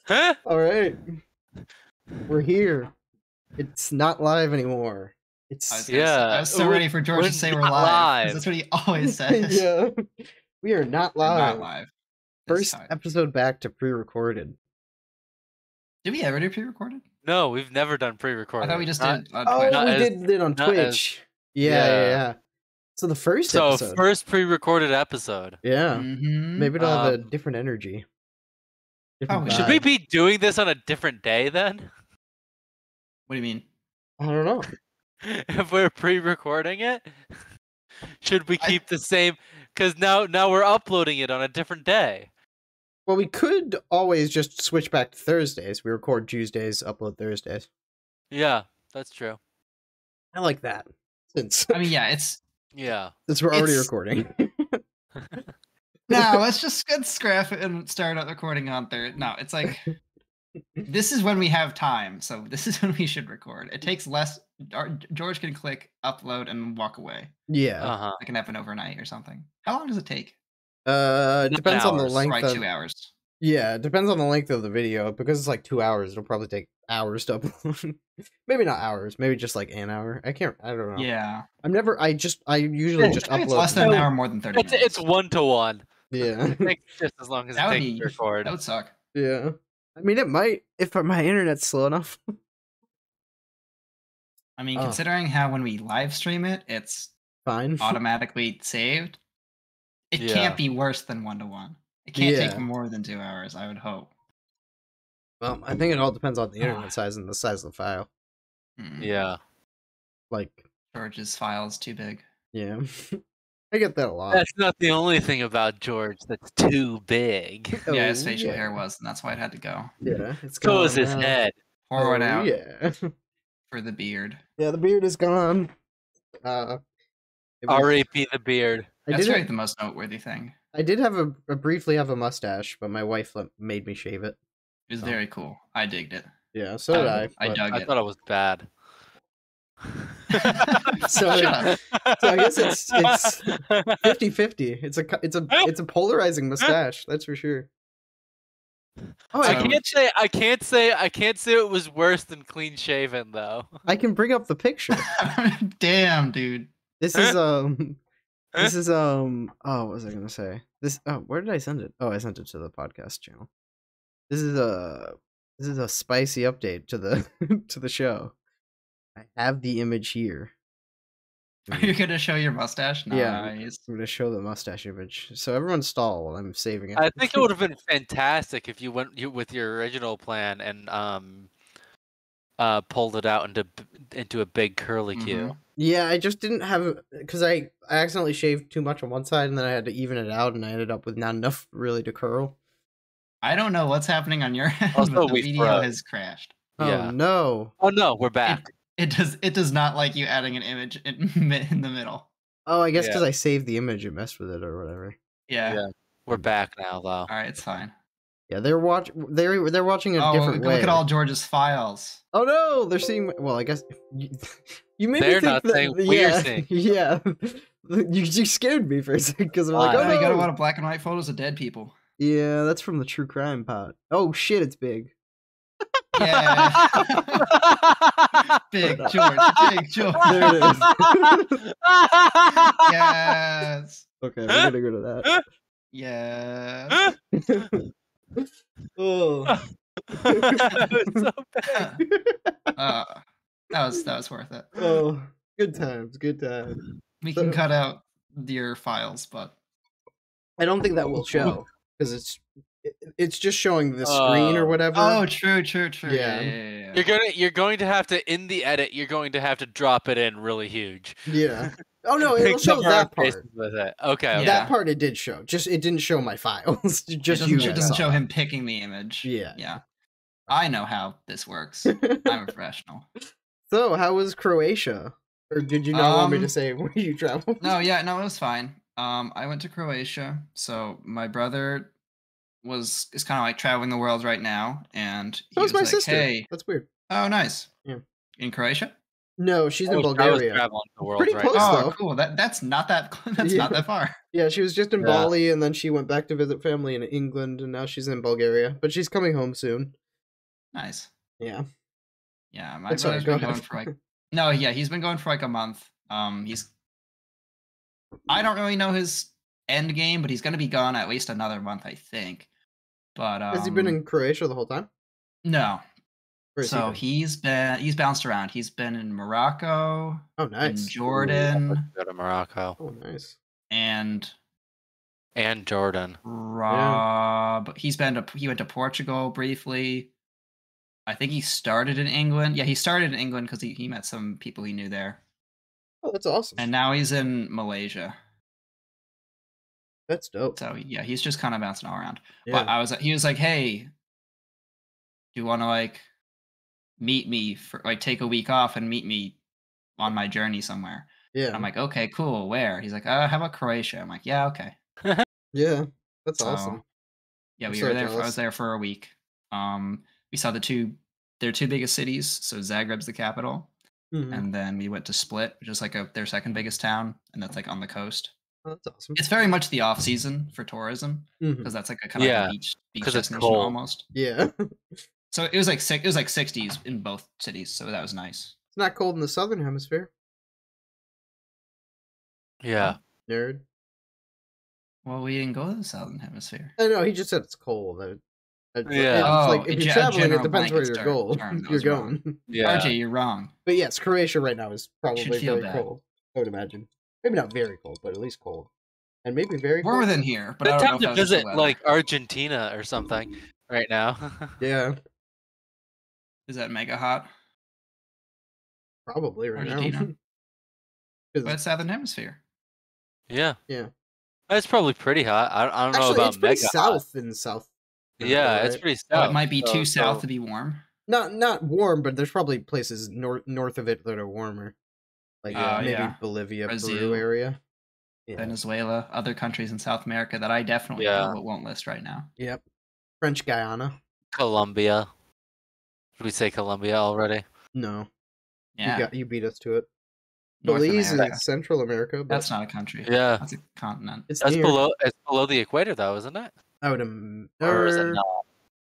Huh? All right. We're here. It's not live anymore. It's I was so ready for George to say we're live. That's what he always says. Yeah. We are not live. We're not live. First episode back to pre-recorded. Did we ever do pre-recorded? No, we've never done pre-recorded. I thought we just did on Twitch. Twitch. We did it on Twitch. Yeah. So the first episode. First pre-recorded episode. Yeah. Maybe it'll have a different energy. Should we be doing this on a different day then? What do you mean? I don't know. If we're pre-recording it, should we keep the same? Because now we're uploading it on a different day. Well, we could always just switch back to Thursdays. We record Tuesdays, upload Thursdays. Yeah, that's true. I like that. Since since we're already recording. No, let's scrap it and start out recording on Thursday. No, it's like this is when we have time, so this is when we should record. It takes less. George can click upload and walk away. Yeah, it can happen overnight or something. How long does it take? It depends on the length. Right, 2 hours. Yeah, it depends on the length of the video. Because it's like 2 hours, it'll probably take hours to upload. Maybe not hours. Maybe just like an hour. I don't know. Yeah, I usually just upload. It's less than an hour, more than 30 minutes. It's 1-to-1. Yeah, just as long as it takes to record. That would suck. Yeah, I mean it might if my internet's slow enough. I mean, considering how when we live stream it, it's fine, automatically saved. It can't be worse than 1-to-1. It can't take more than 2 hours, I would hope. Well, I think it all depends on the internet size and the size of the file. Yeah. Like George's file's too big. Yeah. I get that a lot. That's not the only thing about George that's too big. Yeah, his facial hair was, and that's why it had to go. Yeah, it's so is his head. Pour it out. Yeah. For the beard. Yeah, the beard is gone. R.A.P. the beard. That's the most noteworthy thing. I did have briefly have a mustache, but my wife made me shave it. It was very cool. I digged it. Yeah, so did I. I dug it. I thought it was bad. so I guess it's 50-50. It's a polarizing mustache, that's for sure. Oh, I can't say it was worse than clean shaven though. I can bring up the picture. Damn, dude. This is oh, what was I gonna say? Where did I send it? Oh, I sent it to the podcast channel. This is a spicy update to the to the show. I have the image here. Are you gonna show your mustache? Nice. Yeah, I'm gonna show the mustache image. So everyone stall while I'm saving it. I think it would have been fantastic if you went with your original plan and pulled it out into a big curly Q. Yeah, I just didn't have because I accidentally shaved too much on one side and then I had to even it out and I ended up with not enough really to curl. I don't know what's happening on your end, also, but the video has crashed. Oh no! Oh no, we're back. It does not like you adding an image in the middle. Oh, I guess because I saved the image, it messed with it or whatever. Yeah. We're back now, though. All right, it's fine. Yeah, they're watching a different way. Look at all George's files. Oh no, they're seeing. Well, I guess you made they're me think not saying we're seeing. Yeah, you scared me for a second because I'm like, oh no, you got a lot of black and white photos of dead people. Yeah, that's from the true crime pod. Oh shit, it's big. Yeah. Big George. Big George. There it is. Yes. Okay, we're gonna go to that. Yeah. Oh. So bad. That was worth it. Oh, good times. We can cut out your files, but I don't think that will show because it's just showing the screen or whatever. Oh, true. Yeah. You're going to have to in the edit. You're going to have to drop it in really huge. Yeah. Oh no, it'll show that part. With it. Okay. That part it did show. Just it didn't show my files. It doesn't show him picking the image. Yeah. I know how this works. I'm a professional. So, how was Croatia? Or did you not want me to say where you traveled? No, it was fine. I went to Croatia. So my brother is kind of like traveling the world right now, and he was my like, sister. "Hey, that's weird." Oh, nice. Yeah. In Croatia? No, she's in I was Bulgaria. traveling the world Pretty right close, now. Oh, though. cool. That's not that that's Yeah. not that far. Yeah, she was just in Yeah. Bali, and then she went back to visit family in England, and now she's in Bulgaria. But she's coming home soon. Nice. Yeah. Yeah, my That's right. brother's Go been ahead. going for like no, yeah, he's been going for like a month. I don't really know his end game, but he's gonna be gone at least another month, I think. But Has he been in Croatia the whole time? no. Where's he So been? he's bounced around. He's been in Morocco, Oh, in nice. Jordan, Go to Morocco Oh, nice. and Jordan. he went to Portugal briefly. I think he started in England. Yeah, he started in England because he met some people he knew there. Oh, that's awesome. And now he's in Malaysia. That's dope. So yeah, he's just kind of bouncing all around. Yeah. But he was like, "Hey, do you want to like meet me for like take a week off and meet me on my journey somewhere?" Yeah. I'm like, "Okay, cool. Where?" He's like, how about Croatia?" I'm like, "Yeah, okay." Yeah. That's So awesome. yeah, I'm we so were there. I jealous. was there for a week. We saw their two biggest cities. So Zagreb's the capital, Mhm. and then we went to Split, which is like their second biggest town, and that's like on the coast. Oh, that's awesome. It's very much the off season for tourism Mhm. because that's like a kind of like a beach 'cause it's destination cold. almost. Yeah. So it was like 60s in both cities, so that was nice. It's not cold in the southern hemisphere. Yeah. Nerd. Well, we didn't go to the southern hemisphere. I know, he just said it's cold. Yeah. It's like Oh, if a you're traveling, it general depends where blanket you're term that you're was wrong. going. Yeah. RJ, you're wrong. But yes, Croatia right now is should probably feel very bad. cold. I would imagine. Maybe not very cold, but at least cold. And maybe very Warmer cold. than here, but Good I don't know time if to that was just the visit weather. like Argentina or something right now. Yeah, Is that mega hot? probably right Argentina. now. But 'Cause- it's southern hemisphere. Yeah. yeah. It's probably pretty hot. I don't know Actually, about it's pretty mega hot. south in South. Yeah, America, it's right? pretty Oh, south. it might be too south so to be warm. Not warm, but there's probably places north of it that are warmer, like Yeah. maybe Yeah. Bolivia, Peru Brazil. area. Yeah. Venezuela, other countries in South America that I definitely know but won't list right now. Yep. French Guyana. Colombia. Did we say Colombia already? No, Yeah. you beat us to it. North Belize America. is Central America, but That's not a country. Yeah. That's a continent. it's That's near. below. It's below the equator, though, isn't it? I would Or is it not?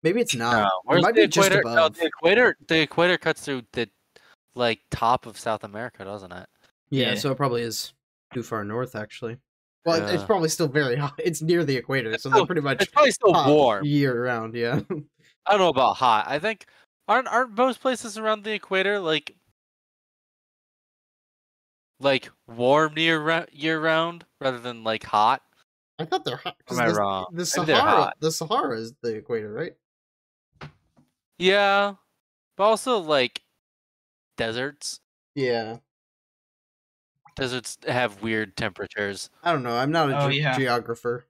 maybe it's not. No. It Where's might the be just equator? No, above. the equator cuts through the like top of South America, doesn't it? Yeah, Yeah. so it probably is too far north, actually. Well, it's Yeah. probably still very hot. It's near the equator, It's so still- they're pretty much It's probably still hot warm. year round. Yeah. I don't know about hot. I think aren't most places around the equator like warm year round rather than like hot? I thought they're hot. 'Cause Am I wrong? The Maybe they're hot. The Sahara is the equator, right? Yeah, but also like deserts. Yeah. Deserts have weird temperatures. I don't know. I'm not a Oh, yeah. geographer.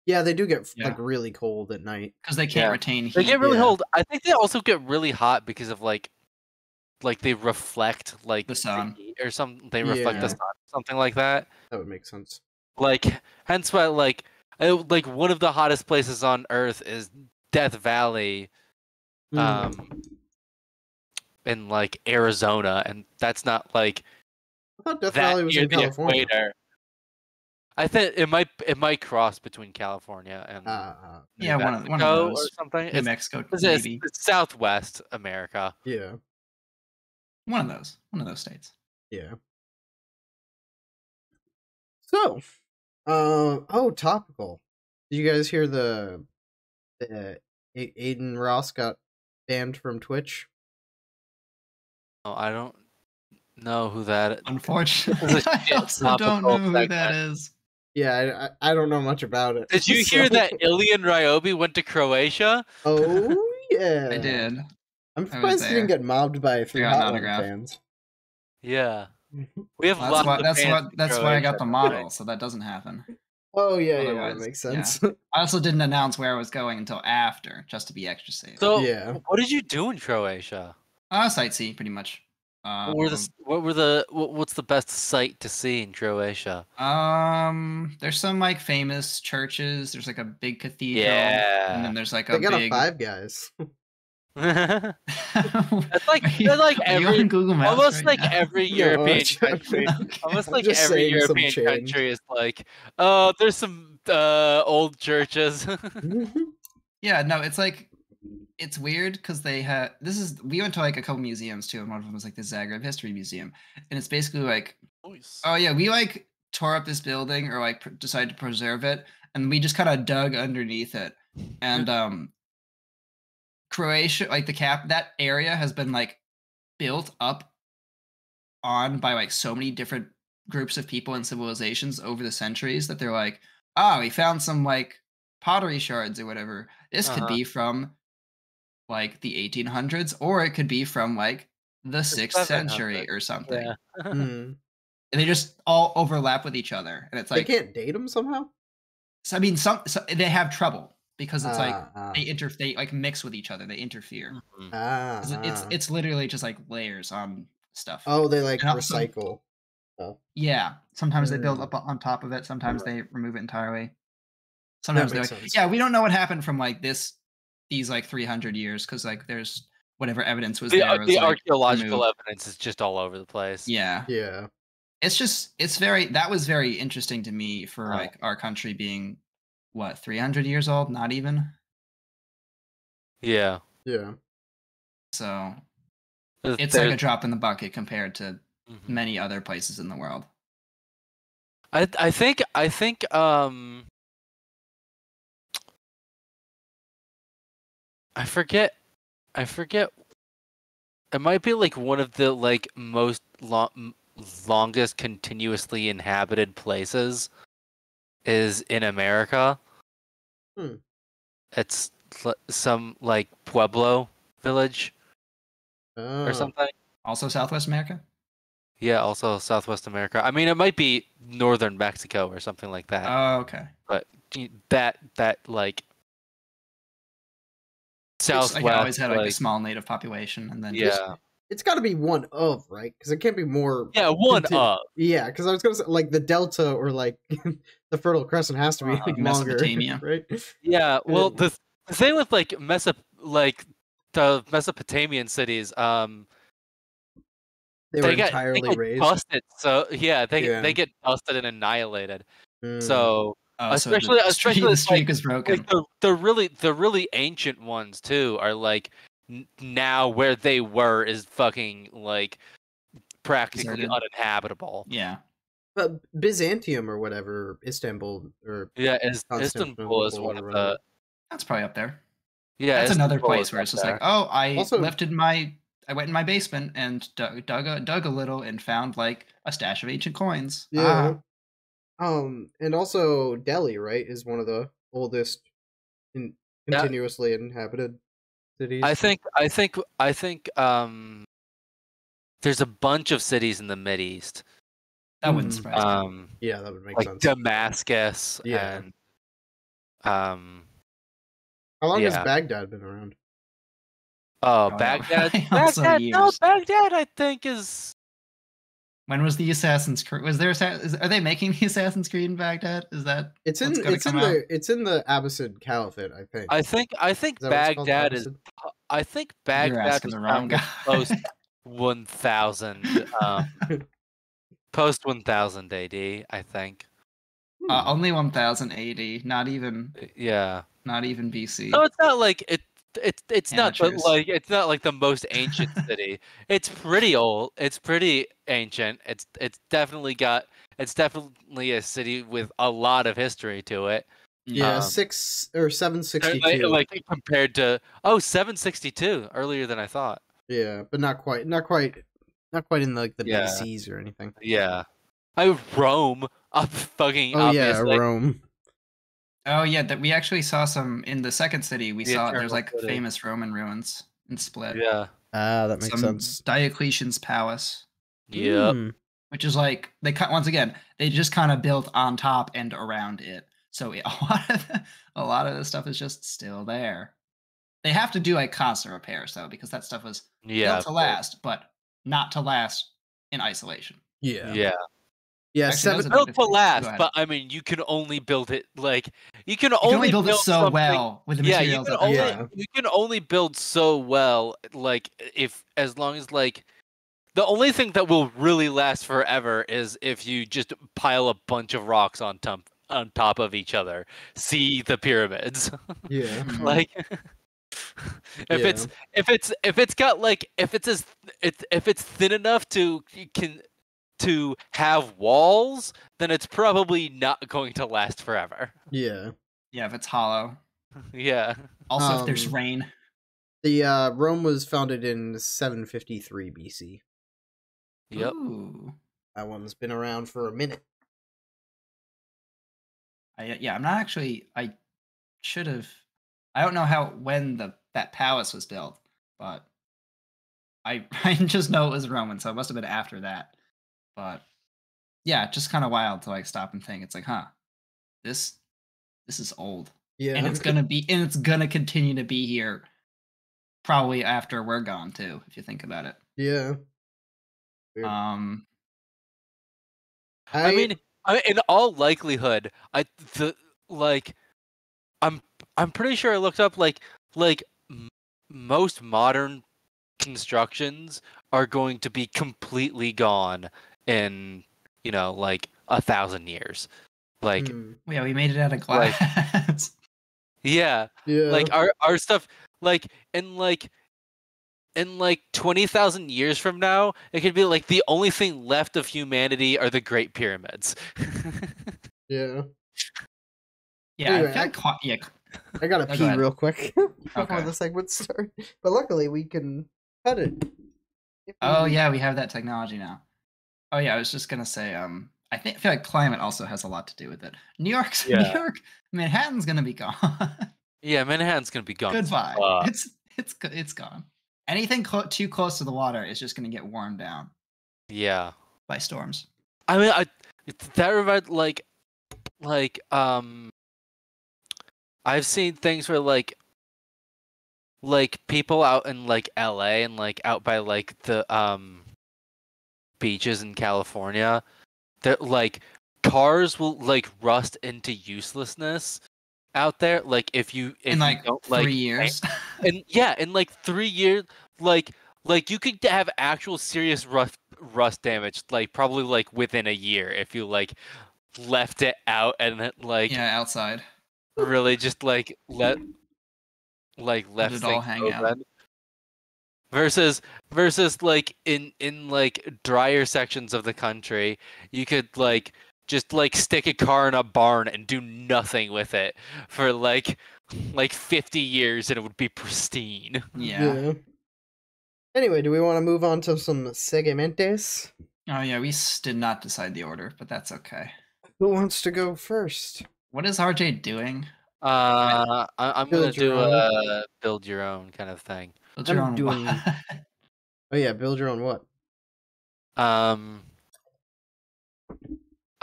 Yeah, they do get Yeah. like really cold at night. Because they can't Yeah. retain heat. They get really Yeah. cold. I think they also get really hot because of like they reflect like The sun. heat or something. They reflect the Yeah. sun, something like that. That would make sense. Like hence why like one of the hottest places on Earth is Death Valley, Mm. in like Arizona, and that's not like I thought Death that Valley was near in the California. equator. I think it might cross between California and New Yeah, one of Mexico or those. something. New It's, Mexico, it's, maybe. it's Southwest America. Yeah. One of those states. Yeah. So, topical. Did you guys hear the Aiden Ross got banned from Twitch? Oh, I don't know who that. Unfortunately, This is a I shit also don't topical know who that segment. is. Yeah, I don't know much about it. Did you hear so- that Ilian Ryobii went to Croatia? Oh yeah, I did. I'm surprised he didn't there. get mobbed by got an 3HAWT1 autograph. fans. Yeah, we have That's lots why. of That's fans why. in That's why I got Croatia. the model, so that doesn't happen. Oh yeah, that Otherwise, makes yeah. sense. I also didn't announce where I was going until after, just to be extra safe. So, Yeah. what did you do in Croatia? Sightsee, pretty much. What's the best site to see in Croatia? There's some like famous churches. There's like a big cathedral, Yeah. and then there's like They a got big. a Five Guys. That's Are you every on Google Maps almost right like now? every No, European country. Okay. Almost I'm like just every saying some European change. country is like, oh, there's some old churches. Yeah, no, it's like it's weird because they had we went to like a couple museums too, and one of them was like the Zagreb History Museum, and it's basically like, Nice. oh yeah, we like tore up this building or like decided to preserve it, and we just kind of dug underneath it, and Croatia, like that area has been like built up on by like so many different groups of people and civilizations over the centuries that they're like, oh, we found some like pottery shards or whatever. This could Uh-huh. be from like the 1800s, or it could be from like the The 6th 700. century or something. Yeah. Mm. And they just all overlap with each other, and it's They like, can't date them somehow. so, I mean, they have trouble because it's like Ah, they like mix with each other, they interfere. Mhm. 'Cause it's literally just like layers on stuff. Oh, they like And also, recycle stuff. yeah, sometimes they build Mm. up on top of it, sometimes they remove it entirely. That Sometimes they're makes like, sense. yeah, we don't know what happened from like these like 300 years because like there's whatever evidence was there was The like archaeological removed. evidence is just all over the place. Yeah, Yeah. that was very interesting to me for Uh, like our country being what 300 years old, not even. yeah. Yeah. So There's, it's like there's- a drop in the bucket compared to mhm. many other places in the world. I think I forget it might be like one of the like most longest continuously inhabited places is in America. Hmm. It's some like Pueblo village or Oh. something. Also, Southwest America. Yeah, also Southwest America. I mean, it might be northern Mexico or something like that. Oh, okay. But that like It's like it southwest, always had like a like small native population, and then just yeah, It's got to be one of, right? Because it can't be more. yeah, one of. Yeah, because I was gonna say like the Delta or like the Fertile Crescent has to be like longer, Mesopotamia. right? Yeah, well, And the thing with like the Mesopotamian cities, they were they entirely get raised. busted. So yeah, Yeah. they get busted and annihilated. Mm. So Oh, so especially the like streak is broken. the really ancient ones too are like now where they were is fucking like practically Deserted. uninhabitable. Yeah. But Byzantium or whatever, Istanbul or Yeah, Istanbul is Constantinople one or of whatever. the That's probably up there. yeah. That's another Istanbul is place where up it's just there. like, oh, I Also- I went in my basement and dug a little and found like a stash of ancient coins. Yeah. Ah. And also Delhi, right, is one of the oldest Yeah. continuously inhabited cities. I think there's a bunch of cities in the Mideast. That wouldn't Hmm. surprise me. Yeah, that would make Like sense. Damascus Yeah. and How long has yeah. Baghdad been around? Oh, no, Baghdad. also No, years. Baghdad. I think is When was the Assassin's Creed? Was there are they making the Assassin's Creed in Baghdad? Is that It's in what's gonna it's come in out? the Abbasid Caliphate, I think. I think Is that what it's called, Baghdad is. Abbasid? I think You're Baghdad asking was the wrong founded guy. post 1000 post 1000 AD. I think. Only 1000 AD, not even Yeah. BC. So it's not like it's not Amateurs. like it's not like the most ancient city. It's pretty old. It's pretty ancient. It's definitely a city with a lot of history to it. Yeah, Um, 762. like compared to 762 earlier than I thought. Yeah, but not quite in like the Yeah. BCs or anything. Yeah. Rome. Fucking Oh yeah, obviously. Rome. Oh yeah, that we actually saw some in the second city. We The saw Eternal there's like City. famous Roman ruins in Split. Yeah. Ah, that makes Some sense. Diocletian's palace, Yep. Hmm. which is like once again they just kind of built on top and around it. So a lot of the stuff is just still there. They have to do like constant repairs though, because that stuff was Yeah. built to last, but not to last in isolation. Yeah. Yeah. Yeah, Actually, seven. Built to go last, ahead. but I mean, you can only build it you can only build it so something, well with the yeah, materials that they have. you can only build so well, like if as long as like the only thing that will really last forever is if you just pile a bunch of rocks on top of each other. See the pyramids. Yeah, Mhm. Like if Yeah. it's got like if it's thin enough to have walls, then it's probably not going to last forever. Yeah. Yeah, if it's hollow. Yeah. Also, if there's Um, rain. The Rome was founded in 753 BC. Yep. Ooh. That one's been around for a minute. I'm not actually. I should have. I don't know when that palace was built, but I I just know it was Roman, so it must have been after that. But yeah, just kind of wild to like stop and think. It's like, huh, this this is old, Yeah. and it's gonna continue to be here probably after we're gone too, if you think about it. Yeah. Weird. Um, I mean, in all likelihood, like I'm I'm pretty sure I looked up most modern constructions are going to be completely gone in like 1,000 years. Like yeah, we made it out of Like- glass. yeah, Yeah. like our stuff like in 20,000 years from now, it could be like the only thing left of humanity are the Great Pyramids. Yeah. Yeah, Anyway, I feel like yeah. I gotta go pee ahead. real quick before Okay. the segment starts. But luckily, we can cut it. if Oh we- yeah, we have that technology now. Oh yeah, I was just gonna say, I feel like climate also has a lot to do with it. New Yeah. York, Manhattan's gonna be gone. Yeah, Manhattan's gonna be gone. Goodbye. Uh, It's gone. Anything too close to the water is just gonna get worn down yeah. by storms. I mean, that reminds I've seen things where people out in like LA and like out by like the beaches in California, that like cars will like rust into uselessness out there. Like if you In like don't 3 years. and yeah, in like 3 years, like you could have actual serious rust damage, like probably like within a year if you like left it out and then like Yeah, outside. really just like left it all things hang out. open. Versus like in like drier sections of the country, you could like just like stick a car in a barn and do nothing with it for like 50 years and it would be pristine. Yeah. Anyway, do we want to move on to some segmentes? Oh yeah, we did not decide the order, but that's okay. Who wants to go first? What is RJ doing? I'm gonna Build your do own. a build your own kind of thing. Build your I'm own doing- what? Oh yeah, build your own what?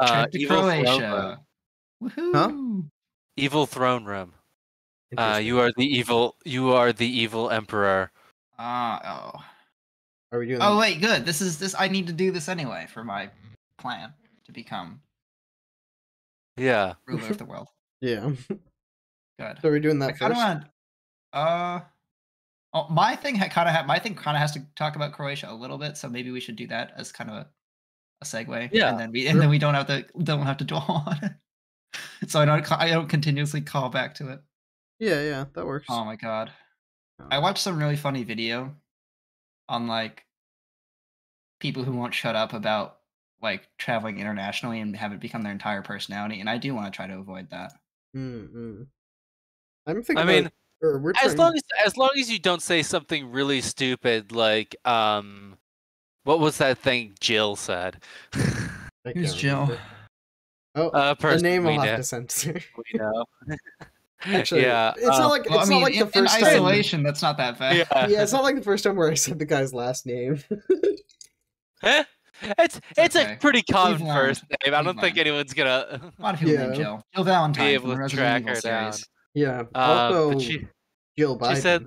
Trip to Evil Throne Room. Croatia. Woohoo! Evil Throne Room. Interesting. You are the evil emperor. Oh. Are we doing? Oh wait, good. This. I need to do this anyway for my plan to become Yeah. ruler of the world. Yeah. Good. So we're doing I that kind first. of want. Oh, my thing kind of has to talk about Croatia a little bit, so maybe we should do that as kind of a segue. Yeah, And then we don't have to dwell on it. So I don't continuously call back to it. Yeah, that works. Oh my god. I watched some really funny video on like people who won't shut up about like traveling internationally and have it become their entire personality, and I do want to try to avoid that. I'm thinking. I mean, or we're as trying- long as you don't say something really stupid like what was that thing Jill said? I Who's can't Jill? remember. Oh, A the person name we I'll have know. to censor. We know. Actually, yeah. it's not like Well, it's I mean, not like the in first time. isolation, that's not that bad. Yeah. Yeah, it's not like the first time where I said the guy's last name. It's okay. a pretty common We've learned. first name. I We've don't think learned. anyone's gonna A lot of people named Yeah. Jill. Jill Valentine be from able the to Resident track Evil her down. series. Yeah. But Also, she Jill Biden. said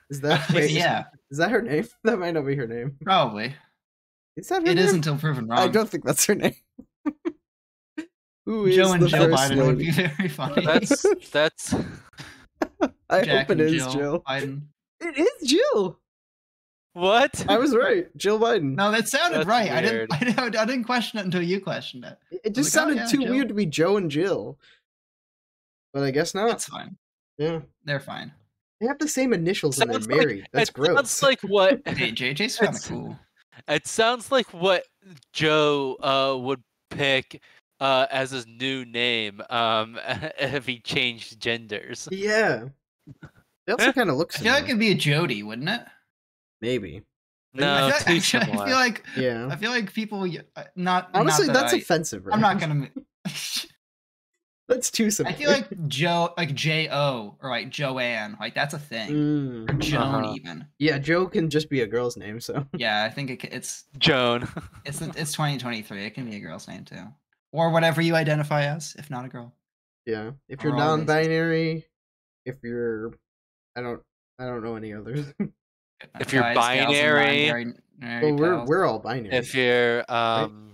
Is that wait, Yeah, Is that her name? That might not be her name. probably. Is that her It name? is until proven wrong. I don't think that's her name. Who is Joe and the Jill first Biden would lady? be very funny. That's I Jack hope it and is Jill Jill. Biden. It is Jill. what? I was right. Jill Biden. No, that sounded That's right. weird. I didn't question it until you questioned it. It just I was like, oh, sounded yeah, too Jill. weird to be Joe and Jill. But I guess not. It's fine. Yeah. They're fine. They have the same initials and they're Sounds like- married. That's it gross. sounds like what Hey, JJ's kind of It's- cool. it sounds like what Joe would pick as his new name if he changed genders. Yeah. They also kind of look I feel like similar. it'd be a Jody, wouldn't it? Maybe. No, I too feel similar. like Yeah. I feel like people not Honestly, not that that's offensive, right? I'm not gonna. That's too similar. I feel like Joe, like J-O or like Joanne, like that's a thing. Or Mm. Joan Uh-huh. even. Yeah, Joe can just be a girl's name, so. Yeah, I think it's Joan. it's 2023. It can be a girl's name too, or whatever you identify as, if not a girl. Yeah. If you're We're all racist. non-binary, if you're I don't know any others. If you're Guys, gals, and binary- non-binary Well, pals. we're all binary. If you're I'm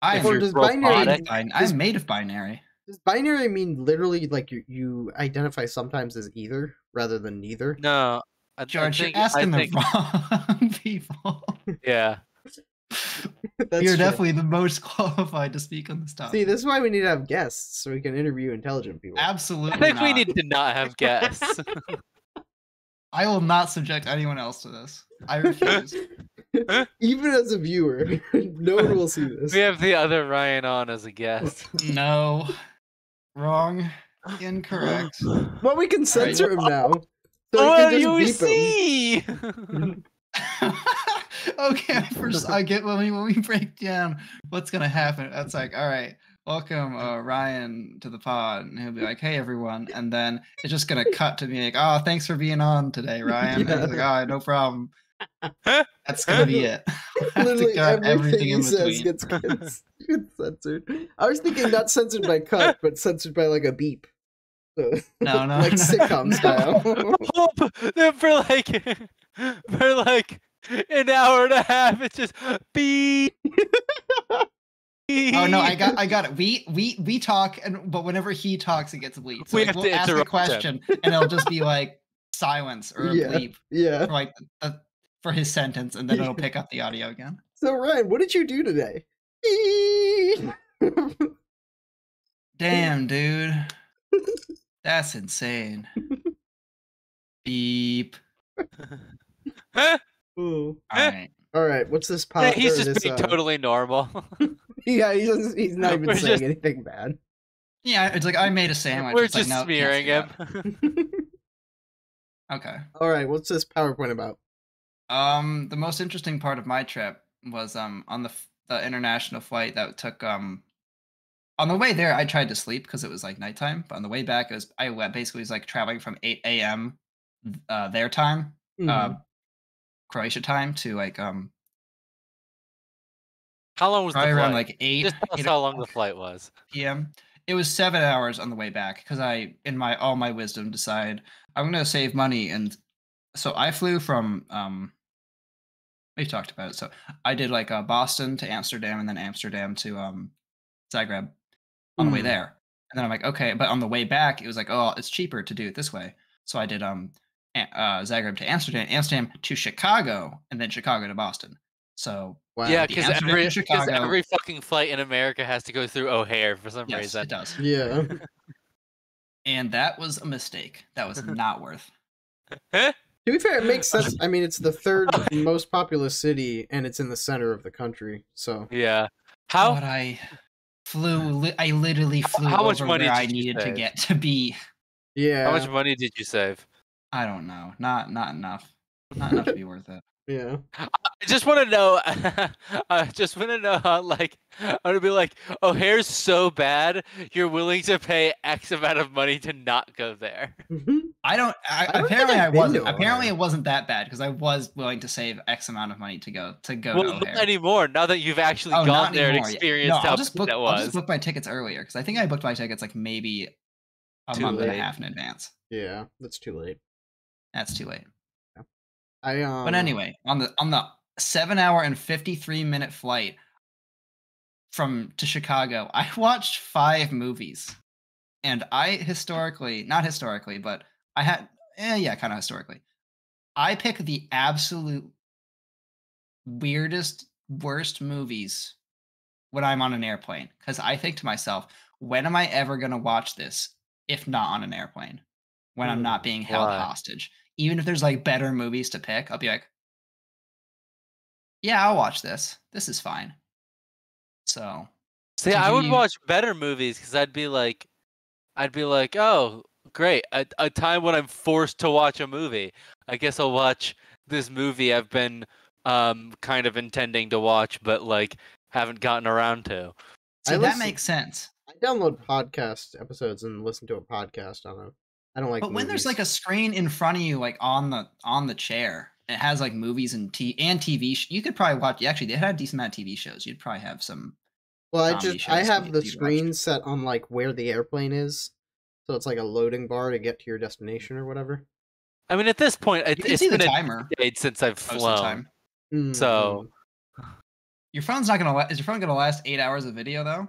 if you're does binary- robotic, I'm made of binary. Does binary mean literally like you identify sometimes as either rather than neither? no. I George, think, you're asking I think, the wrong people. yeah. That's You're true. definitely the most qualified to speak on this topic. See, this is why we need to have guests so we can interview intelligent people. Absolutely I think we not. need to not have guests. I will not subject anyone else to this. I refuse. Even as a viewer, no one will see this. We have the other Ryan on as a guest. No. Wrong. Incorrect. Well, we can censor him now. So Oh, we you can just beep him. see. Okay, first I get when we break down what's gonna happen. That's like, all right, welcome Ryan to the pod, and he'll be like, hey everyone, and then it's just gonna cut to me like, oh, thanks for being on today, Ryan. And he's like, oh, no problem. That's gonna be it. I have to Literally cut everything everything he in says between. gets censored. I was thinking not censored by cut, but censored by like a beep. So, No, like no, sitcom no. style. Then for like an hour and a half, it's just beep. Oh no, I got it. We talk, but whenever he talks, it gets bleeped. So We like, have we'll to ask a interrupt him. question, and it'll just be like silence or a Yeah. bleep Yeah. for like for his sentence, and then it'll pick up the audio again. So Ryan, what did you do today? Damn, dude, that's insane. Beep. Ooh. All right. All right, what's this Yeah, pod? he's or just this, being totally normal. Yeah, he's not even We're saying just- anything bad. Yeah, it's like I made a sandwich. We're It's like, just no, can't smearing say him. that. Okay. All right, what's this PowerPoint about? The most interesting part of my trip was on the international flight that took on the way there I tried to sleep because it was like nighttime, but on the way back it was basically was like traveling from 8 a.m. Their time, Mhm. Croatia time to like How long was the probably flight? around like 8 Just tell us 8 how long the flight was. p.m. It was 7 hours on the way back because I, in my all my wisdom, decided I'm gonna save money, and so I flew from we talked about it. So I did like Boston to Amsterdam and then Amsterdam to Zagreb on the way Mhm. there. And then I'm like, okay, but on the way back, it was like, oh, it's cheaper to do it this way. So I did Zagreb to Amsterdam, Amsterdam to Chicago, and then Chicago to Boston. So Wow. Yeah, the because Amsterdam to Chicago. every fucking flight in America has to go through O'Hare for some yes, reason. it does. Yeah. And that was a mistake. That was not worth. To be fair, it makes sense. I mean, it's the third most populous city, and it's in the center of the country. So Yeah. How? But I flew. I literally flew How much over money where I did you needed to save? get to be. yeah, How much money did you save? I don't know. Not enough. Not enough to be worth it. yeah. I just want to know. I just want to know how, like, I'm gonna be like, O'Hare's so bad, you're willing to pay X amount of money to not go there. I don't. don't think Apparently, I've I been wasn't. to Apparently, O'Hare. it wasn't that bad because I was willing to save X amount of money to go to Well, O'Hare. not anymore. Now that you've actually Oh, gone not there and anymore. Yeah. experienced No, how I'll just bad book. that I'll just was. book my tickets earlier because I think I booked my tickets like maybe a Too month and a late. half in advance. Yeah, that's too late. That's too late. But But anyway, on the 7 hour and 53-minute flight, to Chicago, I watched 5 movies. And I not historically, but I had, yeah, kind of historically. I pick the absolute weirdest, worst movies when I'm on an airplane. Because I think to myself, when am I ever going to watch this if not on an airplane? When I'm not being held Why? hostage. Even if there's like better movies to pick, I'll be like, yeah, I'll watch this. This is fine. So, See, to I give would you, watch better movies because I'd be like, oh, great, a time when I'm forced to watch a movie. I guess I'll watch this movie I've been kind of intending to watch, but like haven't gotten around to. see, I that listen- makes sense. I download podcast episodes and listen to a podcast on it. I don't like But when there's movies. like a screen in front of you, like on the chair, it has like movies and TV. You could probably watch. Actually, they had a decent amount of TV shows. You'd probably have some. Well, comedy I shows have the you'd screen watch. set on like where the airplane is, so it's like a loading bar to get to your destination or whatever. I mean, at this point, You can it's see the been a timer decade since I've most of the flown. time. So Your phone's not gonna. Is your phone gonna last 8 hours of video though?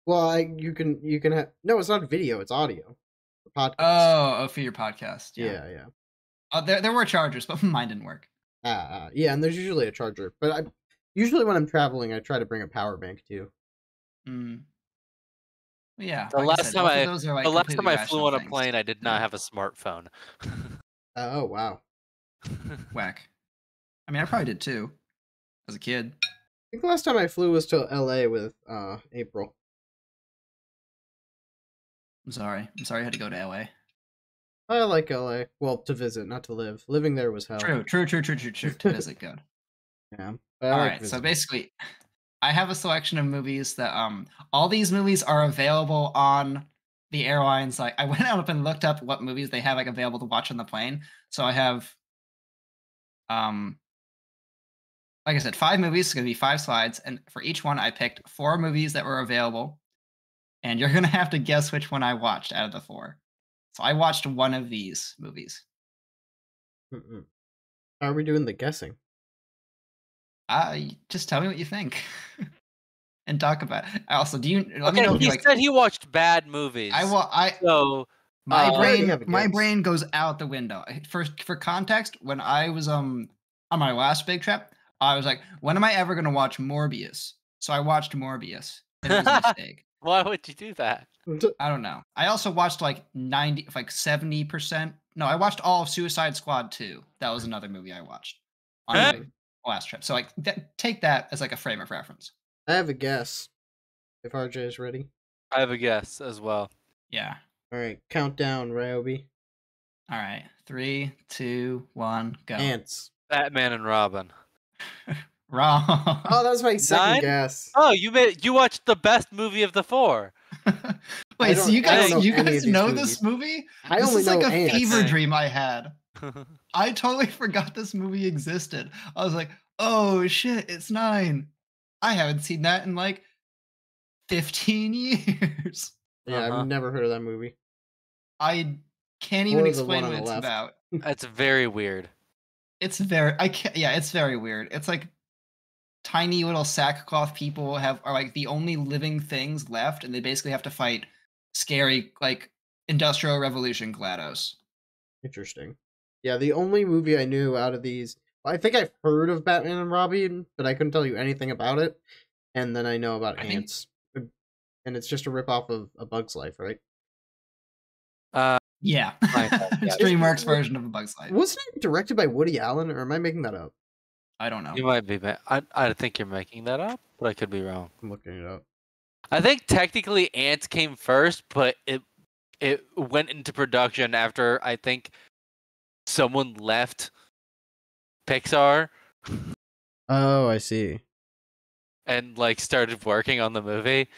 well, you can have no. It's not video. It's audio. The podcast. Oh, for your podcast. yeah, yeah. There were chargers, but mine didn't work. Yeah, and there's usually a charger, but usually when I'm traveling, I try to bring a power bank too. Mm. Yeah, the like last I said, time both of I those are like the last completely time I flew rational on a things. plane, I did Yeah. not have a smartphone. Oh wow! Whack. I mean, I probably did too, as a kid. I think the last time I flew was to LA with April. I'm sorry. I had to go to LA. I like LA. Well, to visit, not to live. Living there was hell. True. To visit, good. Yeah. But I All like right. So visiting. basically, I have a selection of movies that all these movies are available on the airlines. Like I went out up and looked up what movies they have like available to watch on the plane. So I have like I said, 5 movies. It's gonna be 5 slides, and for each one I picked 4 movies that were available. And you're gonna have to guess which one I watched out of the 4. So I watched one of these movies. Mm-mm. How are we doing the guessing? Just tell me what you think. And talk about it. Also, do you let me Okay, know if he you like said he watched bad movies. So my I already have a my guess. brain goes out the window. For context, when I was on my last big trip, I was like, when am I ever gonna watch Morbius? So I watched Morbius, and it was a mistake. why would you do that? I don't know. I also watched like 70%. No, I watched all of Suicide Squad 2. That was another movie I watched on my last trip. So like take that as like a frame of reference. I have a guess. If RJ is ready. I have a guess as well. Yeah. All right, countdown, Ryobii. All right. 3, 2, 1, go. Ants. Batman and Robin. Wrong. Oh, that was my second Nine? guess. Oh, you watched the best movie of the 4. Wait, so I you don't know guys any of these know movies. this movie? I This only is like know a Ants. fever dream I had. I totally forgot this movie existed. I was like, oh shit, it's 9. I haven't seen that in like 15 years. Yeah, I've never heard of that movie. I can't even Or the explain one on what the it's left. about. That's very weird. It's very it's very weird. It's like tiny little sackcloth people are like the only living things left, and they basically have to fight scary like Industrial Revolution GLaDOS. Interesting. Yeah, the only movie I knew out of these, I think I've heard of Batman and Robin, but I couldn't tell you anything about it. And then I know about Ants, and it's just a ripoff of A Bug's Life, right? Yeah, Kind of, yeah. it's DreamWorks version of A Bug's Life. Wasn't it directed by Woody Allen, or am I making that up? I don't know. You might be. I think you're making that up, but I could be wrong. I'm looking it up. I think technically Ants came first, but it went into production after I think someone left Pixar Oh, I see. and like started working on the movie.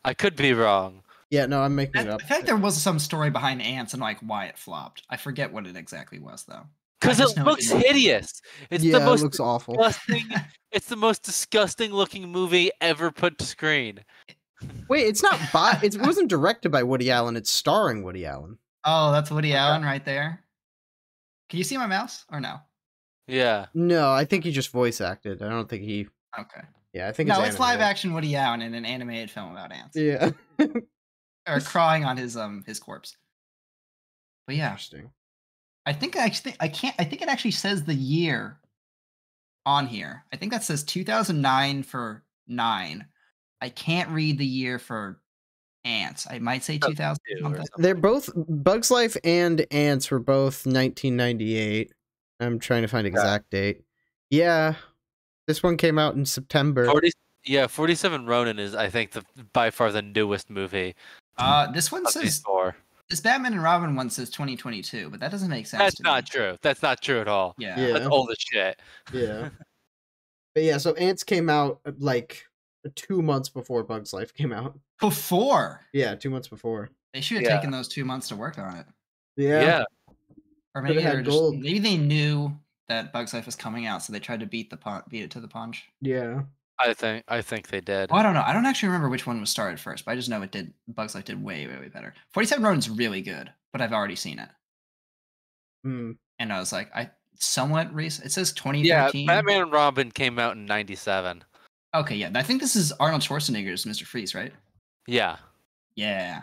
I could be wrong. Yeah, no, I'm making it I up. feel like there was some story behind Ants and like why it flopped. I forget what it exactly was though. Because I just it know looks didn't- hideous. It's Yeah, the most it looks awful. disgusting. It's the most disgusting looking movie ever put to screen. Wait, it's not by. It wasn't directed by Woody Allen. It's starring Woody Allen. Oh, that's Woody Allen right there. Can you see my mouse or no? Yeah. No, I think he just voice acted. I don't think he. Okay. Yeah, I think No, it's it's live animated. action Woody Allen in an animated film about ants. Yeah. Or crawling on his corpse. But yeah, Interesting. I think I think it actually says the year on here. I think that says 2009 for 9. I can't read the year for ants. I might say 2000 Two or something. something. They're both Bugs Life and Ants were both 1998. I'm trying to find exact date. Yeah, this one came out in September. 47 Ronin is, I think, by far the newest movie. This one of these says four. this Batman and Robin one says 2022, but that doesn't make sense. That's to not me. true. That's not true at all. Yeah. That's old as shit. Yeah. But yeah, so Ants came out like 2 months before Bugs Life came out. Before. Yeah, 2 months before. They should have taken those 2 months to work on it. Yeah. Or maybe had gold. maybe they knew that Bugs Life was coming out, so they tried to beat it to the punch. Yeah. I think they did. Oh, I don't know. I don't actually remember which one was started first, but I just know Bugs Life did way, way, way better. 47 Ronin's really good, but I've already seen it. Hmm. And I was like, somewhat recent. It says 2013. Yeah, Batman and Robin came out in 97. Okay, yeah. I think this is Arnold Schwarzenegger's Mr. Freeze, right? Yeah. Yeah.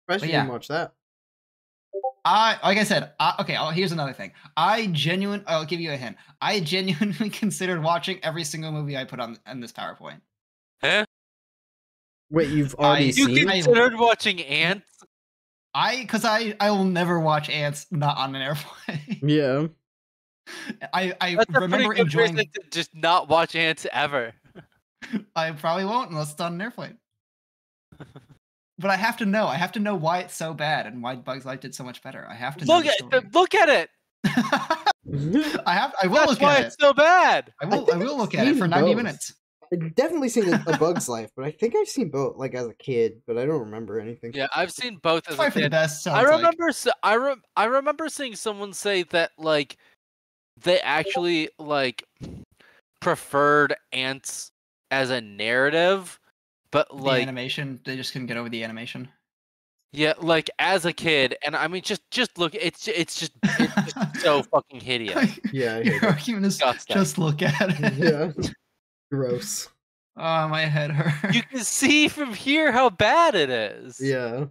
I should watch that. Like I said, okay, here's another thing. I'll give you a hint. I genuinely considered watching every single movie I put on this PowerPoint. Huh? Wait, you've already You seen? considered watching Ants? Because I will never watch Ants not on an airplane. Yeah. I That's a remember pretty good enjoying. reason to just not watch Ants ever. I probably won't unless it's on an airplane. But I have to know. I have to know why it's so bad and why Bugs Life did so much better. I have to look at it. I will That's look why at it. it's so bad. I will look at it for 90 minutes. I've definitely seen A Bug's Life, but I think I've seen both, like as a kid, but I don't remember anything. Yeah, I've seen both as a Probably for the kid. best. I remember, I remember seeing someone say that like they actually like preferred Ants as a narrative, but the like animation, they just couldn't get over the animation. Yeah, like as a kid, and I mean, just look. It's just so fucking hideous. Yeah, Your argument is just look at it. Yeah. Gross. Oh, my head hurts. You can see from here how bad it is. Yeah.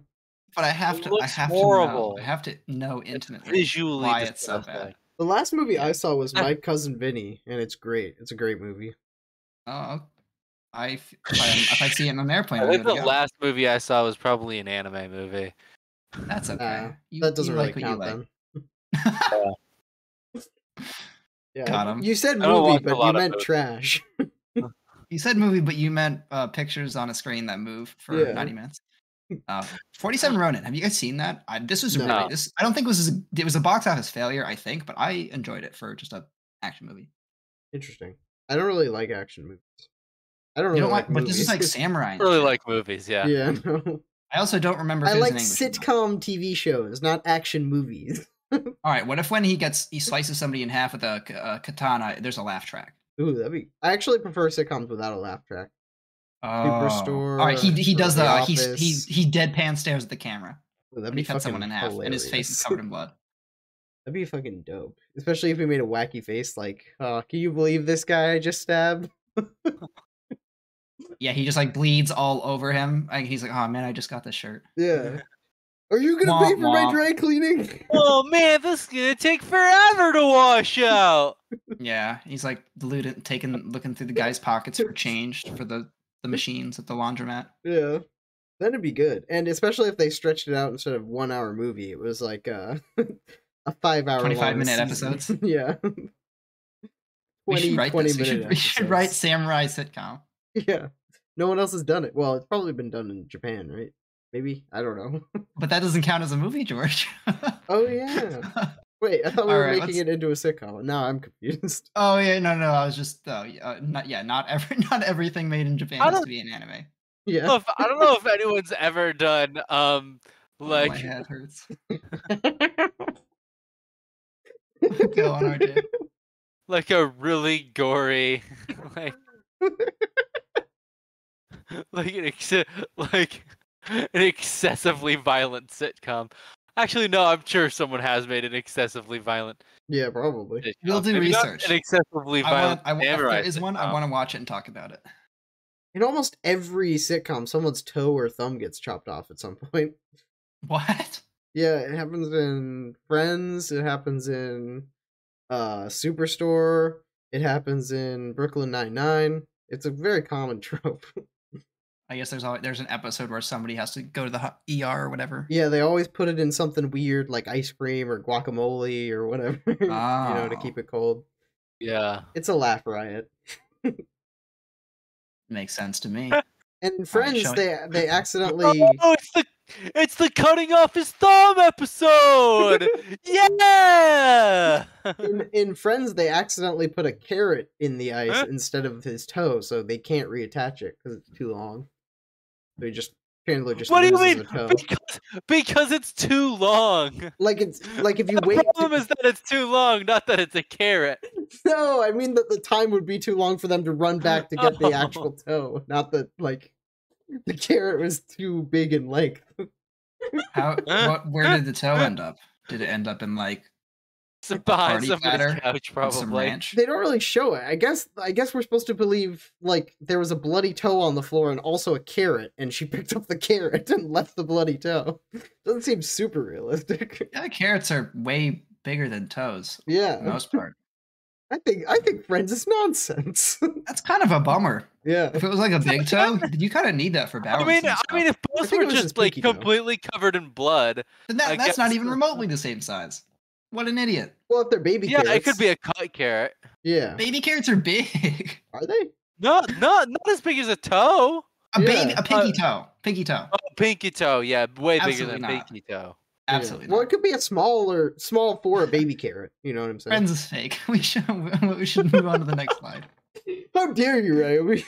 But I have to. I have horrible. to know. I have to know intimately visually why disgusting. it's so bad. The last movie I saw was My Cousin Vinny, and it's great. It's a great movie. Oh, if I see it in an airplane, I think the last movie I saw was probably an anime movie. That's okay. That doesn't really count then. Yeah. Got him. You said movie, but you meant trash. You said movie, but you meant pictures on a screen that move for 90 minutes. 47 Ronin. Have you guys seen that? This was really I don't think it was a box office failure, I think, but I enjoyed it for just a action movie. Interesting. I don't really like action movies. I don't really like movies. But this is like samurai. I really like movies, yeah. Yeah, no. I also don't remember if I it was like in English sitcom TV shows, not action movies. All right, what if when he slices somebody in half with a katana, there's a laugh track? Ooh, that'd be. I actually prefer sitcoms without a laugh track. Superstore. All right, he does The he deadpan stares at the camera. Ooh, that'd be cuts someone in half, and his face is covered in blood. That'd be fucking dope, especially if he made a wacky face like, "Oh, can you believe this guy I just stabbed?" Yeah, he just like bleeds all over him. He's like, "Oh man, I just got this shirt." Yeah. Are you gonna pay for my dry cleaning? Oh man, this is gonna take forever to wash out. Yeah, he's like looking through the guy's pockets for change for the machines at the laundromat. Yeah, that'd be good, and especially if they stretched it out instead of 1 hour movie, it was like a 5 hour, 25-minute episodes. Yeah, 20 minute. We should write samurai sitcom. Yeah, no one else has done it. Well, it's probably been done in Japan, right? Maybe, I don't know. But that doesn't count as a movie, George. Oh yeah. Wait, I thought we were making it into a sitcom. Now I'm confused. Oh yeah, no. I was just not everything made in Japan has to be an anime. Yeah. I don't know if anyone's ever done like my head hurts. Go on, RJ. Like a really gory like an excessively violent sitcom. Actually, no. I'm sure someone has made an excessively violent. Yeah, probably. We'll do Maybe not research. An excessively violent. If there samurai is one, I sitcom. want to watch it and talk about it. In almost every sitcom, someone's toe or thumb gets chopped off at some point. What? Yeah, it happens in Friends. It happens in Superstore. It happens in Brooklyn Nine-Nine. It's a very common trope. I guess there's an episode where somebody has to go to the ER or whatever. Yeah, they always put it in something weird like ice cream or guacamole or whatever, you know, to keep it cold. Yeah. It's a laugh riot. Makes sense to me. And in Friends, show they accidentally Oh, it's the cutting off his thumb episode. Yeah. in Friends they accidentally put a carrot in the ice instead of his toe, so they can't reattach it because it's too long. So Chandler just What do you loses mean? a toe. Because it's too long. Like if you The wait. problem is that it's too long, not that it's a carrot. No, I mean that the time would be too long for them to run back to get the actual toe, not that like the carrot was too big in length. Where did the toe end up? Did it end up in like Behind party somebody's platter couch, on some probably. ranch? They don't really show it. I guess we're supposed to believe like there was a bloody toe on the floor and also a carrot, and she picked up the carrot and left the bloody toe. Doesn't seem super realistic. Yeah, carrots are way bigger than toes. Yeah, For the most part. I think Friends is nonsense. That's kind of a bummer. Yeah, If it was like a big toe, you kind of need that for balance. I mean, if both think were it was his just like pinky toe. completely covered in blood, then I that's not guess- even remotely the same size. What an idiot! well, if they're baby yeah, carrots, it could be a cut carrot. Yeah, Baby carrots are big. are they? Not as big as a toe. A Yeah. pinky toe. Pinky toe. Oh, pinky toe, yeah, way bigger Absolutely than not. pinky toe. Absolutely. Yeah. Well, not. it could be a small for a baby carrot. You know what I'm saying? Friends is fake. We should move on to the next slide. How dare you, Ryobii?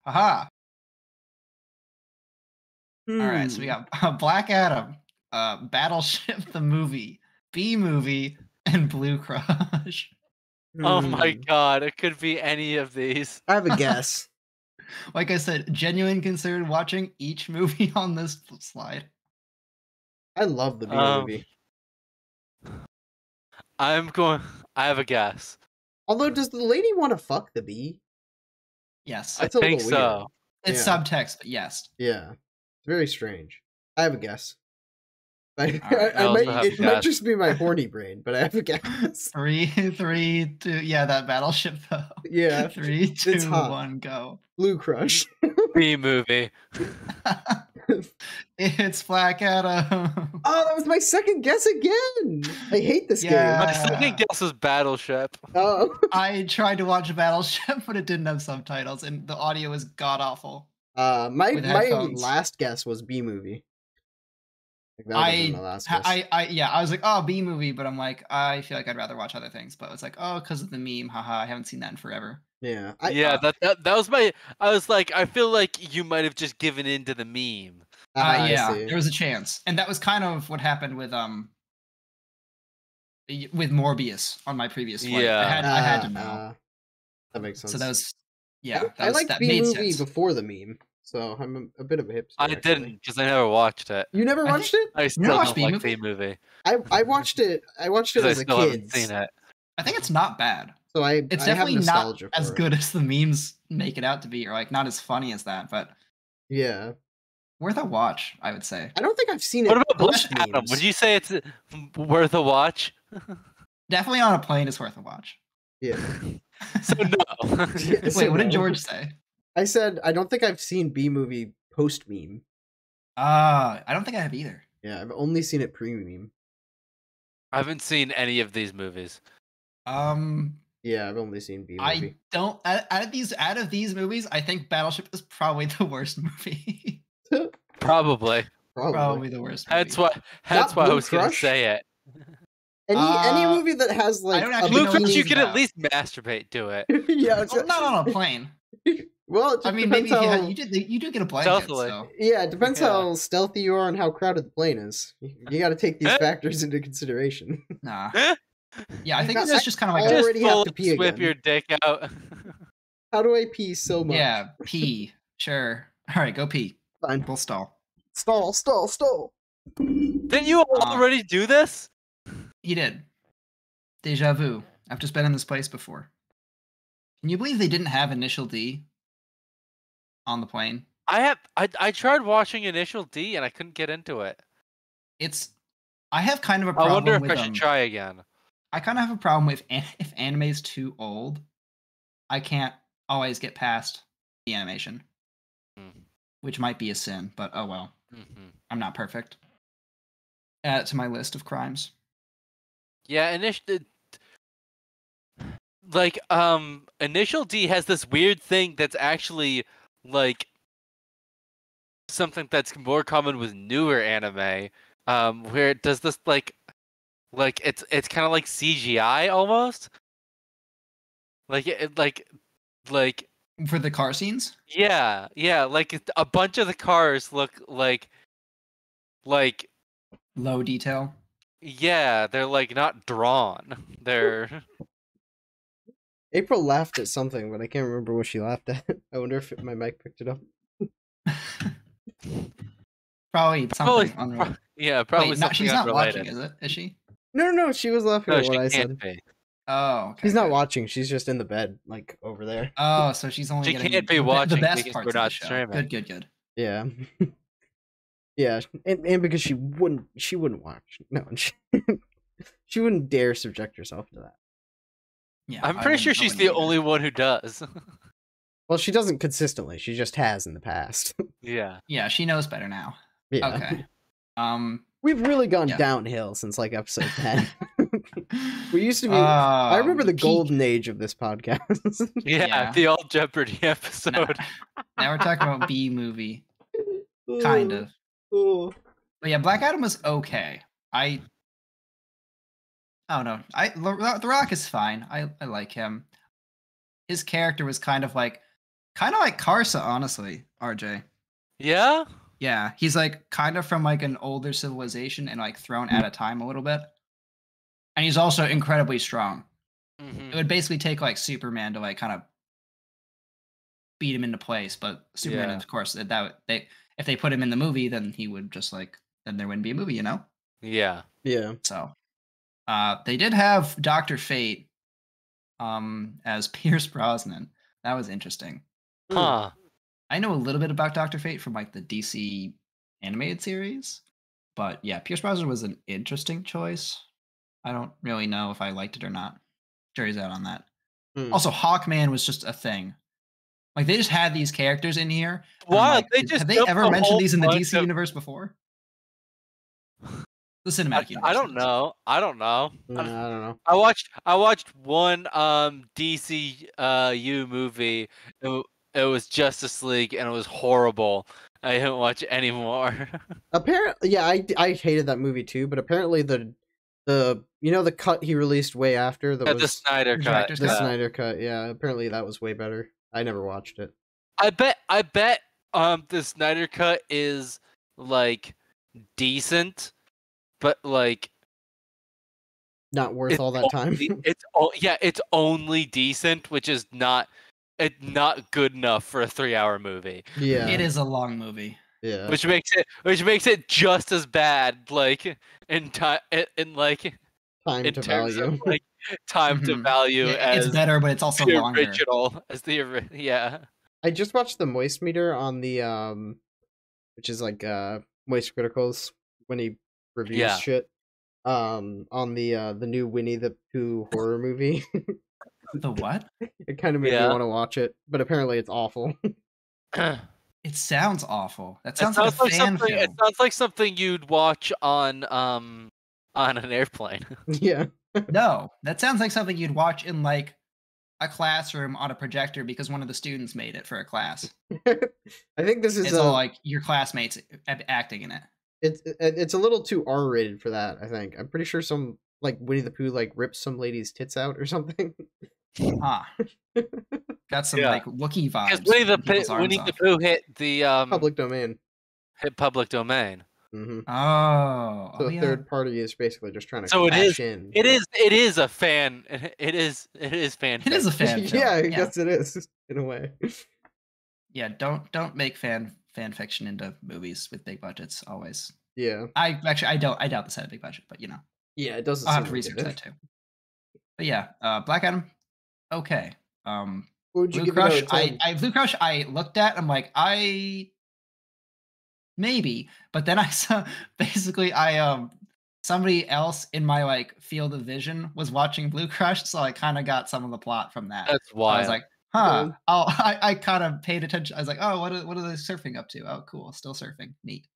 Haha. All right, so we Hmm. got Black Adam, Battleship the movie, B movie, and Blue Crush. Oh my Hmm. god, it could be any of these. I have a guess. Like I said, genuine considered watching each movie on this slide. I love the B Um, movie. I have a guess. Although, does the lady want to fuck the bee? Yes, That's I a think little weird. so. it's yeah. subtext, but yes. Yeah, it's very strange. I have a guess. right, I also have a It might guess. just be my horny brain, but I have a guess. 3, 2. Yeah, that Battleship though. Yeah, 3, 2, hot. 1, go. Blue Crush. B movie. It's Black Adam. Oh, that was my second guess again. I hate this Yeah. My second guess was Battleship. game. Oh, I tried to watch Battleship, but it didn't have subtitles, and the audio was god awful. my With my headphones. last guess was B movie. Like, that would've been my last guess. I was like, oh, B movie, but I'm like, I feel like I'd rather watch other things. But it's like, oh, because of the meme, haha, I haven't seen that in forever. Yeah, That was my. I was like, I feel like you might have just given in to the meme. I Yeah, see. there was a chance, and that was kind of what happened with Morbius on my previous flight. Yeah. I had to know. That makes sense. So that was, yeah, I liked that B made movie sense. before the meme, so I'm a bit of a hipster. I actually. didn't because I never watched it. You never I watched it? I still watched don't like B-movie? B movie I watched it. I watched it because I as a still haven't kid. seen it. I think it's not bad. So It's I have definitely not nostalgia as for it. good as the memes make it out to be, or like not as funny as that, but Yeah, worth a watch, I would say. I don't think I've seen it. What about Black post Adam? memes. Would you say it's worth a watch? Definitely on a plane is worth a watch. Yeah. So no. Yeah, Wait, so what did no. George say? I said I don't think I've seen B movie post meme. I don't think I have either. Yeah, I've only seen it pre meme. I haven't seen any of these movies. Yeah, I've only seen B I movie. don't. Out of these movies, I think Battleship is probably the worst movie. Probably. Probably the worst. Movie. That's why. That's why I Blue was gonna Crush? say it. Any movie that has like don't a actually Blue know Crush, what you it's could at about. least masturbate to it. yeah, it's Well, not on a plane. well, it just I mean, maybe depends if how, you do get a blanket. Stealthily. So. yeah, it depends Yeah. how stealthy you are and how crowded the plane is. You got to take these factors into consideration. Nah. Yeah, I think this I- is just kind of I like a, already have full to pee whip again. your dick out. How do I pee so much? yeah, pee. Sure. All right, go pee. Fine. We'll stall. Stall. Didn't you already do this? He did. Deja vu. I've just been in this place before. Can you believe they didn't have Initial D on the plane? I tried watching Initial D and I couldn't get into it. I have kind of a I problem wonder if with I should try again. I kind of have a problem with if anime is too old. I can't always get past the animation, which might be a sin, but oh well. I'm not perfect. Add it to my list of crimes. Yeah, Initial D has this weird thing that's actually like something that's more common with newer anime, where it does this like it's kind of like CGI almost, like For the car scenes? yeah, like a bunch of the cars look like Low detail. yeah, they're like not drawn. They're April laughed at something, but I can't remember what she laughed at. I wonder if my mic picked it up. Probably something unrelated. Yeah, probably Wait, something she's not unrelated. watching, is it? Is she? No, she was laughing No, at what she I can't said. be. Oh, okay. She's not good. watching. She's just in the bed, like over there. Oh, so she's only She getting can't be the watching best because parts we're of the not show. streaming. Good. Yeah, yeah, and because she wouldn't watch. No, she wouldn't dare subject herself to that. Yeah, I'm pretty sure she's the only one who does. Well, she doesn't consistently. She just has in the past. Yeah. Yeah, she knows better now. Yeah. Okay. We've really gone Yeah. downhill since like episode 10. We used to be. I remember the golden age of this podcast. Yeah, the All Jeopardy episode. Now we're talking about B movie, kind of. Ooh. But yeah, Black Adam was okay. I don't know. The Rock is fine. I like him. His character was kind of like Karsa, honestly. RJ. Yeah. Yeah, he's like kind of from like an older civilization and like thrown out of time a little bit. And he's also incredibly strong. It would basically take like Superman to like kind of beat him into place, but Superman, of course, if they put him in the movie, then he would just like then there wouldn't be a movie, you know? Yeah. Yeah. So, they did have Dr. Fate, as Pierce Brosnan. That was interesting. Huh. I know a little bit about Dr. Fate from like the DC animated series, but yeah, Pierce Brosnan was an interesting choice. I don't really know if I liked it or not. Jury's out on that. Also, Hawkman was just a thing. Like they just had these characters in here. Wow, like, have they ever mentioned these in the DC universe before? The cinematic universe. I don't know. I don't know. I don't know. I watched one DCU movie. It was Justice League and it was horrible. I didn't watch it anymore. Apparently, yeah, I hated that movie too. But apparently the the cut he released way after the Snyder cut. The Snyder cut, yeah. Apparently that was way better. I never watched it. I bet the Snyder cut is like decent, but like not worth all that time. It's only decent, which is not good enough for a 3-hour movie. Yeah, it is a long movie. Yeah, which makes it just as bad, like in time to value, of, like time to value. Yeah, as it's better, but it's also the longer. Original as the yeah. I just watched the Moist Meter on the which is like Moist Criticals when he reviews shit. On the new Winnie the Pooh horror movie. The what? It kind of made me want to watch it, but apparently it's awful. It sounds awful. That sounds like a fan film. It sounds like something you'd watch on an airplane. Yeah. No, that sounds like something you'd watch in like a classroom on a projector because one of the students made it for a class. I think this is all like your classmates acting in it. It's a little too R-rated for that, I think. I'm pretty sure some like Winnie the Pooh like rips some lady's tits out or something. Got some like Wookiee vibes. Winnie the Pooh hit the public domain. Oh, so the third party is basically just trying to cash in. It is a fan. It is fan. It is a fan film. Yeah, I guess it is in a way. Yeah, don't make fan fan fiction into movies with big budgets always. Yeah. I doubt this had a big budget, but you know. Yeah, it doesn't I'll seem have to like research it. that too. But yeah, Black Adam, okay. What would you Blue give it out Crush, of 10? I Blue Crush, I looked at, I'm like, maybe, but then I saw basically somebody else in my like field of vision was watching Blue Crush, so I kind of got some of the plot from that. That's I was wild. like, huh. I kind of paid attention. I was like, oh, what are they surfing up to? Oh, cool, still surfing, neat.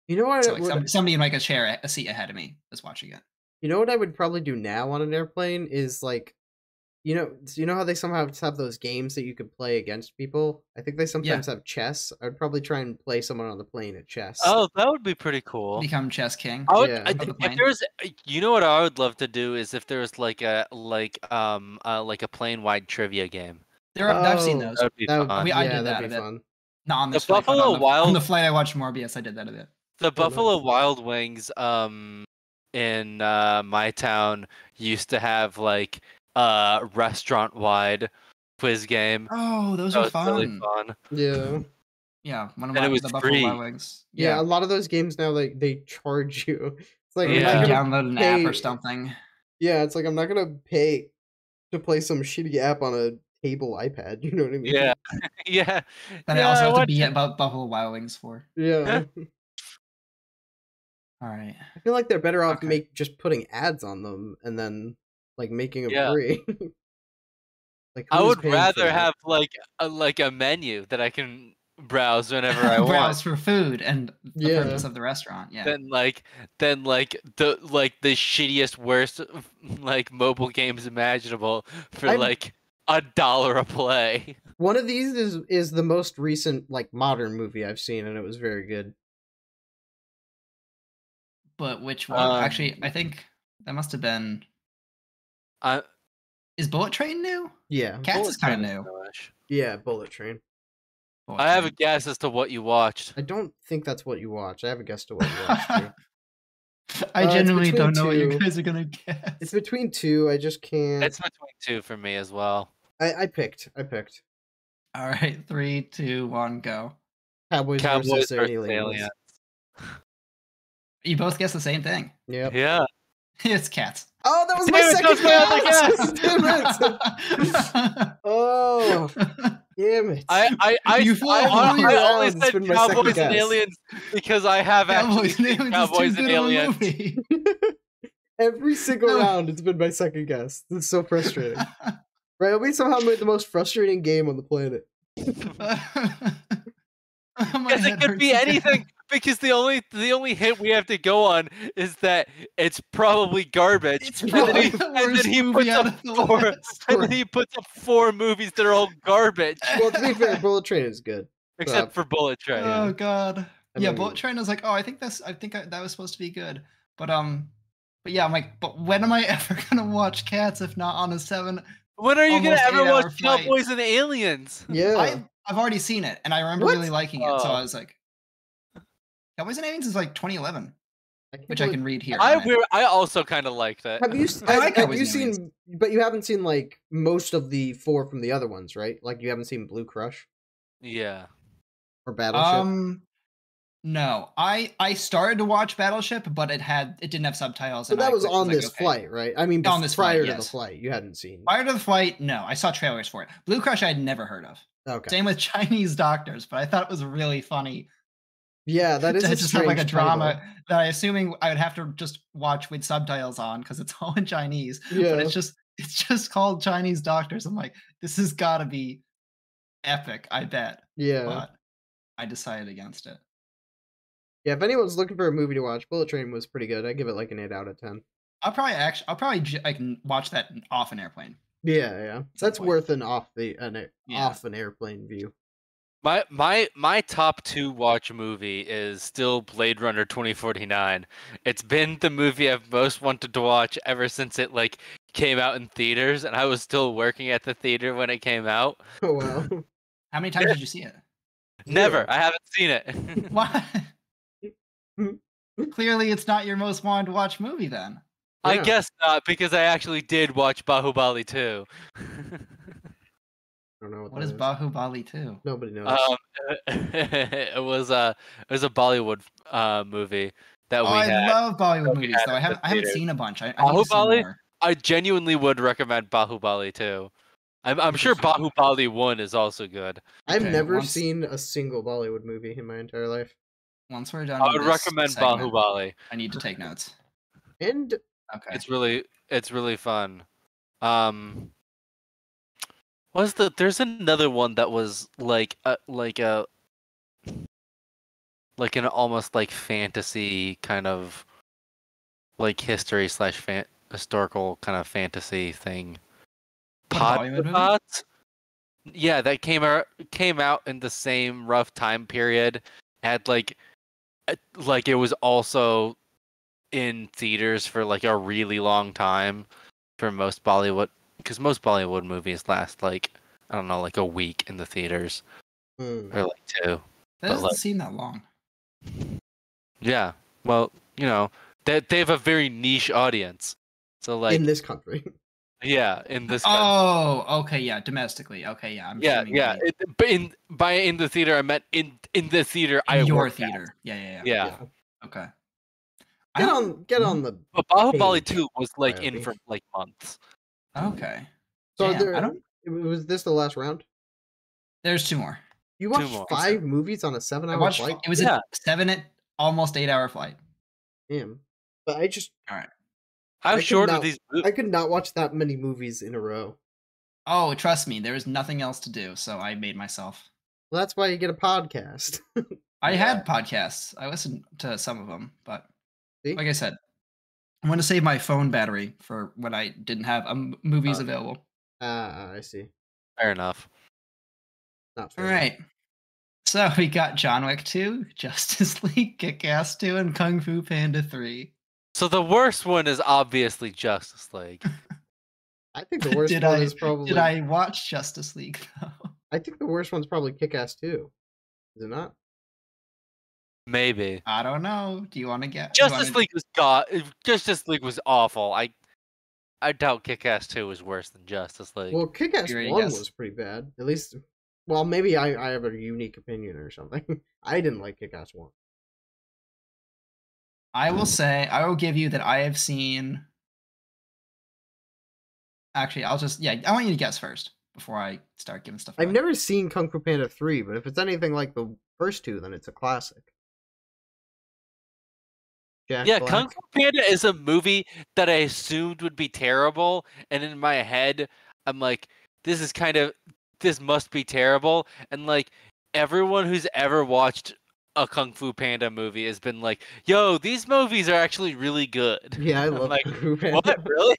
You know what? So like somebody in like a seat ahead of me was watching it. You know what I would probably do now on an airplane is like, you know how they somehow have those games that you could play against people? I think they sometimes have chess. I'd probably try and play someone on the plane at chess. Oh, that would be pretty cool. Become chess king. I would, Yeah. if there's, you know what I would love to do is if there was like a plane wide trivia game. I've seen those. That'd be fun. I did that that'd a be bit. fun. Not on The this flight, but Buffalo on the Wild- flight I watched Morbius, I did that a bit. The Buffalo nice. Wild Wings in my town used to have like restaurant wide quiz game. Oh, those That are was fun. really fun. Yeah. Yeah, one of And it was the free. Buffalo Wild Wings. Yeah, a lot of those games now they charge you. It's like You Yeah. I'm not download gonna an pay... app or something. Yeah, it's like I'm not gonna pay to play some shitty app on a table iPad. You know what I mean? Yeah, yeah. That Yeah, I also have to what- be at Buffalo Wild Wings for. Yeah. All right. I feel like they're better off Okay. just putting ads on them and then like making them Yeah. free. Like I who's would paying for rather that? have like a menu that I can browse whenever I want. Browse for food and the Yeah. purpose of the restaurant. Yeah. Than the shittiest, worst like mobile games imaginable for I'd- like $1 a play. One of these is the most recent like modern movie I've seen, and it was very good. But which one? Actually, I think that must have been. I Is Bullet Train new? Yeah, Cats Bullet is kind Train of is new. newish. yeah, Bullet Train. Bullet I have a Train. guess as to what you watched. I don't think that's what you watch. I have a guess to what you watched. Too. I it's genuinely between don't know what two. you guys are gonna guess. It's between two. I just can't. It's between two for me as well. I picked. All right, 3, 2, 1, go. Cowboys versus Aliens. You both guessed the same thing. Yep. Yeah. It's Cats. Oh, that was Damn my it, second that was my guess! Damn it! Oh, damn it! You I only rounds said been my second Cowboys and guess. Aliens because I have actually Cowboys and seen Aliens Cowboys is too and good of a Aliens. movie. Every single No. round, it's been my second guess. This is so frustrating. Right? We somehow made the most frustrating game on the planet. Because it could be anything. Because the only hint we have to go on is that it's probably garbage. It's and then probably he, the and then worst he movie puts out up of the four. list. And then he puts up 4 movies that are all garbage, Well, to be fair, Bullet Train is good. except for Bullet Train. Oh god. I Yeah, mean- Bullet Train is like, oh, I think that was supposed to be good. But yeah, I'm like, but when am I ever gonna watch Cats if not on a 7? When are you gonna Almost ever 8-hour watch flight. Cowboys and Aliens? Yeah. I've already seen it, and I remember What? really liking it. So Oh. I was like, Cowboys and Aliens is like 2011, can't which I believe- can read here. I also kind of liked it. Have you I like have Cowboys you and Aliens. seen? But you haven't seen like most of the 4 from the other ones, right? Like you haven't seen Blue Crush Yeah. or Battleship. No, I started to watch Battleship, but it didn't have subtitles. So and that I was like, on okay. this flight, right? I mean, On this prior flight, to the yes. flight, you hadn't seen. Prior to the flight, no, I saw trailers for it. Blue Crush, I had never heard of. Okay. Same with Chinese Doctors, but I thought it was really funny Yeah, that is to a just have like a strange drama title. that I assuming I would have to just watch with subtitles on because it's all in Chinese. Yeah. But it's just called Chinese Doctors. I'm like, this has got to be epic. I bet. Yeah. But I decided against it. Yeah, if anyone's looking for a movie to watch, Bullet Train was pretty good. I give it like an 8 out of 10. I'll probably I can watch that off an airplane. Yeah. That's point. worth an Yeah. off an airplane view. My top 2 watch movie is still Blade Runner 2049. It's been the movie I've most wanted to watch ever since it like came out in theaters, and I was still working at the theater when it came out. Oh wow. How many times did you see it? Never. Zero. I haven't seen it. Why? Clearly, it's not your most wanted to watch movie then. I Yeah. guess not, because I actually did watch Bahubali 2. I don't know what What that is is. Bahubali 2? Nobody knows. It was a Bollywood movie that Oh, we I had. love Bollywood that we movies, had though. in the I haven't theaters. seen a bunch. I need to see Bahubali, more. I genuinely would recommend Bahubali too. I'm sure Bahubali 1 is also good. I've Okay, never once- seen a single Bollywood movie in my entire life. Once we're done I with would this recommend segment, Bahubali. I need to take notes. And Okay. It's really fun. There's another one that was like an almost like fantasy kind of like history / historical kind of fantasy thing. What, a Bollywood movie? Podbots? Yeah, that came out in the same rough time period. Had like it was also in theaters for like a really long time for most Bollywood, because most Bollywood movies last like, I don't know, like a week in the theaters or like 2. That doesn't seem that long. Yeah, well, they have a very niche audience. So like in this country. Yeah, in this country. Oh, okay, yeah, domestically. Okay, yeah, I'm assuming. Yeah. But in the theater, I meant in the theater. In your worked theater. at. Yeah. Yeah. Okay. Get on the. But Bahubali page, 2 was like in Ryobii. for like months. Okay. So Damn, was this the last round? There's 2 more. You 2 watched more. 5 movies on a 7-hour flight? It was a almost 8-hour flight. Damn. But I just. Alright. How short are these? I could not watch that many movies in a row. Oh, trust me, there was nothing else to do, so I made myself. Well, that's why you get a podcast. I had podcasts. I listened to some of them, but See? like I said, I'm going to save my phone battery for when I didn't have movies available. I see. Fair enough. Not fair. All right. So we got John Wick 2, Justice League, Kick-Ass 2, and Kung Fu Panda 3. So the worst one is obviously Justice League. I think the worst one is probably. Did I watch Justice League though? I think the worst one's probably Kick-Ass 2. Is it not? Maybe. I don't know. Do you want to get Justice League was awful. I doubt Kick-Ass 2 was worse than Justice League. Well, Kick-Ass 1 was pretty bad. At least, well, maybe I have a unique opinion or something. I didn't like Kick-Ass 1. I will give you that I have seen. Actually, I want you to guess first before I start giving stuff away. I've never seen Kung Fu Panda 3, but if it's anything like the first 2, then it's a classic. Jack Black. Kung Fu Panda is a movie that I assumed would be terrible, and in my head, I'm like, this must be terrible, and like everyone who's ever watched a Kung Fu Panda movie has been like, yo, these movies are actually really good. Yeah, I love like, Kung Fu Panda. What, really?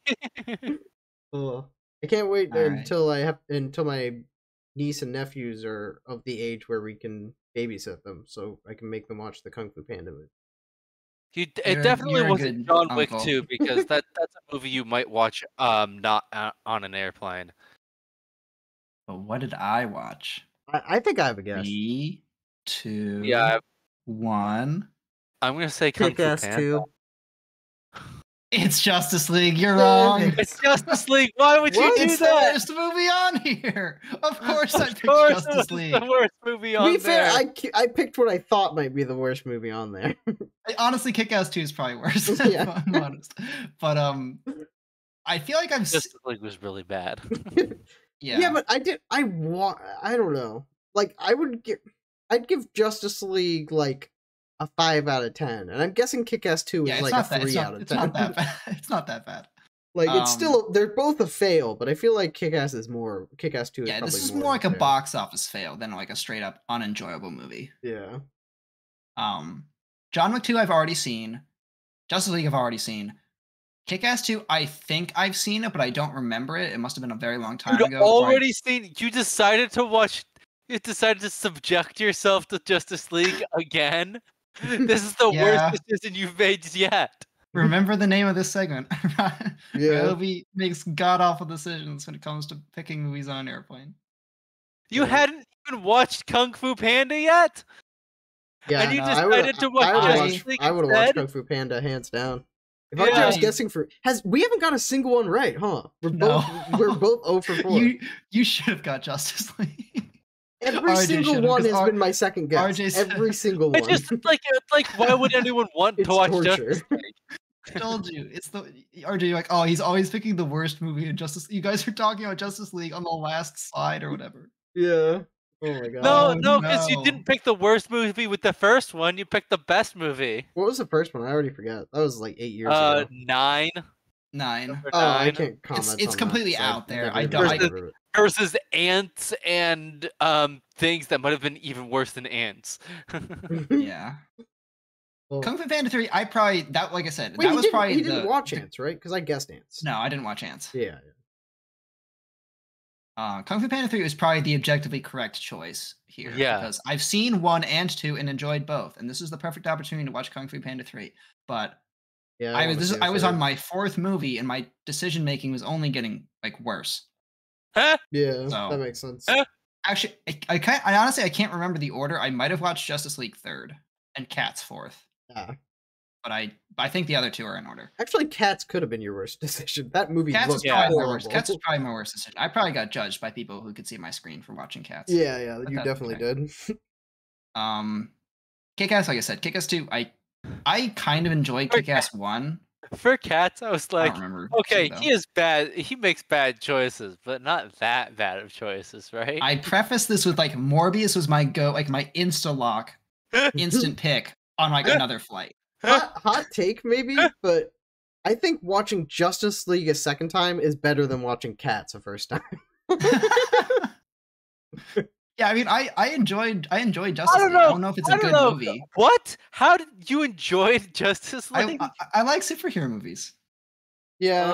Oh, I can't wait right. until my niece and nephews are of the age where we can babysit them, so I can make them watch the Kung Fu Panda movie. It definitely wasn't John Wick 2, because that's a movie you might watch not on an airplane. But what did I watch? I think I have a guess. 3, 2, Yeah. 1. I'm gonna say Kung Fu Kick-Ass Panda. 2. It's Justice League. You're wrong. It's Justice League. Why would you do It's that? the worst movie on here. Of course, I picked Justice Justice League. The worst movie on To be fair, there. I picked what I thought might be the worst movie on there. Honestly, Kick-Ass 2 is probably worse. Yeah. If I'm honest. But I feel like Justice League was really bad. yeah, but I don't know. Like I'd give Justice League like a 5 out of 10, and I'm guessing Kick-Ass 2 is like a 3 out of 10. It's not that bad. It's not that bad. Like it's still, they're both a fail, but I feel like Kick-Ass 2 is probably this is more more like a fail. box office fail than like a straight up unenjoyable movie. Yeah. John Wick 2 I've already seen. Justice League I've already seen. Kick-Ass 2 I think I've seen it, but I don't remember it. It must have been a very long time ago. Already seen? You decided to watch? You decided to subject yourself to Justice League again? This is the worst decision you've made yet. Remember the name of this segment. Yeah. Ryobii makes god-awful decisions when it comes to picking movies on an airplane. You hadn't even watched Kung Fu Panda yet? Yeah, and you decided to watch Justice League I would have watched instead? Kung Fu Panda hands down. If RJ was Yeah. guessing for we haven't got a single one right, huh? We're No. both 0 for 4. You should have got Justice League. Every RJ single should've, one 'cause has been my second guess. RJ said- Every single one. It's like, why would anyone want It's to watch torture. Justice League? I told you, it's the RJ. You're like, oh, he's always picking the worst movie in Justice. You guys are talking about Justice League on the last slide or whatever. Yeah. Oh my god. No, because you didn't pick the worst movie with the first one. You picked the best movie. What was the first one? I already forgot. That was like 8 years ago. 9. 9. Number Oh, I 9 can't comment. It's on completely that, 'cause out there. never I even don't- heard of it. versus ants and things that might have been even worse than ants. Yeah. Well, Kung Fu Panda 3. I probably that like I said wait, that was probably he didn't watch Ants, right? Because I guessed Ants. No, I didn't watch Ants. Yeah. Kung Fu Panda 3 was probably the objectively correct choice here. Yeah. Because I've seen 1 and 2 and enjoyed both, and this is the perfect opportunity to watch Kung Fu Panda 3. But Yeah. I wanna was see the on third. my 4th movie, and my decision making was only getting like worse. Huh? Yeah, So- that makes sense. Actually, I honestly I can't remember the order. I might have watched Justice League 3rd and Cats 4th, Yeah. but I think the other 2 are in order. Actually, Cats could have been your worst decision. That movie Cats is looked probably my horrible. worst. Cats is probably my worst decision. I probably got judged by people who could see my screen for watching Cats. Yeah, But you that's definitely did. Kick-Ass, like I said, Kick-Ass 2. I kind of enjoyed Okay. Kick-Ass 1. For Cats, I was I like, don't remember. okay, 2, though. he is bad. He makes bad choices, but not that bad of choices, right? I preface this with like Morbius was my my insta lock, instant pick on like another flight. Hot take, maybe, but I think watching Justice League a second time is better than watching Cats a first time. Yeah, I mean, I enjoyed Justice don't League. know. I don't know if it's a good movie. What? How did you enjoy Justice League? I like superhero movies. Yeah,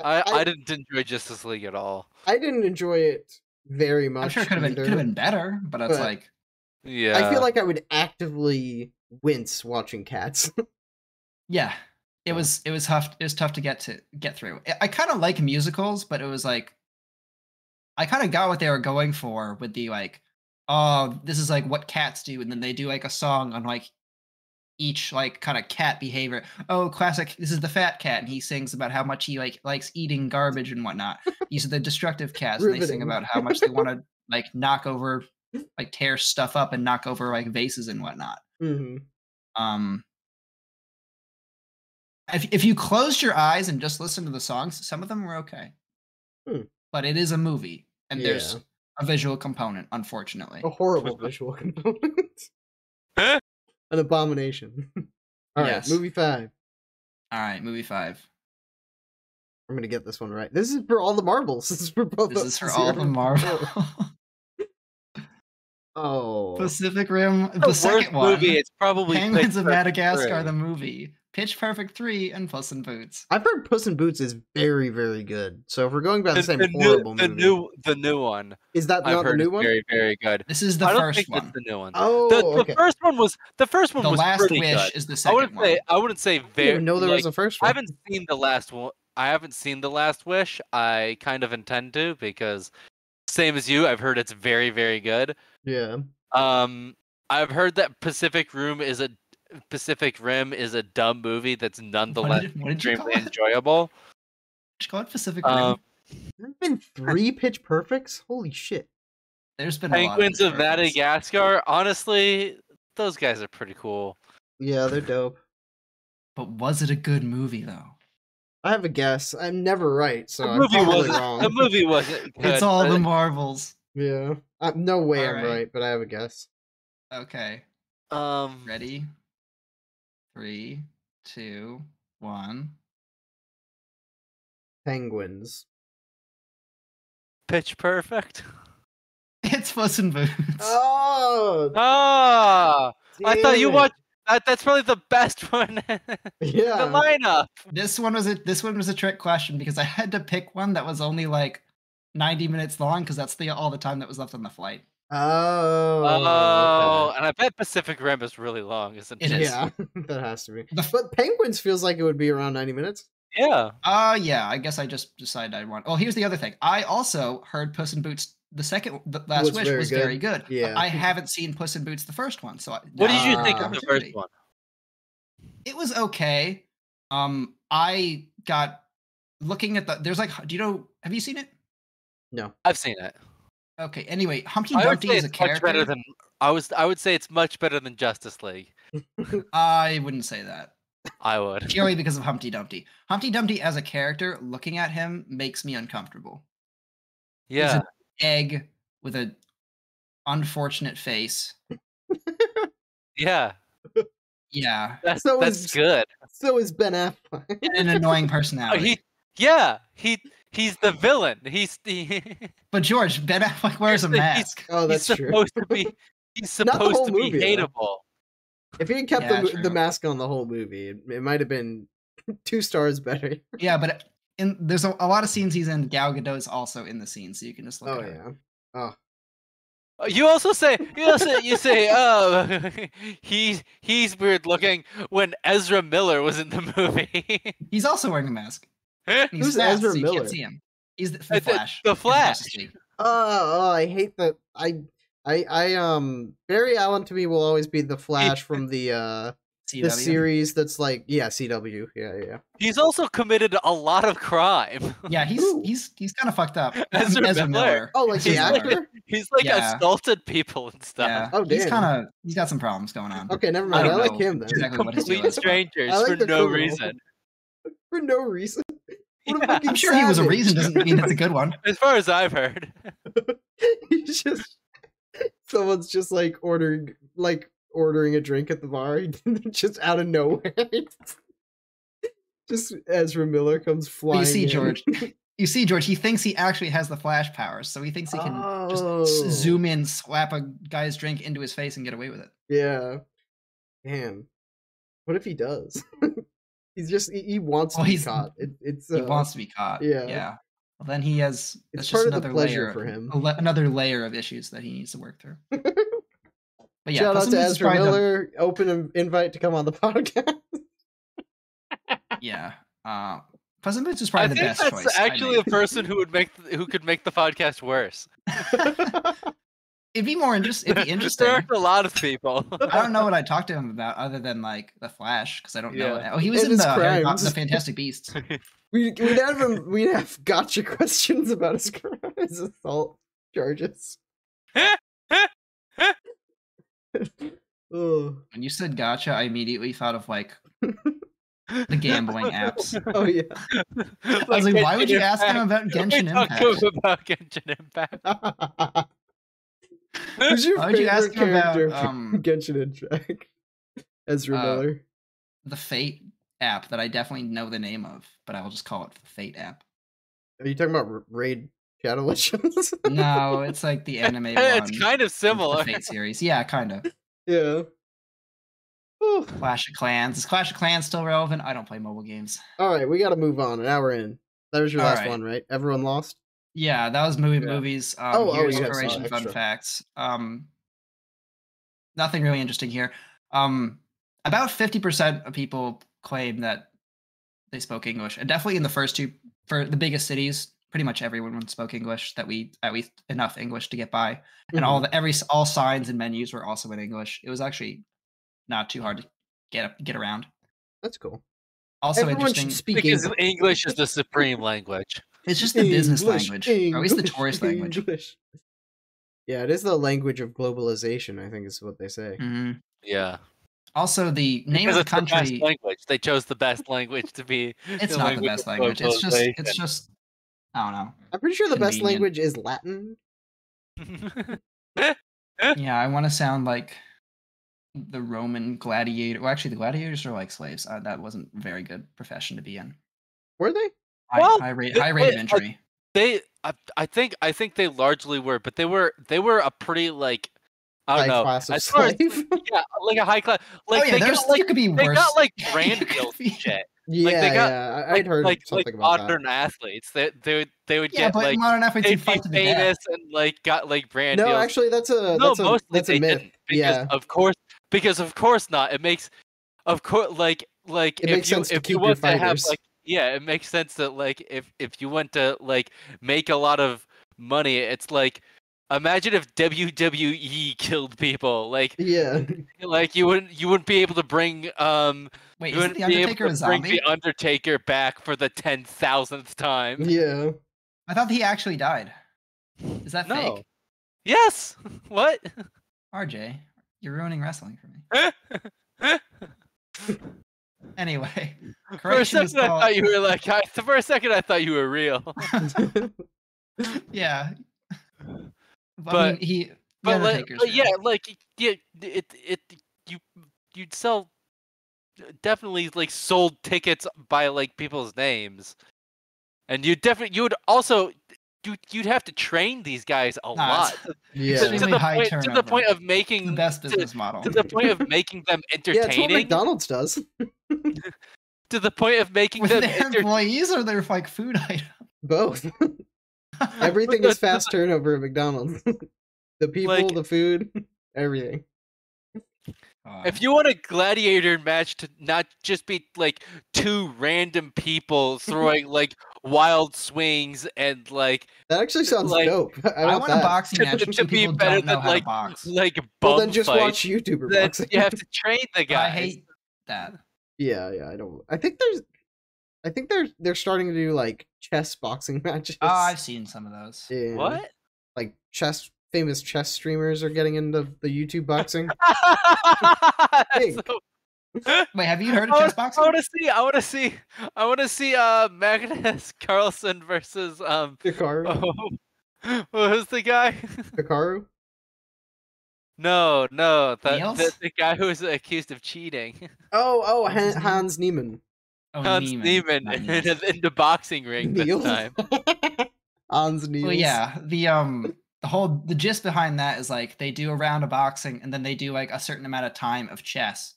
I didn't enjoy Justice League at all. I didn't enjoy it very much. I'm sure it could have been better, but it's But- like Yeah. I feel like I would actively wince watching Cats. yeah, it was tough. It was tough to get through. I kind of like musicals, but it was like I kind of got what they were going for with the like, oh, this is like what cats do, and then they do like a song on like each like kind of cat behavior. Oh, classic. This is the fat cat, and he sings about how much he likes eating garbage and whatnot. These are the destructive cats, and they sing Riveting. about how much they want to like knock over, like tear stuff up and knock over like vases and whatnot. Hmm. If you closed your eyes and just listened to the songs, some of them were okay. But it is a movie, and there's Yeah. a visual component, unfortunately. A horrible visual component. Huh? An abomination. All right, Yes. movie 5. All right, movie 5. I'm gonna get this one right. This is for all the marbles. This is for both. This of is for us all here. the Marvel. Oh, Pacific Rim, the the worst second one. movie. It's probably Penguins Pitch of Perfect Madagascar, 3. the movie. Pitch Perfect 3 and Puss in Boots. I've heard Puss in Boots is very, very good. So if we're going by the same the horrible new, movie, the new one. is that I've not the heard new is one? very, very good. This is the I don't first think one. it's the new one. Oh, the okay. first one was The Last pretty Wish good. is the I second wouldn't one. say I wouldn't say I didn't very. even know there was a first I one. haven't seen the last one. I haven't seen the Last Wish. I kind of intend to because same as you, I've heard it's very, very good. Yeah. I've heard that Pacific Rim is a dumb movie that's nonetheless what did you call extremely it? enjoyable. Did you call it Pacific Rim? There's been 3 Pitch Perfects. Holy shit. There's been a lot Penguins of Pitch Perfects. Madagascar. Honestly, those guys are pretty cool. Yeah, they're dope. But was it a good movie though? I have a guess. I'm never right, so The I'm movie probably wasn't. wrong. The movie wasn't good. It's all but the Marvels. Yeah. No way I'm Alright. right, but I have a guess. Okay. Um, Ready? 3, 2, 1. Penguins. Pitch Perfect. It's Puss in Boots. Oh! Ah, I thought you damn it. watched. That's probably the best one in Yeah. the lineup. This one was a trick question because I had to pick one that was only like 90 minutes long because that's all the time that was left on the flight. Oh. Oh, okay. and I bet Pacific Rim is really long, isn't it? It is. Yeah, that has to be. The- But Penguins feels like it would be around 90 minutes. Yeah. Yeah, I guess I just decided I want. Oh, here's the other thing. I also heard Puss in Boots the Last Was Wish very was good. very good. Yeah. I haven't seen Puss in Boots the first one, so What did you Ah. think of the first one? It was okay. I got looking at there's like, have you seen it? No. I've seen it. Okay. Anyway, Humpty I would Dumpty say is a it's much better character. than I would say it's much better than Justice League. I wouldn't say that. I would. Purely because of Humpty Dumpty. Humpty Dumpty as a character, looking at him makes me uncomfortable. He's Yeah. an egg with an unfortunate face. Yeah. Yeah. That's So that's good. So is Ben Affleck. And an annoying Oh, personality. he's the villain. But George, Ben Affleck wears a mask. Oh, that's he's true. supposed to be he's Not the supposed whole to be movie, though. hateable. If he had kept Yeah, the true. mask on the whole movie, it might have been 2 stars better. Yeah, but there's a lot of scenes he's in. Gal Gadot is also in the scene, so you can just look Oh at her. yeah. Oh. You say oh he's weird looking when Ezra Miller was in the movie. He's also wearing a mask. He's Who's fast, Ezra so you Miller? can't see him. He's the The- Flash. the in Flash. Justice League. Oh, I hate that. Barry Allen to me will always be the Flash from the CW. series that's like CW. Yeah. He's also committed a lot of crime. Yeah, Who? he's kind of fucked up. Ezra Miller. Oh, like the He's like- actor? He's like Yeah. assaulted people and stuff. Yeah, Oh, he's damn. he's got some problems going on. Okay, never I mind. I, don't like know him then. exactly what his deal Complete is. strangers I like for the no criminal. reason. For no reason. What a Yeah. fucking I'm sure he was a savage. reason doesn't mean it's a good one. As far as I've heard. He's just someone's just like ordering a drink at the bar, just out of nowhere. Just Ezra Miller comes But flying. you see, in. George. You see, George. He thinks he actually has the Flash powers, so he thinks he can just Oh. zoom in, slap a guy's drink into his face, and get away with it. Yeah. Damn. What if he does? He wants Well, to be he's- caught. It's He wants to be caught. yeah. Yeah. Well, then he has. It's That's part just of the another pleasure layer for him. Another layer of issues that he needs to work through. But yeah, Shout out Puss in to Boots is Ezra probably the- Miller. Open invite to come on the podcast. Yeah. Puss in Boots is I probably the think best that's choice. actually a person who could make the podcast worse. It'd be more interesting. It'd be interesting. There aren't a lot of people. I don't know what I talked to him about other than like the Flash because I don't know. Yeah. Oh, he was And in his the crimes. the Fantastic Beasts. We'd have gotcha questions about his assault charges. Oh. When you said gotcha, I immediately thought of like the gambling apps. Oh yeah. I was like, why would you ask him about Genshin Impact? About Genshin Impact. Who's your Why would you favorite ask him about, character from Genshin Impact? Ezra Miller. The Fate app that I definitely know the name of, but I will just call it the Fate app. Are you talking about Raid Shadow Legends? No, it's like the anime one. It's kind of The similar. Fate series. Yeah, kind of. Yeah. Whew. Clash of Clans. Is Clash of Clans still relevant? I don't play mobile games. All right, we got to move on. An hour in. That was your All last right. one, right? Everyone lost. Yeah, that was movies. Here's you have inspiration some fun extra. facts. Nothing really interesting here. About 50% of people claim that they spoke English, and definitely in the first two, for the biggest cities, pretty much everyone spoke English. That we at least enough English to get by, and all signs and menus were also in English. It was actually not too hard to get around. That's cool. Also Everyone interesting. should speak Because English. English is the supreme language. It's just the business English, language, or at least the English, tourist language. English. Yeah, it is the language of globalization, I think is what they say. Mhm. Yeah. Also, the name Because of the it's the best country. language. They chose the best language to be. It's not the best of language. It's globalization. just. I don't know. I'm pretty sure the best Convenient. language is Latin. Yeah, I want to sound like the Roman gladiator. Well, actually, the gladiators are like slaves. That wasn't a very good profession to be in. Were they? Well, High rate they- of they- injury. I think they largely were, but they were a pretty like I don't High know. class of As far as, slave. yeah, like a high class. Like Oh yeah, they there's got like you could be they worse. got like You brand could deals be- and shit. Yeah, they got, yeah. I'd heard like something about modern athletes. They would Yeah, get but like modern athletes they'd you be fight to the death. famous and like got like brand that. No, deals. actually, that's No, a mostly myth. they didn't. Because Yeah, of course not. It makes of course like It makes sense to if keep you your want to have fighters. like yeah, it makes sense that like if you want to like make a lot of money, it's like imagine if WWE killed people. Like Yeah. you wouldn't be able to bring Wait, you isn't wouldn't the be able Undertaker a to bring zombie? the Undertaker back for the 10,000th time. Yeah. I thought he actually died. Is that No. fake? Yes. What? RJ, you're ruining wrestling for me. Anyway, For a second, I thought you were like. For a second, I thought you were real. Yeah, But I mean, the Undertaker's real. yeah, like yeah, you'd sell definitely like sold tickets by like people's names, and you would also you'd have to train these guys a lot Yeah. to Extremely high the turnover. point of making the best business model. to the point of making them Yeah, it's what entertaining. McDonald's does. To the point of making With them their employees or their like food items. Both. Everything is fast turnover at McDonald's. The people, Like- the food, everything. If you want a gladiator match to not just be like two random people throwing like wild swings and like That actually sounds like, dope. I I want want a that. boxing match to with two be people who better don't know than how like to box. like Well, bum then just fight, watch YouTuber then boxing. you have to train the guys. I hate that. Yeah, I don't. I think they're starting to do like chess boxing matches. Oh, I've seen some of those. Yeah. What? Like famous chess streamers are getting into the YouTube boxing. That's Think. so- Wait, have you heard of chess boxing? I want to see Magnus Carlsen versus Hikaru. what was the guy? Hikaru. No, Niels? the guy who was accused of cheating. Oh, What's his name? Hans Niemann. Oh, Hans Niemann not in Niels. the boxing ring this Niels. time. Hans Niels. Well, yeah, the gist behind that is like they do a round of boxing and then they do like a certain amount of time of chess,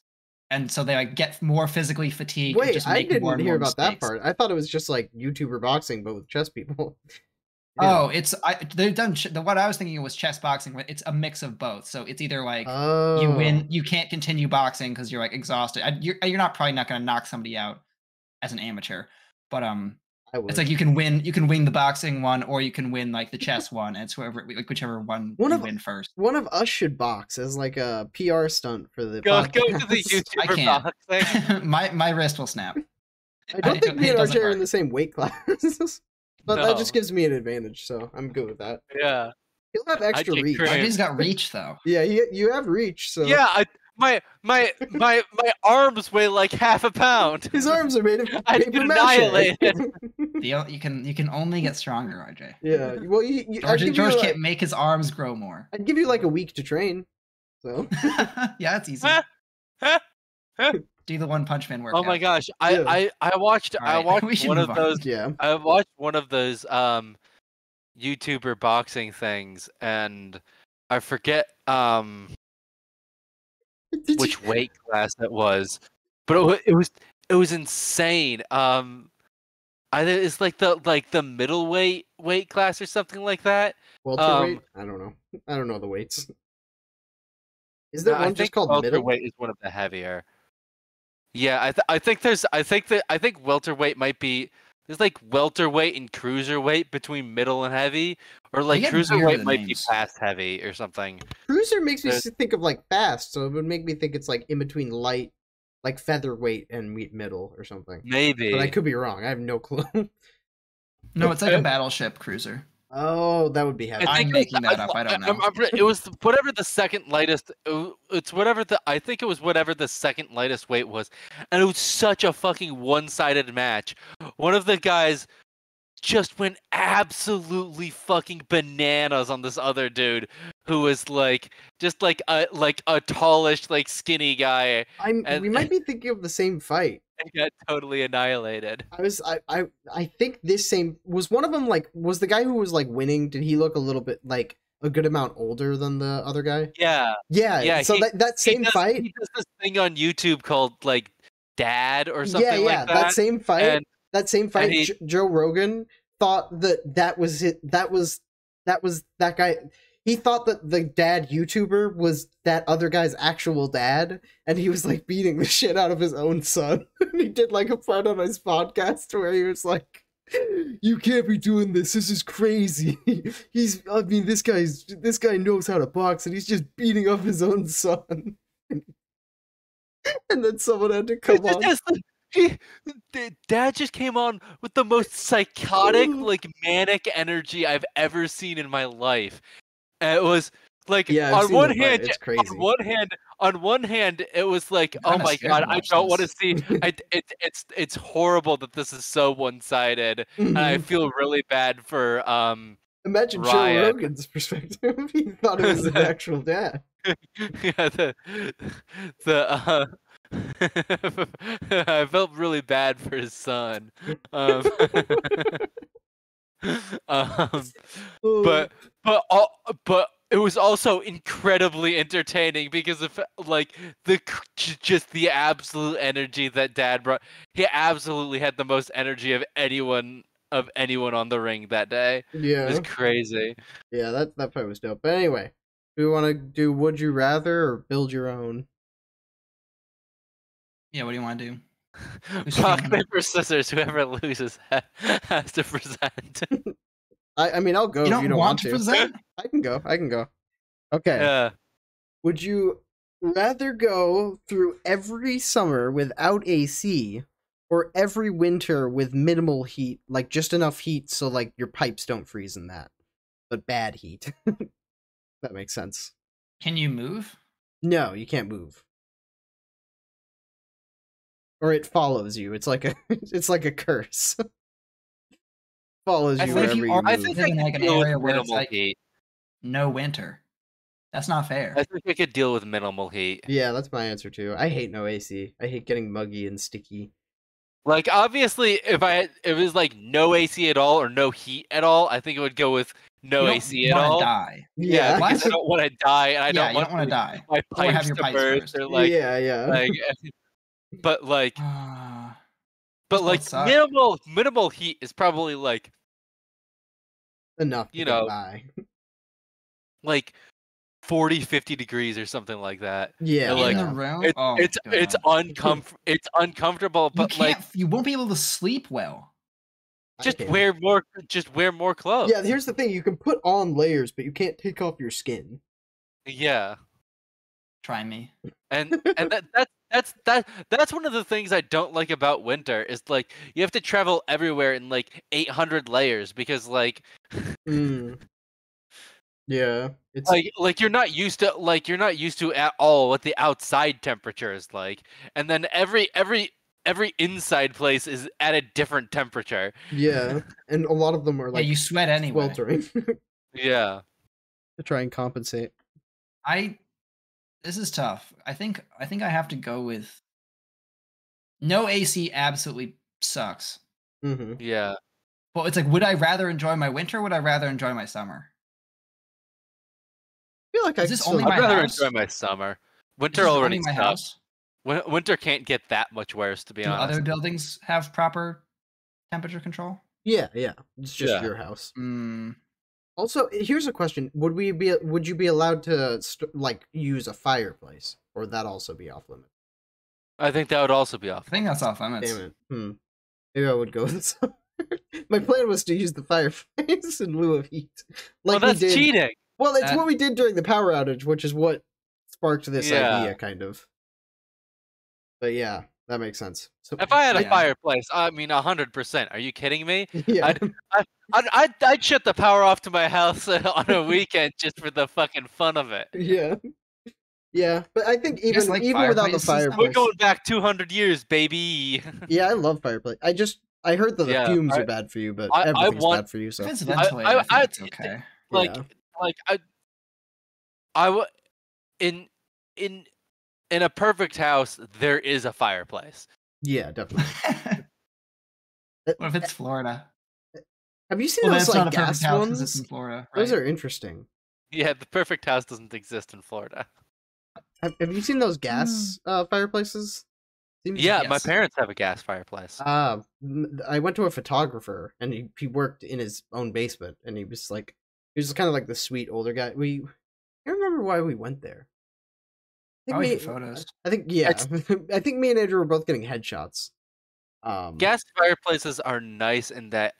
and so they like get more physically fatigued. and Wait, just I make more didn't and hear more about that mistakes. part. I thought it was just like YouTuber boxing, but with chess people. Oh, they've done what I was thinking was chess boxing. But it's a mix of both. So it's either like Oh. you win, you can't continue boxing because you're like exhausted. You're probably not going to knock somebody out as an amateur, but I would. it's like you can win the boxing one or you can win like the chess one. And it's whichever one One you of- win first. One of us should box as like a PR stunt for the Go podcast. to the I YouTuber can't. boxing. my wrist will snap. I don't think me it and doesn't RJ are work. in the same weight class. But that No. just gives me an advantage, so I'm good with that. Yeah. He'll have extra get reach. crazy. RJ's got reach though. Yeah, you have reach, so Yeah, my arms weigh like half a pound. his arms are made of I'd paper get mache. annihilated. You can only get stronger, RJ. Yeah, well, George can't make his arms grow more. I'd give you like a week to train. So Yeah, it's easy. Do the One Punch Man workout. Oh my gosh, Yeah. I watched Alright, we should one move of on. those yeah, I watched one of those YouTuber boxing things, and I forget which weight class it was, but it was insane. It's like the middleweight weight class or something like that. welterweight. I don't know the weights. Is there I one just think called middle? welterweight is one of the heavier. Yeah, I think welterweight might be. There's like welterweight and cruiserweight between middle and heavy, or like get weird cruiserweight with might be names. past heavy or something. Cruiser makes me There's- think of like fast, so it would make me think it's like in between light, like featherweight and middle or something. Maybe. But I could be wrong. I have no clue. No, it's like a battleship cruiser. Oh, that would be heavy. I'm making that up, I don't know. It was whatever the second lightest. It's whatever I think it was whatever the second lightest weight was, and it was such a fucking one-sided match. One of the guys just went absolutely fucking bananas on this other dude who was like just like a tallish like skinny guy We might be thinking of the same fight. and got totally annihilated. I think this same was one of them. Like, was the guy who was like winning? Did he look a little bit like a good amount older than the other guy? Yeah. Yeah. So that same fight. He does this thing on YouTube called like Dad or something Yeah, like that. that same fight. and- That same fight. he- Joe Rogan thought that was it. That was that guy. He thought that the dad YouTuber was that other guy's actual dad, and he was like beating the shit out of his own son. And he did like a part on his podcast where he was like, You can't be doing this. This is crazy. I mean, this guy knows how to box, and he's just beating up his own son. And then someone had to come on. Dad just came on with the most psychotic, like manic energy I've ever seen in my life. And it was like on one hand, it's crazy. on one hand, it was like, oh my god, I don't want to see. It's horrible that this is so one-sided, and I feel really bad for Imagine Joe Ryan. Rogan's perspective. He thought it was an actual dad. Yeah, I felt really bad for his son. But it was also incredibly entertaining because of like just the absolute energy that Dad brought. He absolutely had the most energy of anyone on the ring that day. Yeah, it was crazy. Yeah, that part was dope. But anyway, do we want to do Would You Rather or Build Your Own? Yeah, what do you want to do? Rock, paper, scissors. Whoever loses has to present. I mean, I'll go. You if don't you don't want to present? I can go. Okay. Yeah. Would you rather go through every summer without AC or every winter with minimal heat, like just enough heat so like your pipes don't freeze in that, but bad heat? That makes sense. Can you move? No, you can't move. Or it follows you. It's like a curse. Follows you wherever you move. I think in like an area where it's like heat. No winter. That's not fair. I think I could deal with minimal heat. Yeah, that's my answer too. I hate no AC. I hate getting muggy and sticky. Like obviously, if it was like no AC at all or no heat at all, I think it would go with no AC at all. Die. Yeah, because I don't want to die, and I don't want to die. My pipes to burst, or like like. But like, minimal heat is probably like enough to get by. Like 40, 50 degrees or something like that. Yeah, like in the room. It's uncomfortable, but like you won't be able to sleep well. Just wear more clothes. Yeah, here's the thing: you can put on layers, but you can't take off your skin. Yeah. Try me. And that's one of the things I don't like about winter is like you have to travel everywhere in like 800 layers because like yeah, it's like you're not used to at all what the outside temperature is like, and then every inside place is at a different temperature. Yeah, and a lot of them are like you sweat anyway. Sweltering. Yeah, to try and compensate. This is tough. I think I have to go with no AC. Absolutely sucks. Yeah. Well, it's like, would I rather enjoy my winter? Or would I rather enjoy my summer? I feel like I'd rather enjoy my summer. Winter already sucks. Winter can't get that much worse, to be honest. Other buildings have proper temperature control? Yeah. It's just your house. Also, here's a question: would you be allowed to use a fireplace, or would that also be off limits? I think that would also be off. I think that's off limits. Damn it. Maybe I would go with some. My plan was to use the fireplace in lieu of heat. Well, that's cheating. Well, it's what we did during the power outage, which is what sparked this idea, kind of. But yeah, that makes sense. So, if I had a fireplace, I mean, 100%. Are you kidding me? Yeah. I'd shut the power off to my house on a weekend just for the fucking fun of it. Yeah, but I think even without the fireplace, we're going back 200 years, baby. Yeah, I love fireplace. I heard that the fumes are bad for you, but everything's bad for you. So it's okay. In a perfect house, there is a fireplace. Yeah, definitely. What if it's Florida? Have you seen those like gas ones? It's in Florida, right? Those are interesting. Yeah, the perfect house doesn't exist in Florida. Have you seen those gas fireplaces? Yes. My parents have a gas fireplace. I went to a photographer, and he worked in his own basement, and he was kind of like the sweet older guy. I don't remember why we went there. Photos. I think I think me and Andrew were both getting headshots. Gas fireplaces are nice in that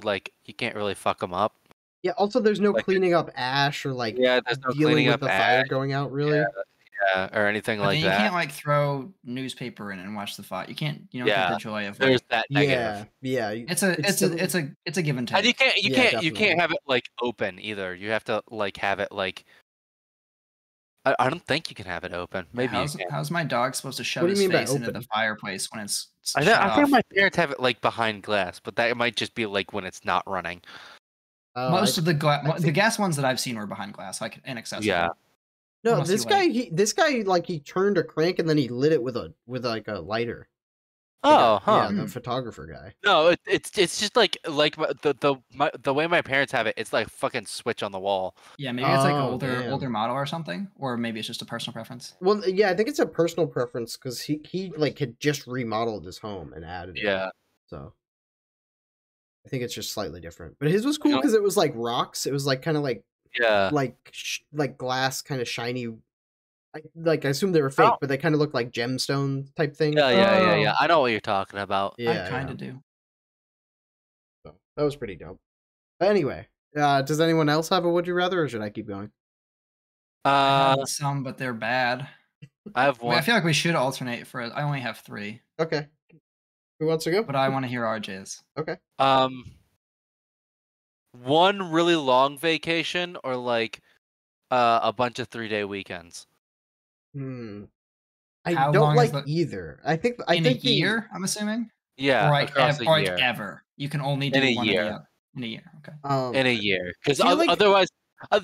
like you can't really fuck them up. Yeah. Also, there's no Like cleaning up ash or like yeah, there's no dealing cleaning with up the ash, fire going out. Really. or anything But like then you that. can't like throw newspaper in and watch the fire. You can't. You don't get Yeah, the joy of there's like. that Yeah. negative. Yeah. It's a give and And take. Yeah, you definitely. can't have it like open either. You have to like have it like I don't think you can have it open. Yeah, Maybe you can. how's my dog supposed to What shove do you his mean by face into the open? fireplace when it's I shut think off? my parents have it like behind glass, but that might just be like when it's not running. Most of the think- gas ones that I've seen were behind glass, like inaccessible. Yeah. No, Unless this you, guy, like- this guy, like he turned a crank and then he lit it with like a lighter. Oh, huh. Yeah, the photographer guy. No, it's just like the way my parents have it. It's like fucking switch on the wall. Yeah, maybe it's like Oh, older damn. model or something, or maybe it's just a personal preference. Well, yeah, I think it's a personal preference because he like had just remodeled his home and added it. Yeah. So I think it's just slightly different. But his was cool You know- because it was like rocks. It was like kind of like Yeah. like glass, kind of shiny. I assume they were fake, but they kind of look like gemstone type thing. Yeah. I know what you're talking about. Yeah, I kind of do. So that was pretty dope. But anyway, does anyone else have a would you rather, or should I keep going? I have some, but they're bad. I have Wait, one. I feel like we should alternate for it. I only have 3, Okay. Who wants to go? but I want to hear RJ's. Okay. One really long vacation or like a bunch of 3-day weekends. I How don't long is like the- either. I think In a year, I'm assuming. Yeah, Or like across a or year. like ever. You can only do In a one or year. the other. In a year. Okay. In a year, because feel like- otherwise,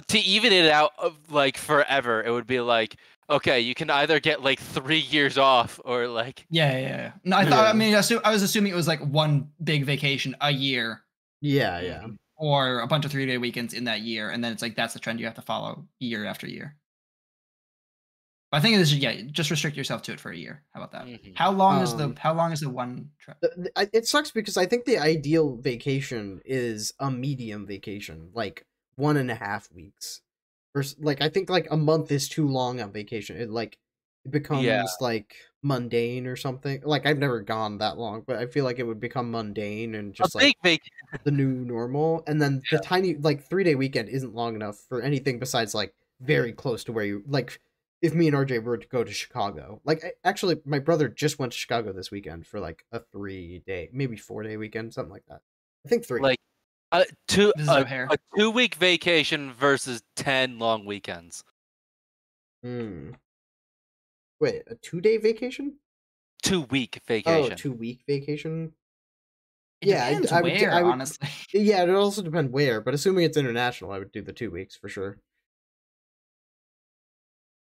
to even it out of like forever, it would be like, okay, you can either get like 3 years off or like Yeah. No, I thought. Yeah. I mean, I was assuming it was like one big vacation a year, Yeah. or a bunch of 3-day weekends in that year, and then it's like that's the trend you have to follow year after year. But I think this is just restrict yourself to it for a year. How about that? Mhm. How long is the one trip? It sucks because I think the ideal vacation is a medium vacation, like 1.5 weeks. Like I think like a month is too long on vacation. It becomes like mundane or something. Like I've never gone that long, but I feel like it would become mundane and just a like big the new normal. And then the tiny like 3-day weekend isn't long enough for anything besides like very close to where you like. If me and RJ were to go to Chicago, like actually, my brother just went to Chicago this weekend for like a 3-day, maybe 4-day weekend, something like that. I think 3. like a This is O'Hare. 2-week vacation versus 10 long weekends. Wait, a 2-day vacation? 2-week Oh, vacation. 2-week vacation. It Yeah, depends I would. where, I would honestly. Yeah, it would also depend where, but assuming it's international, I would do the 2 weeks for sure.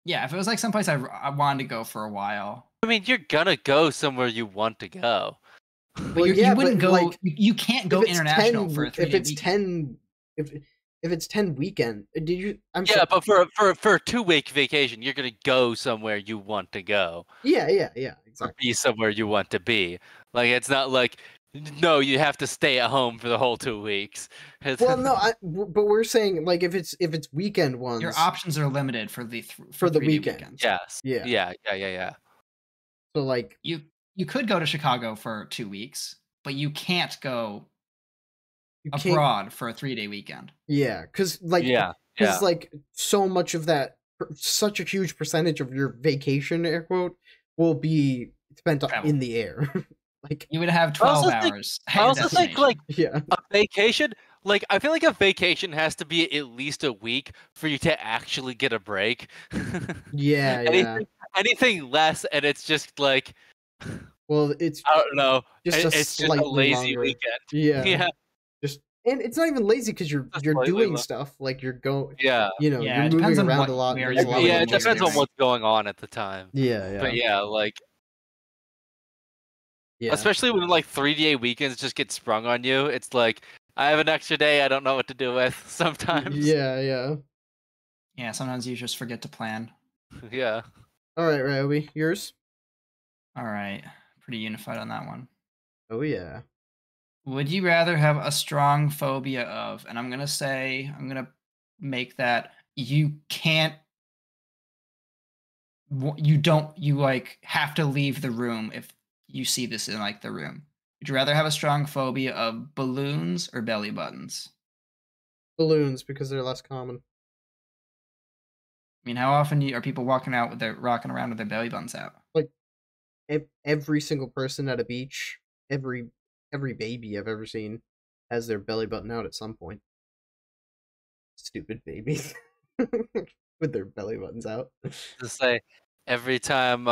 Yeah, if it was like someplace I wanted to go for a while. I mean, you're gonna go somewhere you want to go. But you wouldn't go. Like, you can't go international for a 3-day if it's weekend. 10 if it's 10 weekend. Did you? But for a 2-week vacation, you're gonna go somewhere you want to go. Yeah, exactly. Or be somewhere you want to be. Like it's not like no, you have to stay at home for the whole 2 weeks. Well, no, but we're saying like if it's weekend ones, your options are limited for the for the 3-day weekend. weekends. Yes. Yeah. So like you could go to Chicago for 2 weeks, but you can't go abroad for a 3-day weekend. Yeah, because like like so much of that, such a huge percentage of your vacation, air quote, will be spent in the air. Like you would have 12 hours. I also think like a vacation. Like I feel like a vacation has to be at least a week for you to actually get a break. Anything less, and it's just like. Well, it's I don't know. It's just a lazy weekend. Yeah. And it's not even lazy because you're doing stuff like you're going. Yeah. You're moving around a lot. It depends on what's going on at the time. Yeah. But especially when like 3-day weekends just get sprung on you, it's like I have an extra day I don't know what to do with sometimes. Yeah. Yeah, sometimes you just forget to plan. Yeah. All right, Ryobii, yours? All right. Pretty unified on that one. Oh yeah. Would you rather have a strong phobia of, and I'm going to make that you can't, you like have to leave the room if you see this in like the room. Would you rather have a strong phobia of balloons or belly buttons? Balloons, because they're less common. I mean, how often are people rocking around with their belly buttons out? Like every single person at a beach, every baby I've ever seen has their belly button out at some point. Stupid babies with their belly buttons out. To say every time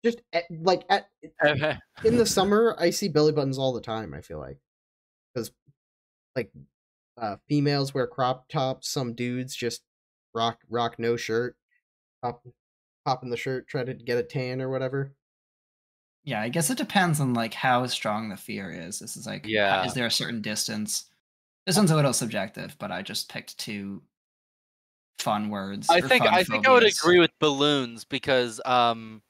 Just in the summer, I see belly buttons all the time. I feel like because like females wear crop tops, some dudes just rock no shirt, pop in the shirt, try to get a tan or whatever. Yeah, I guess it depends on like how strong the fear is. This is like, Yeah. is there a certain distance? This one's a little subjective, but I just picked two fun words. I think I would agree with balloons because you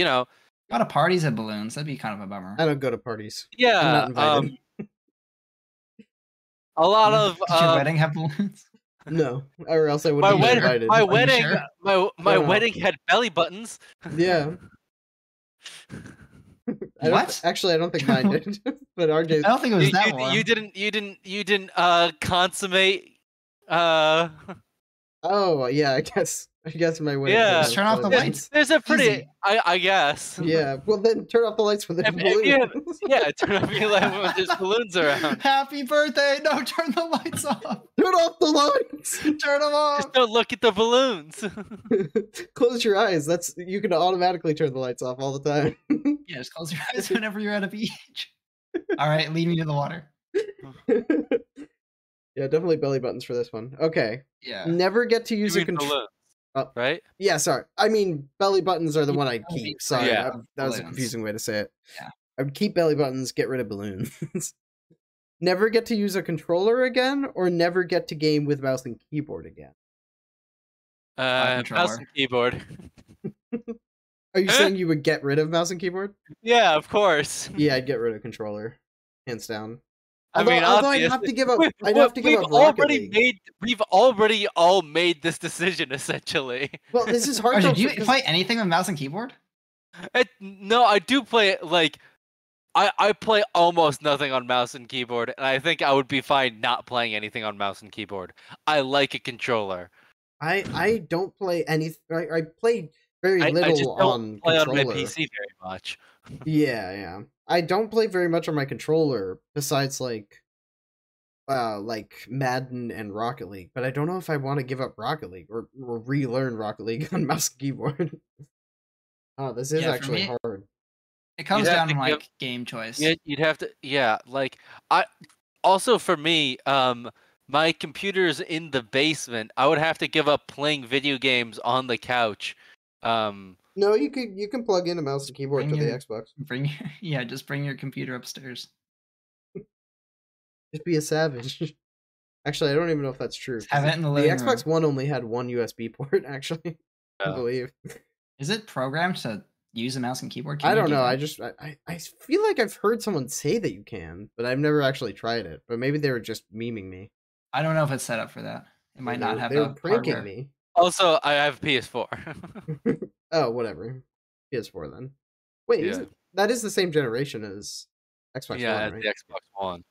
know, a lot of parties at balloons. That'd be kind of a bummer. I don't go to parties. Yeah, I'm not invited. A lot of Did your wedding have balloons? No, or else I would be invited. My wedding, sure? my wedding had belly buttons. Yeah. Actually, I don't think mine did. But RJ's. I don't think it was that one. You didn't consummate. Oh yeah, I guess my wedding. Yeah. Just turn off the lights. There's a pretty. Easy. I guess. Yeah. Well, then turn off the lights when there's balloons. Yeah, turn off your light when there's balloons around. Happy birthday! No, turn the lights off. Turn off the lights. Turn them off. Just don't look at the balloons. Close your eyes. You can automatically turn the lights off all the time. Yeah, just close your eyes whenever you're at a beach. All right, lead me to the water. Yeah, definitely belly buttons for this one. Okay. Yeah. Never get to use a control. Right? Yeah, sorry. I mean, belly buttons are the one I'd keep. Sorry, Yeah. that was a confusing way to say it. Yeah. I would keep belly buttons, get rid of balloons. Never get to use a controller again, or never get to game with mouse and keyboard again. Mouse and keyboard. Are you saying you would get rid of mouse and keyboard? Yeah, of course. Yeah, I'd get rid of controller, hands down. Although I'd have to give up. Rocket League. We've already all made this decision essentially. Well, this is hard. Did you play anything with mouse and keyboard? No, I do play like I play almost nothing on mouse and keyboard, and I think I would be fine not playing anything on mouse and keyboard. I like a controller. I don't play any. I play very little I just don't on play controller. on my PC very much. Yeah. I don't play very much on my controller besides like Madden and Rocket League, but I don't know if I want to give up Rocket League or relearn Rocket League on mouse and keyboard. Oh, this is actually hard. It comes down to like game choice. Yeah, you'd have to. Like I. Also, for me, my computer's in the basement. I would have to give up playing video games on the couch. No, you can plug in a mouse and keyboard to the Xbox. Just bring your computer upstairs. Just be a savage. Actually, I don't even know if that's true. Have it in the The living Xbox room. One only had one USB port. Actually, I believe. Is it programmed to use a mouse and keyboard? I don't know. I feel like I've heard someone say that you can, but I've never actually tried it. But maybe they were just memeing me. I don't know if it's set up for that. It might not have. They were pranking me. Also, I have PS4. Oh, whatever. PS4 then. Wait, that is the same generation as Xbox One, yeah, right? the Xbox One.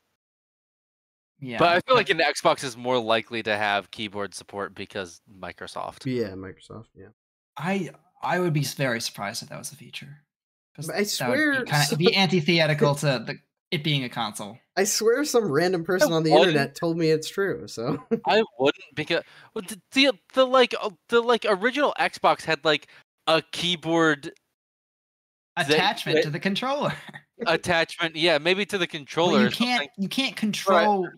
Yeah, but I feel like an Xbox is more likely to have keyboard support because Microsoft. Yeah, Microsoft. Yeah. I would be very surprised if that was a feature. I swear, it'd be antithetical to it being a console. I swear, some random person on the internet told me it's true. So I wouldn't, because the original Xbox had like a keyboard attachment to the controller. Attachment, yeah, maybe to the controller. Well, you can't control. Right.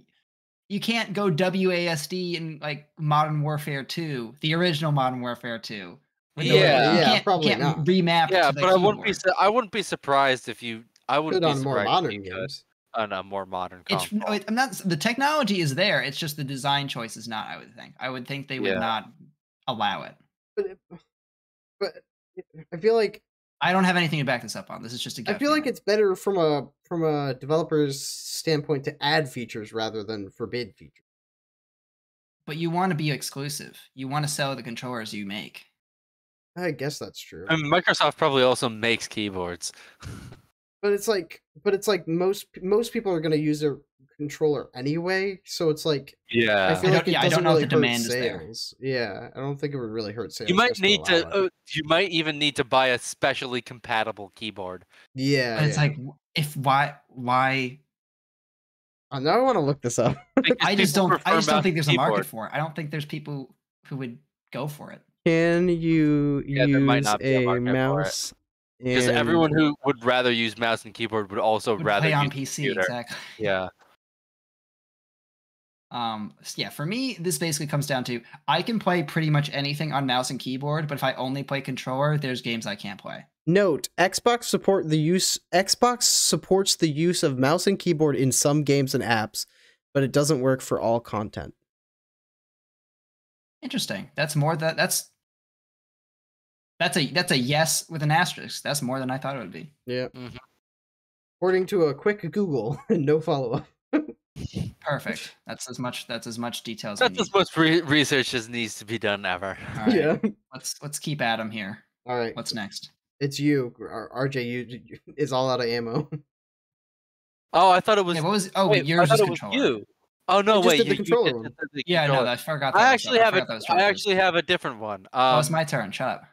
You can't go WASD in like Modern Warfare 2, the original Modern Warfare 2. Probably not. Remap. Yeah, to the but keyboard. I wouldn't be surprised if you. I wouldn't be on surprised more modern games. On a more modern console. I'm not. The technology is there. It's just the design choice is not. I would think they would not allow it. But I feel like I don't have anything to back this up on. This is just a gut I feel like it's better from a developer's standpoint to add features rather than forbid features. But you want to be exclusive. You want to sell the controllers you make. I guess that's true. I mean, Microsoft probably also makes keyboards. But it's like most people are gonna use a controller anyway, so it's like I Yeah. feel like it I doesn't don't know if really the hurt demand is there. sales. Yeah, I don't think it would really hurt sales. You might just to need allow it. to. You might even need to buy a specially compatible keyboard. Yeah, But it's like, if why? Now I want to look this up. Because I just people don't. I prefer just don't mouse think there's a and market keyboard. for it. I don't think there's people who would go for it. Can you Yeah, there might use not be a a market for it. mouse? Because everyone who would rather use mouse and keyboard would also Would rather play on use PC, computer. exactly. Yeah. Yeah, for me, this basically comes down to I can play pretty much anything on mouse and keyboard, but if I only play controller, there's games I can't play. Note: Xbox supports the use of mouse and keyboard in some games and apps, but it doesn't work for all content. Interesting. That's more that's a yes with an asterisk. That's more than I thought it would be. Yeah. Mhm. According to a quick Google and no follow-up. Perfect. That's as much detail as That's we as need. much research as needs to be done ever. All right. Yeah. Let's keep Adam here. All right. What's next? It's you, RJ. You is all out of ammo. Oh, I thought it was. Yeah, what was? Oh, wait, yours I thought is it was controller. you. Oh no, I just wait, did the you controller did one. the Yeah, controller. no, I forgot. That I was- actually I have forgot a. that was I yours. actually have a different one. Oh, it's my turn. Shut up.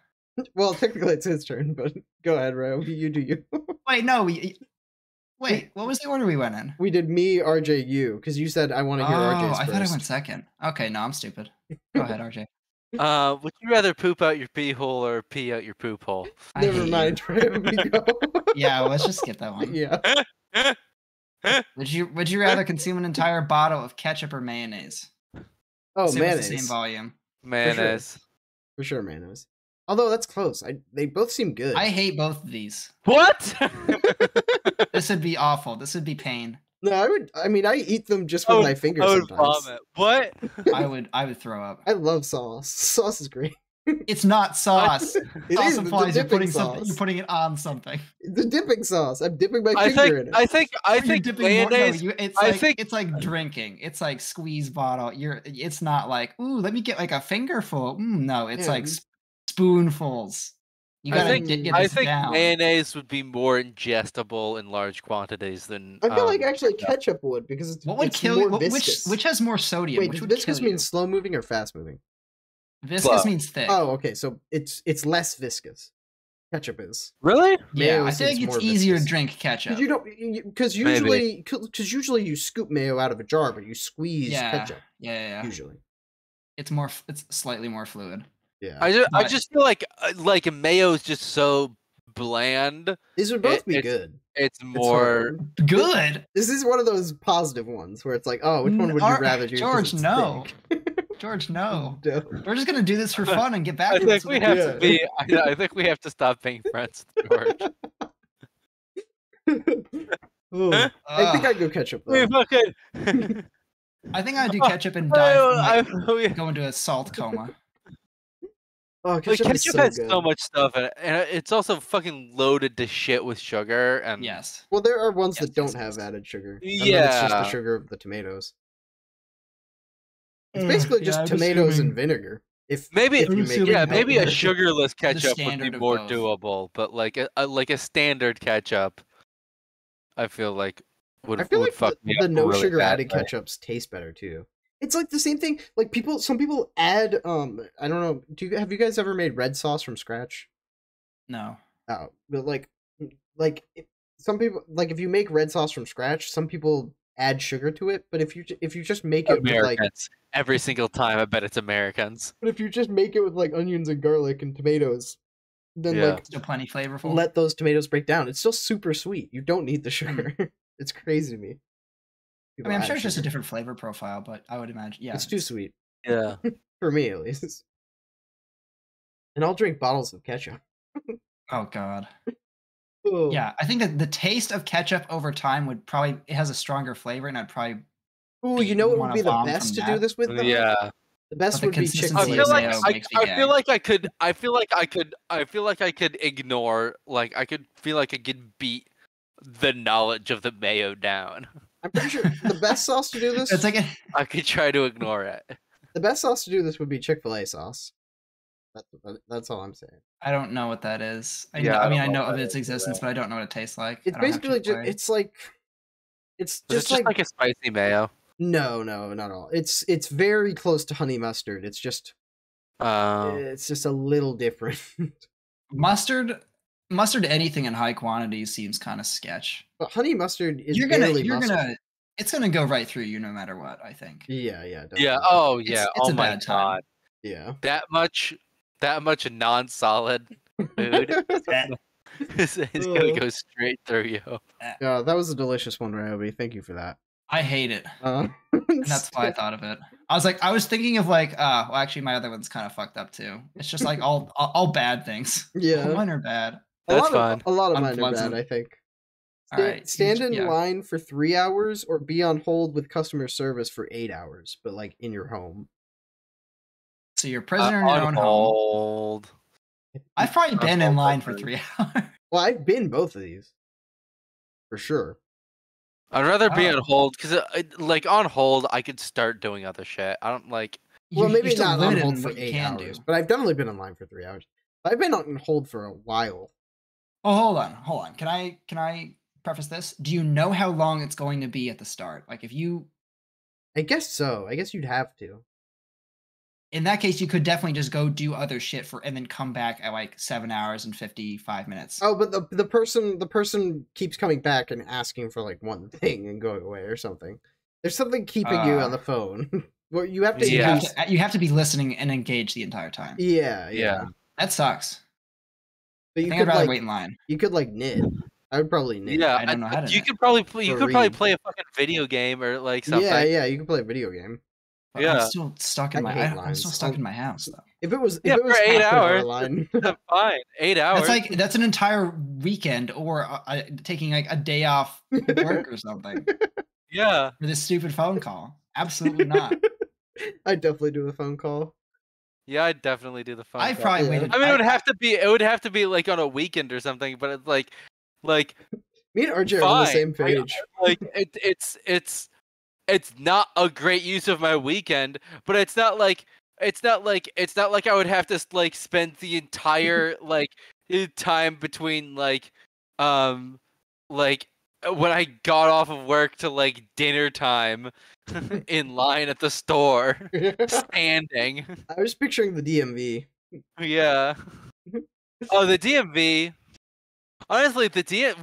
Well, technically it's his turn, but go ahead, Ryo. You do you. Wait, no. Wait, what was the order we went in? We did me, RJ, you, because you said I want to hear RJ's I first. thought I went second. Okay, no, I'm stupid. Go ahead, RJ. Would you rather poop out your pee hole or pee out your poop hole? I Never hate you. mind, Ryo. We go. Yeah, let's just skip that one. Yeah. Would you rather consume an entire bottle of ketchup or mayonnaise? Oh, Assume it's mayonnaise. the same volume. Mayonnaise. For sure, mayonnaise. Although that's close. They both seem good. I hate both of these. What? This would be awful. This would be pain. No, I mean, I eat them just with my fingers I would sometimes. vomit. What? I would throw up. I love sauce. Sauce is great. It's not sauce. It Sauce is. It's a implies you're dipping putting sauce. something. You're putting it on something. The dipping sauce. I'm dipping my I finger in it. think You're dipping mayonnaise. it's like drinking. It's like squeeze bottle. It's not like, ooh, let me get like a fingerful. No, it's Yeah. like spoonfuls. You gotta get I this think down. mayonnaise would be more ingestible in large quantities than. I feel like actually ketchup would, because it's, What would it's kill more you? viscous. Which has more sodium? Wait, which does would viscous kill you? mean slow moving or fast moving? Viscous Slow. means thick. Oh, okay. So it's less viscous. Ketchup is. Really? yeah, mayo I seems think it's more easier to viscous. drink ketchup. Because you don't, because usually you scoop mayo out of a jar, but you squeeze ketchup. Yeah. Usually, It's slightly more fluid. yeah. I But- just feel like mayo is just so bland. These would both be it's- good. It's more. hard. Good. This is one of those positive ones where it's like, oh, which one would you rather do? 'cause George, it's no. thick. George, no. No. We're just gonna do this for fun and get back I to think this. we with- have Yeah. to be. I think we have to stop being friends with George. Ooh, I think Ugh. I'd go ketchup We though. fucking. I think I'd do ketchup and dive, I- go into a salt coma. Oh, Like, ketchup, is ketchup so has good. so much stuff in it, and it's also fucking loaded to shit with sugar. And Yes. Well, there are ones Yes, that don't yes, have yes. added sugar. And then it's just the Yeah. sugar of the tomatoes. It's Ugh, basically yeah, just I'm tomatoes assuming- and vinegar. If maybe, if you make assuming it maybe a healthy. sugarless ketchup would be standard of more both. doable, but like a standard ketchup, I feel like would I feel like fuck me the up no really sugar added badly. ketchups taste better too. It's like the same thing. Like some people add I don't know. Have you guys ever made red sauce from scratch? No. Oh, but some people, like, if you make red sauce from scratch, some people add sugar to it. But if you just make it with like, Americans every single time. I bet it's Americans. but if you just make it with like onions and garlic and tomatoes, then Yeah. like Still plenty flavorful. let those tomatoes break down. It's still super sweet. You don't need the sugar. It's crazy to me. I People mean, I'm add sure it's just a sugar. different flavor profile, but I would imagine, yeah. It's too sweet Yeah. for me, at least. And I'll drink bottles of ketchup. Oh God. Oh. Yeah, I think that the taste of ketchup over time it has a stronger flavor, and I'd probably. Ooh, you know what would wanna be the vom best from to do that. this with? Though? Yeah. The best But the would be consistency I of feel Chick-fil-A. like mayo I, makes me I gag. feel like I could. I feel like I could. I feel like I could ignore. Like I feel like I could beat the knowledge of the mayo down. I'm pretty sure the best sauce to do this. It's like I could try to ignore it. The best sauce to do this would be Chick-fil-A sauce. That's all I'm saying. I don't know what that is. I Yeah, mean, I I don't know know of what its that is existence, either. but I don't know what it tastes like. It's I don't have basically just Chick-fil-A. it's Was it just just like a spicy mayo? no, not at all. It's very close to honey mustard. It's just Oh. a little different. Mustard anything in high quantities seems kind of sketch. But honey mustard is You're barely mustard. gonna it's gonna go right through you no matter what, I think. Yeah, definitely. Yeah. Oh yeah. It's Oh a my bad time. god. Yeah. That much non-solid food is gonna go straight through you. Yeah, that was a delicious one, Ryobii. Thank you for that. I hate it. And And that's why I thought of it. I was thinking of like, well, actually, my other one's kind of fucked up too. It's just like all bad things. Yeah. All mine are bad. That's fine. A lot of mine are Unpleasant. bad, I think. All right. Stand in Yeah. line for 3 hours or be on hold with customer service for 8 hours, but like in your home. So you're a prisoner in your On own home. hold. I've probably been in hold line for prisoner. 3 hours. Well, I've been both of these. For sure. I'd rather be on Oh. hold because, like, on hold, I could start doing other shit. I don't like. Well, You're maybe still not on limited hold in for what you 8 can hours, do. but I've definitely been in line for 3 hours. I've been on hold for a while. Oh, hold on. Can I preface this? Do you know how long it's going to be at the start? Like, if you, I guess so. I guess you'd have to. in that case, you could definitely just go do other shit and then come back at like 7 hours and 55 minutes. Oh, but the person keeps coming back and asking for like one thing and going away or something. There's something keeping you on the phone. Well, you have to. So Yeah. you have to be listening and engaged the entire time. Yeah. That sucks. But I you think could I'd rather like wait in line. you could like knit. I would probably knit. Yeah, I don't know how to you knit. could probably play. You Or could probably read. play a fucking video game or like something. Yeah. You can play a video game. But Yeah. I'm still stuck in I my. hate I'm lines. still stuck in my house though. If it was Yeah, for 8 half an hour hours. line. Fine, 8 hours. That's an entire weekend or taking like a day off work or something Yeah. for this stupid phone call. Absolutely not. I'd definitely do a phone call. Yeah, I'd definitely do the phone I call. probably Yeah. waited. I mean, it would have to be like on a weekend or something. But it's like Me and RJ are on the fine. same page. like it's not a great use of my weekend, but it's not like I would have to like spend the entire like time between like when I got off of work to like dinner time in line at the store standing. I was picturing the DMV. Yeah. Oh, the DMV. Honestly,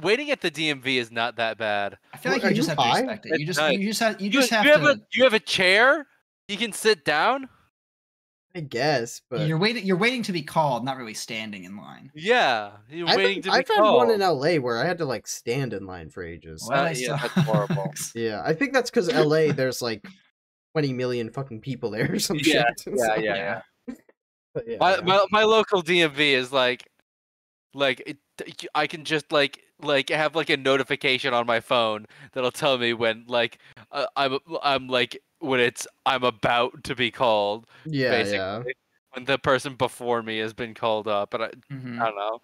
waiting at the DMV is not that bad. I feel like Are you just you have to high? expect it. It's You just nice. you just have to. You have a chair. You can sit down. I guess, but You're waiting to be called, not really standing in line. Yeah, you're waiting to be I've had called. one in LA where I had to like stand in line for ages. Well, that yeah, sucks. that's horrible. Yeah, I think that's because LA there's like 20 million fucking people there or some Yeah, shit. yeah. But yeah, My local DMV is like I can just like have like a notification on my phone that'll tell me when like I'm like when I'm about to be called. yeah, Basically, when the person before me has been called up, but I don't know.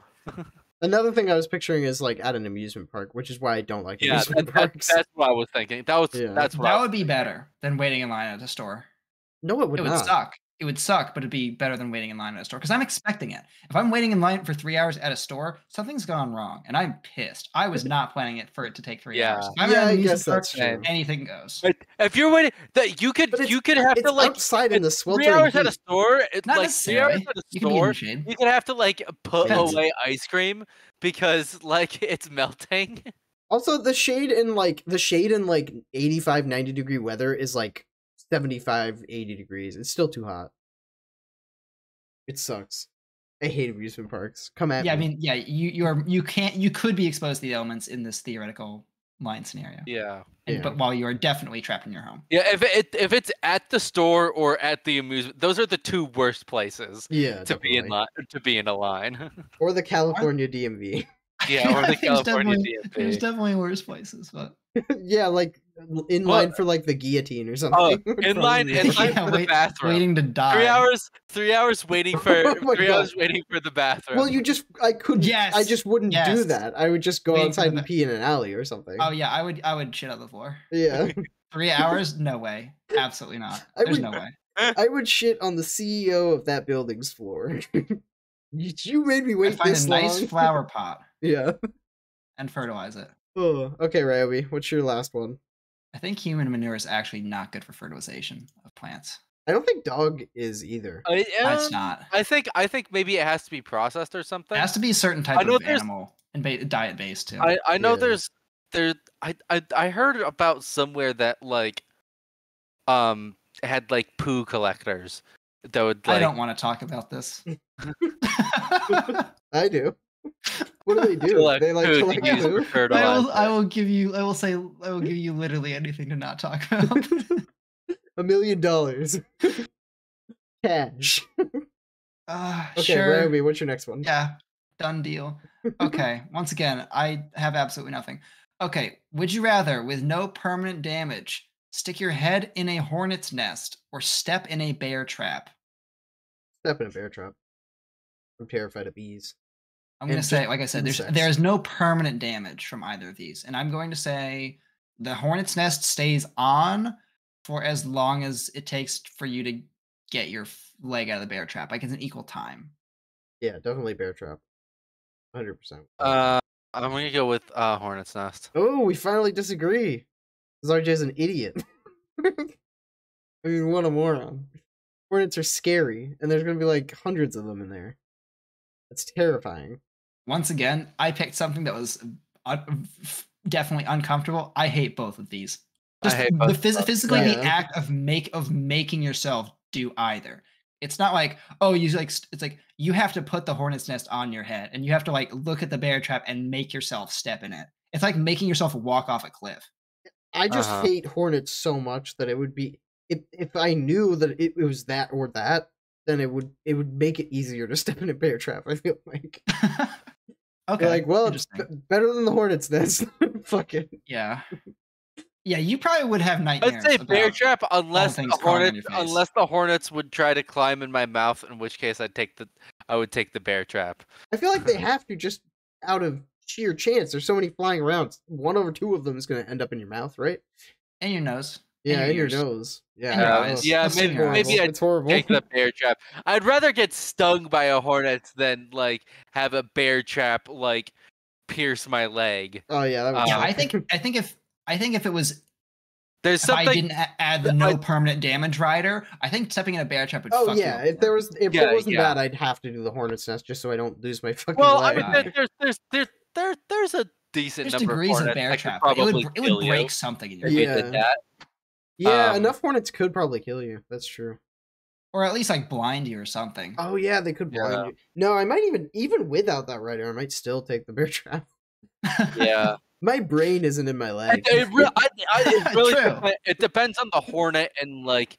Another thing I was picturing is like at an amusement park, which is why I don't like Yeah, amusement parks. that's what I was thinking. That's what That would be better than waiting in line at a store. No, it would It would not. suck. It would suck, but it'd be better than waiting in line at a store because I'm expecting it. If I'm waiting in line for 3 hours at a store, something's gone wrong, and I'm pissed. I was not planning it for it to take 3 hours. If I'm at an I amusement guess park, that's true. anything goes. But if you're waiting, that you could have It's to like outside in the 3 sweltering hours at a heat. store. It's Not like 3 hours necessarily. at a You can be in the store. shade. You could have to like put Depends. away ice cream because like it's melting. Also, the shade in like 85, 90 degree weather is like 75, 80 degrees. It's still too hot. It sucks. I hate amusement parks. Come at me. I mean, yeah, you could be exposed to the elements in this theoretical line scenario. Yeah. But while you are definitely trapped in your home. Yeah, if it's at the store or at the amusement, those are the two worst places. Yeah, to be in line to be in a line. Or the California DMV. Yeah, or the California There's DMV. definitely worse places, but Yeah, like in line for like the guillotine or something. in line for the bathroom. waiting to die. 3 hours waiting for Oh my 3 God. hours waiting for the bathroom. Well, I just wouldn't do Yes. that. I would just go Waiting outside for and pee in an alley or something. Oh yeah, I would shit on the floor. Yeah. 3 hours? No way. Absolutely not. I There's would- no way. I would shit on the CEO of that building's floor. You made me I wait find this a nice long. flower pot Yeah. and fertilize it. Oh, okay, Ryobii, what's your last one? I think human manure is actually not good for fertilization of plants. I don't think dog is either. It's not. I think maybe it has to be processed or It something. has to be a certain type I know of animal and diet based too. I know Yeah. I heard about somewhere that like had like poo collectors that would like I don't want to talk about this. I do. What do they do? collect They like poo to collect use for poo? fertilizer. I will give you literally anything to not talk about. $1 million. Cash. Okay, Sure. Ryobii, what's your next one? Yeah, done deal. Okay, once again, I have absolutely nothing. Okay, would you rather, with no permanent damage, stick your head in a hornet's nest or step in a bear trap? Step in a bear trap. I'm terrified of bees. I'm going to And say, just like I said, insects. there's no permanent damage from either of these. And I'm going to say the hornet's nest stays on for as long as it takes for you to get your leg out of the bear trap. Like it's an equal time. Yeah, definitely bear trap. 100%. I'm gonna go with Hornet's Nest. Oh, we finally disagree. Because RJ's an idiot. I mean, what a moron. Hornets are scary, and there's gonna be like hundreds of them in there. That's terrifying. Once again, I picked something that was definitely uncomfortable. I hate both of these. Just physically Yeah. the act of making yourself do either. It's not like, oh, it's like you have to put the hornet's nest on your head and you have to like look at the bear trap and make yourself step in it. It's like making yourself walk off a cliff. I just hate hornets so much that it would be if I knew that it was that or that, then it would make it easier to step in a bear trap. I feel like. Okay. Like, well, it's better than the hornet's nest. Fuck it. Yeah. Yeah, you probably would have nightmares. I'd say bear trap unless the hornets would try to climb in my mouth, in which case I would take the bear trap. I feel like they have to just out of sheer chance. There's so many flying around. 1 over 2 of them is going to end up in your mouth, right? And your nose. Yeah, in your ears. nose. Yeah, And your eyes. Yeah, That's maybe I'd it's horrible. take the bear trap. I'd rather get stung by a hornet than like have a bear trap like pierce my leg. Oh yeah, that would yeah. I think if it was. There's something. I didn't add the no permanent damage rider. I think stepping in a bear trap would. Oh fuck yeah, you if it wasn't that, I'd have to do the hornet's nest just so I don't lose my fucking leg. I mean, there's a decent number degrees of of bear trap. It would break something in your head. Yeah, enough hornets could probably kill you. That's true. Or at least like blind you or something. Oh yeah, they could blind you. No, I might even without that rider, I might still take the bear trap. Yeah. My brain isn't in my leg. It depends on the hornet and like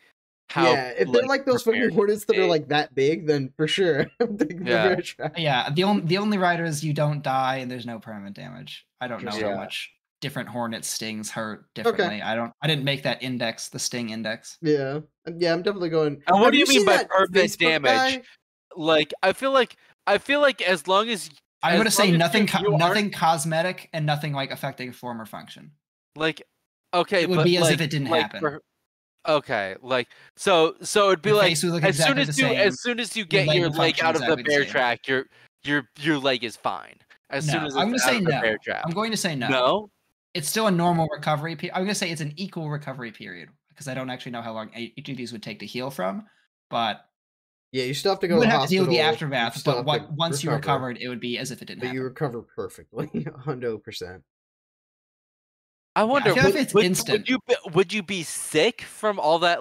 how. Yeah, if they're like those fucking hornets that are like that big, then for sure I'm taking the bear trap. Yeah, the only rider is you don't die and there's no permanent damage. I don't know how much different hornet stings hurt differently. Okay. I didn't make that index, the sting index. Yeah, I'm definitely going. And what do you mean by permanent Facebook damage? guy? Like I feel like as long as I'm gonna say nothing cosmetic and nothing like affecting form or function. Like, okay, it would be as if it didn't happen. Okay, like so it'd be like as soon as you get your leg out of the bear trap, your leg is fine. As soon as it's I'm gonna say no. Bear trap. I'm going to say no. No, it's still a normal recovery period. I'm gonna say it's an equal recovery period because I don't actually know how long each of these would take to heal from, but. Yeah, you still have to go to the hospital. Deal with the aftermath, but once you recovered, it would be as if it didn't happen. You recover perfectly, 100%. I wonder if it's instant. Would you be sick from all that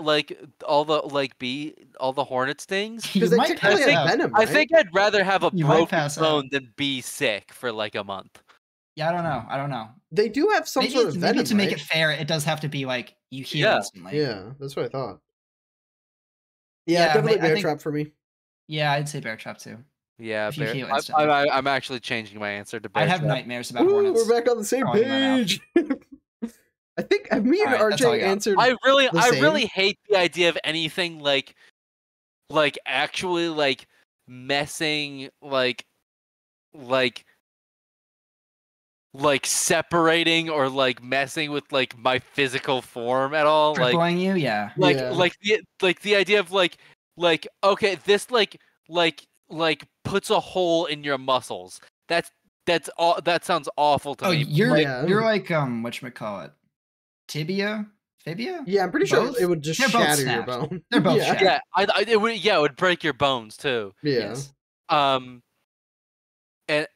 all the hornet stings? Because they technically have venom, right? I think I'd rather have a broken bone than be sick for like a month. Yeah, I don't know. They do have some sort of venom. Maybe to make it fair, it does have to be like you heal instantly. Yeah, that's what I thought. Yeah, definitely bear trap for me. Yeah, I'd say bear trap too. Yeah, I'm actually changing my answer to bear trap. I have nightmares about hornets. We're back on the same page. I think me and RJ answered. I really hate the idea of anything like actually like messing like separating or like messing with like my physical form at all. Crippling you, yeah. Like the idea of like okay, this like puts a hole in your muscles. That's all. That sounds awful to Oh, me. you're like whatchamacallit? Tibia? Fibia? Yeah, I'm pretty sure Both? it would just They're both shatter your snapped. bone. They're both yeah. shattered. It would break your bones too. Yeah. Yes. And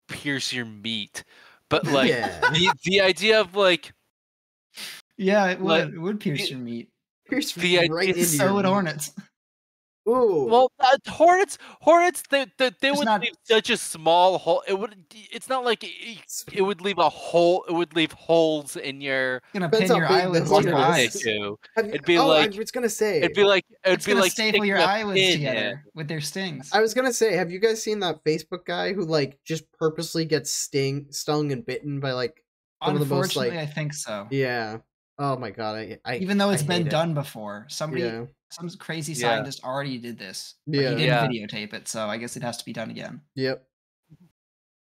pierce your meat. But like Yeah. the idea of like Yeah, it Like, would. It would pierce your meat. Pierce the right idea- into So your would meat. hornets. Ooh. well, hornets, they would not- leave such a small hole. It's not like it would leave a hole. It would leave holes in your Gonna Depends pin how your big the eyelids to your hornet is. eyes. tissue. Have you- It'd be I like was gonna say. it'd be like It's gonna staple sticking your a eyelids pin together in. with their stings. I was gonna say, have you guys seen that Facebook guy who like just purposely gets stung and bitten by like some of the most Unfortunately, like I think so. yeah. Oh my god, I Even though it's I been hate it. done before, somebody, Yeah. some crazy Yeah. scientist already did this. But Yeah. he didn't Yeah. videotape it, so I guess it has to be done again. Yep.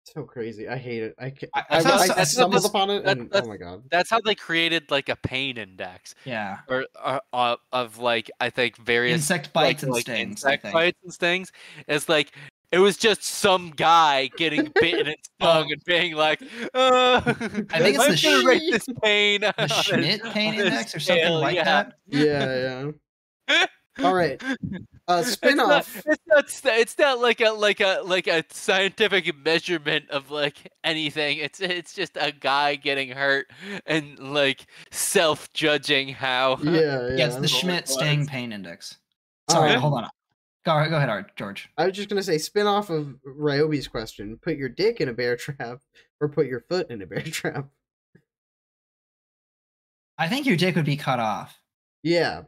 So crazy. I hate it. I can't. I saw- I I saw stumbled this- upon it, and that's- oh my god. That's how they created like a pain index, Yeah, or of like I think various insect bites and like stings. I insect think. bites and stings. It's like it was just some guy getting bitten and stung and being like, I think it's I'm the gonna rate Schmidt- this pain. The Schmidt pain on this index or something scale, like yeah. that. Yeah, yeah. All right. It's Spin-off. It's not like a scientific measurement of like anything. It's just a guy getting hurt and like self-judging how. Yeah, yeah. Yeah, it's the That's Schmidt what it sting was. pain index. Sorry, Um, hold on. Go ahead, George. I was just gonna say, spin-off of Ryobie's question: put your dick in a bear trap, or put your foot in a bear trap. I think your dick would be cut off. Yeah.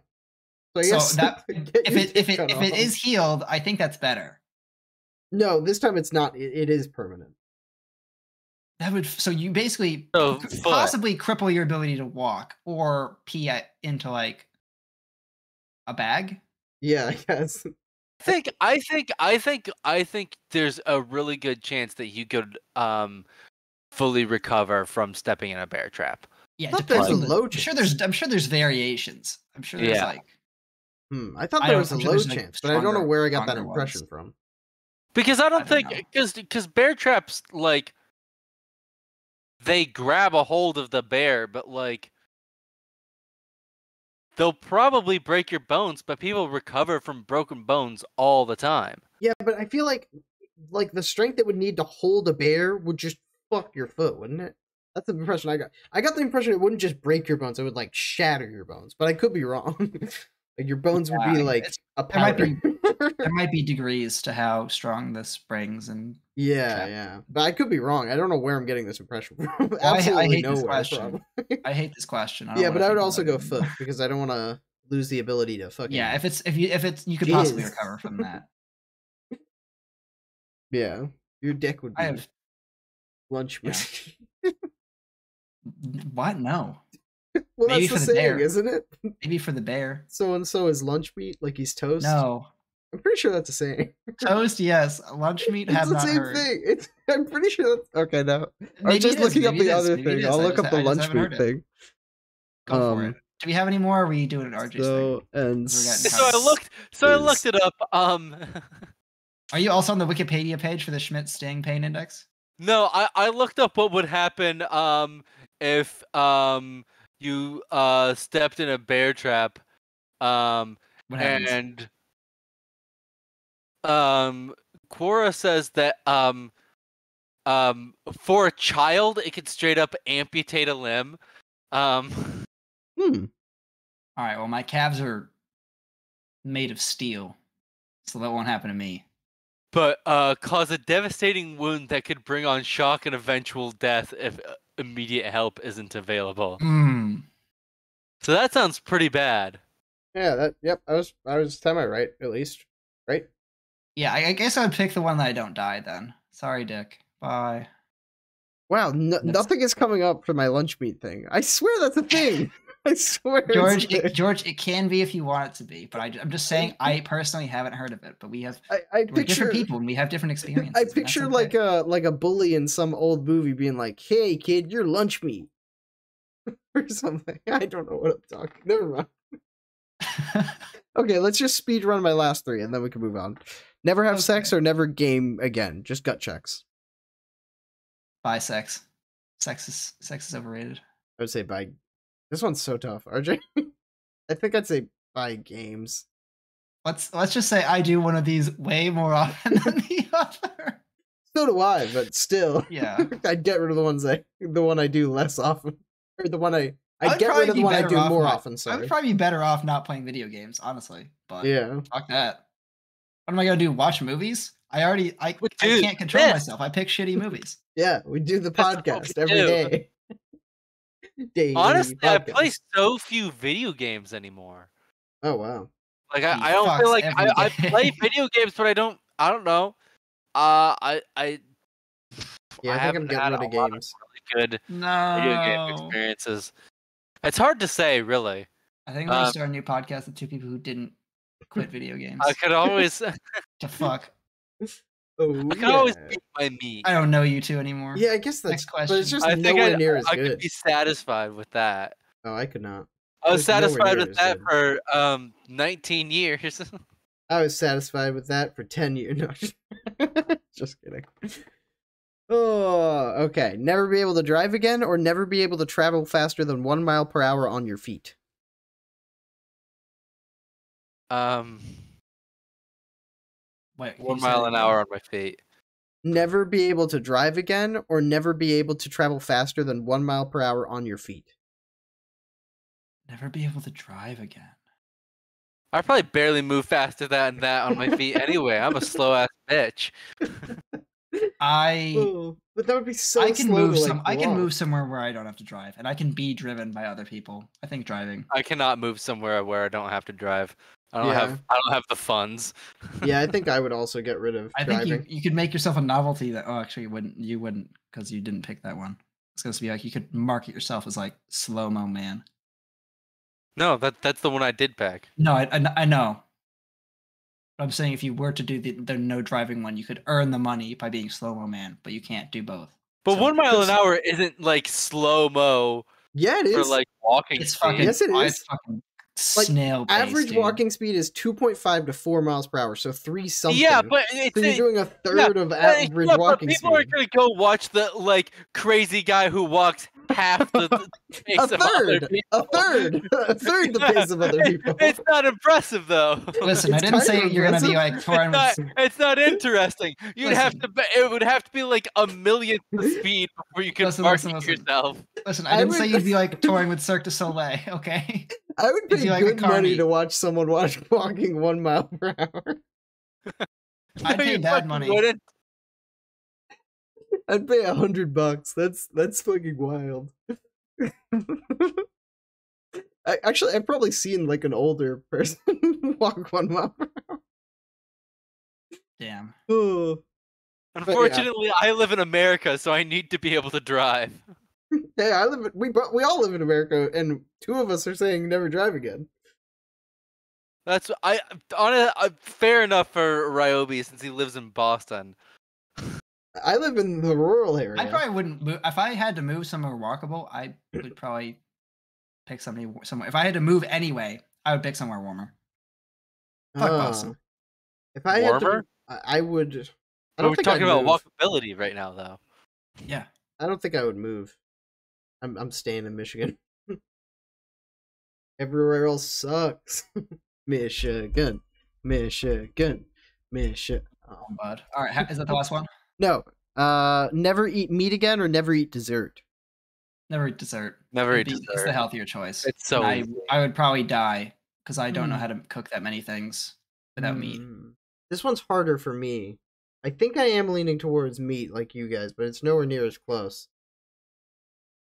So I So guess that get if your it dick if cut it off. is healed, I think that's better. No, this time it's not. It is permanent. That would so you basically So, could foot. possibly cripple your ability to walk or pee into like a bag. Yeah, I guess. I think there's a really good chance that you could fully recover from stepping in a bear trap. Yeah, thought there's depends a on the- low I'm sure there's variations. I'm sure there's Yeah. like I thought I there don't- was a I'm sure low there's, like, chance, but I don't know stronger- where I got that stronger impression ones. from. Because I don't I don't think know. because bear traps like they grab a hold of the bear, but like they'll probably break your bones, but people recover from broken bones all the time. Yeah, but I feel like the strength it would need to hold a bear would just fuck your foot, wouldn't it? That's the impression I got. I got the impression it wouldn't just break your bones; it would like shatter your bones. But I could be wrong. Like your bones would be Yeah, like it's- a there might powder. there might be degrees to how strong the springs and Yeah, trap. yeah. But I could be wrong. I don't know where I'm getting this impression from. I Absolutely hate this nowhere. question. Probably. I hate this question. I don't Yeah, know but if I would people also know go it. foot because I don't want to lose the ability to fucking. Yeah, if it's you could possibly Jizz. recover from that. Yeah, your dick would be I have lunch yeah. meat. What? No. Well, Maybe that's the for the saying, bear. isn't it? Maybe for the bear. So and so is lunch meat, like he's toast. No. I'm pretty sure that's a saying. Toast, yes. Lunch meat It's have the not same heard. thing. I'm pretty sure that's okay. Now I'm Maybe just it is, looking up maybe the it is, other maybe it thing. is. I'll I look just- up the I just lunch haven't meat heard it. thing. Go for it. Do we have any more, or are we doing an RJ thing? So and We're getting So I Nice. looked it up. Are you also on the Wikipedia page for the Schmidt sting pain index? No, I looked up what would happen if you stepped in a bear trap What happens? and Quora says that for a child it could straight up amputate a limb. All right. Well, my calves are made of steel, so that won't happen to me. But cause a devastating wound that could bring on shock and eventual death if immediate help isn't available. Hmm. So that sounds pretty bad. yeah, that yep. I was semi right at least, right? Yeah, I guess I would pick the one that I don't die then. Sorry, Dick. Bye. Wow, nothing is coming up for my lunch meat thing. I swear that's a thing. I swear, George, it's a thing. George, it can be if you want it to be, but I'm just saying I personally haven't heard of it. But we have I we're picture different people and we have different experiences. I and that's picture okay. like a bully in some old movie being like, "Hey kid, you're lunch meat," or something. I don't know what I'm talking. Never mind. Okay, let's just speed run my last 3, and then we can move on. Never have sex Okay. or never game again. Just gut checks. Buy sex. Sex is overrated. I would say buy. This one's so tough, RJ. I think I'd say buy games. Let's just say I do one of these way more often than the other. So do I, but still, Yeah. I'd get rid of the one I do less often, or the one I'd would get probably rid of the be one I better do off more not- often. I Sorry. would probably be better off not playing video games, honestly. But Yeah. fuck that. What am I gonna do? Watch movies? I Dude, can't control this. myself. I pick shitty movies. Yeah, we do the That's what podcast we every do. day. Daily Honestly, I podcast. play so few video games anymore. Oh wow. Like He I don't feel fucks like every I day. play video games, but I don't know. I Yeah, I think haven't I'm getting had rid a of lot games. really good video game No. experiences. It's hard to say, really. I think we're gonna start a new podcast with 2 people who didn't quit video games. I could always To fuck. Oh I could yeah. always beat my meat. I don't know you two anymore. Yeah, I guess that's. Next But it's question. just I think nowhere near as I good. could be satisfied with that. Oh, I could not. I was It's nowhere satisfied near with as that good. for 19 years. I was satisfied with that for 10 years. No, just kidding. Oh, okay. Never be able to drive again, or never be able to travel faster than 1 mile per hour on your feet. Wait, can 1 you say mile that an again? hour on my feet. Never be able to drive again, or never be able to travel faster than 1 mile per hour on your feet. Never be able to drive again. I probably barely move faster than that on my feet anyway. I'm a slow ass bitch. Oh, but that would be so I can slow move to, like, I can walk. move somewhere where I don't have to drive, and I can be driven by other people. I think driving. I cannot move somewhere where I don't have to drive. I Yeah. don't have the funds. Yeah, I think I would also get rid of I driving. think you could make yourself a novelty that actually you wouldn't because you didn't pick that one. It's gonna be like you could market yourself as like slow-mo man. No, that's the one I did pack. No, I know. I'm saying if you were to do the no driving one, you could earn the money by being slow-mo man, but you can't do both. But So 1 mile an that's- hour isn't like slow mo Yeah, it for is. like walking It's speed. fucking Yes, it it's is. fucking Like, snail pace, Average dude. walking speed is 2.5 to 4 miles per hour, so 3 something. Yeah, but it's so you're doing a third of average but walking people speed. aren't gonna go watch the like crazy guy who walks half the pace A of other third, people. a third the pace of other people. It's not impressive though. Listen, I It's didn't kind say of you're gonna be impressive. like touring It's with. not, it's not interesting. You'd have Listen. to. It would have to be like a millionth the speed before you could Listen, market listen. yourself. Listen, I I didn't say would- you'd be like touring with Cirque du Soleil, okay? I would Is pay he like a good money carny? to watch someone walking 1 mile per hour. I'd No, pay you dad fucking money. wouldn't. I'd pay $100. That's fucking wild. Actually, I've probably seen like an older person walk 1 mile per hour. Damn. Oh. Unfortunately, I live in America, so I need to be able to drive. Hey, we all live in America, and 2 of us are saying never drive again. That's fair enough for Ryobii since he lives in Boston. I live in the rural area. I probably wouldn't move if I had to move somewhere walkable. I would probably pick somewhere. If I had to move anyway, I would pick somewhere warmer. Fuck Boston. If I had to, Warmer? I would. I We're don't think talking I'd about move. walkability right now, though. Yeah. I don't think I would move. I'm staying in Michigan. Everywhere else sucks. Michigan. Oh, bud. All right. Is that the last one? No. Never eat meat again, or never eat dessert. Never eat dessert. Never eat It's dessert. the healthier choice. It's so And easy. I would probably die because I don't know how to cook that many things without meat. This one's harder for me. I think I am leaning towards meat, like you guys, but it's nowhere near as close.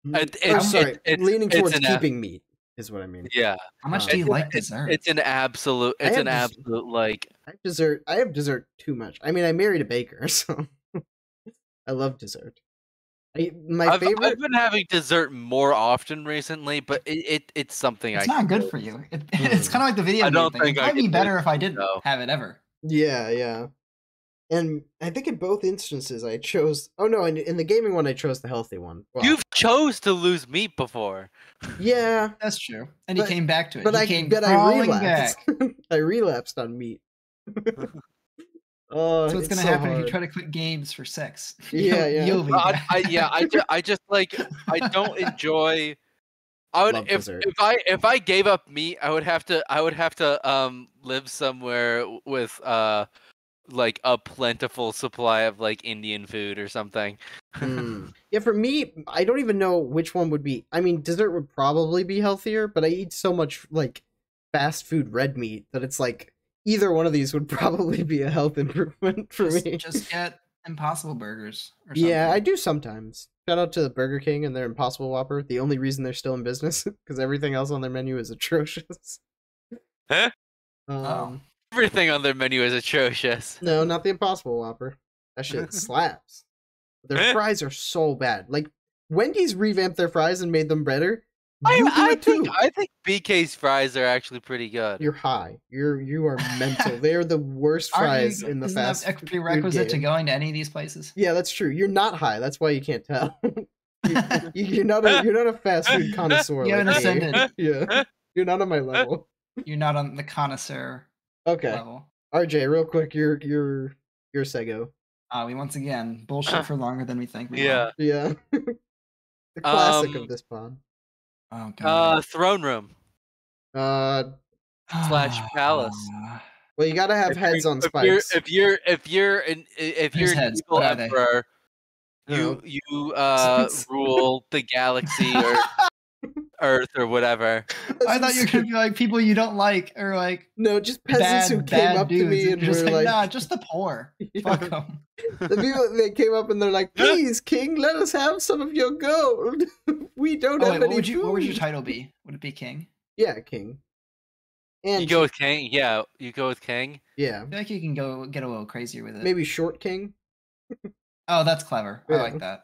Sorry, leaning it's towards an keeping meat is what I mean. Yeah. How much Um, do you like dessert? It's an absolute. I It's have an this- absolute like. I have dessert too much. I mean, I married a baker, so I love dessert. My favorite. I've been having dessert more often recently, but it's something It's I. not good for you. It's kind of like the video I game don't thing. think It'd I probably be could better do if I didn't so. have it ever. Yeah. And I think in both instances I chose. Oh no, in the gaming one I chose the healthy one. Well, You've chose to lose meat before. yeah, That's true. And he But- came back to it. but He came I crawling relapsed. back. I relapsed on meat. Oh, So what's it's gonna so happen if you hard. try to quit games for sex? Yeah, yeah. You'll be back. I just like I don't enjoy. I would Love dessert. if I gave up meat, I would have to live somewhere with like a plentiful supply of like Indian food or something. Yeah, for me, I don't even know which one would be. I mean, dessert would probably be healthier, but I eat so much like fast food red meat that it's like either one of these would probably be a health improvement for me. Just get Impossible Burgers or something. Yeah, I do sometimes. Shout out to Burger King and their Impossible Whopper. The only reason they're still in business because everything else on their menu is atrocious. Huh? Oh. Everything on their menu is atrocious. No, not the Impossible Whopper. That shit slaps. Their fries are so bad. Like Wendy's revamped their fries and made them better. I think BK's fries are actually pretty good. You're high. You are mental. They are the worst fries in the Isn't fast that a food prerequisite to game. going to any of these places? Yeah, that's true. You're not high. That's why you can't tell. You're not a fast food connoisseur. You haven't like me. ascended. Yeah, you're not on my level. You're not on the connoisseur Okay, level. RJ, real quick, your Sego. We once again bullshit for longer than we think we Yeah. will. Yeah, the classic of this pod. Oh god. Throne room slash palace. Well, you gotta have heads on spikes. If you're an Whose heads? evil What are they? emperor, Oh. you rule the galaxy or Earth or whatever. I thought you were gonna be like people you don't like or like No, just peasants who came bad up to dudes. me and You're just were like, nah, just the poor. Yeah. Fuck them. The people they came up and they're like, "Please, king, let us have some of your gold. We don't have any food." What would your title be? Would it be king? Yeah, king. And You go with king. Yeah, you go with king. yeah, I feel like you can go get a little crazier with it. maybe short king. Oh, that's clever. I Yeah. like that.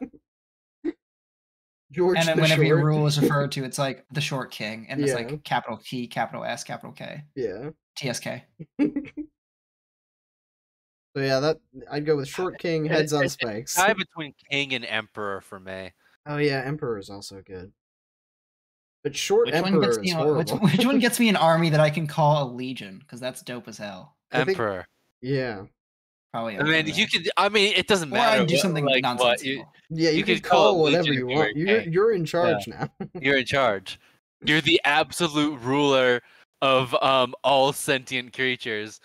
George And then the whenever your Short. rule is referred to, it's like the short king, and it's Yeah. like capital T, capital S, capital K, Yeah. TSK. So yeah, that I'd go with short king, heads on spikes. Tie between king and emperor for me. Oh yeah, emperor is also good. But short Which one emperor gets is me? horrible. Which one gets me an army that I can call a legion? Because that's dope as hell. I think- Emperor. Yeah. Probably. I mean, Emperor. you could. I mean, it doesn't Or matter. I'd do something like, what, nonsensical. Yeah, you You can could call call it whatever legion you if you were want. You're in charge now. You're in charge. You're the absolute ruler of all sentient creatures.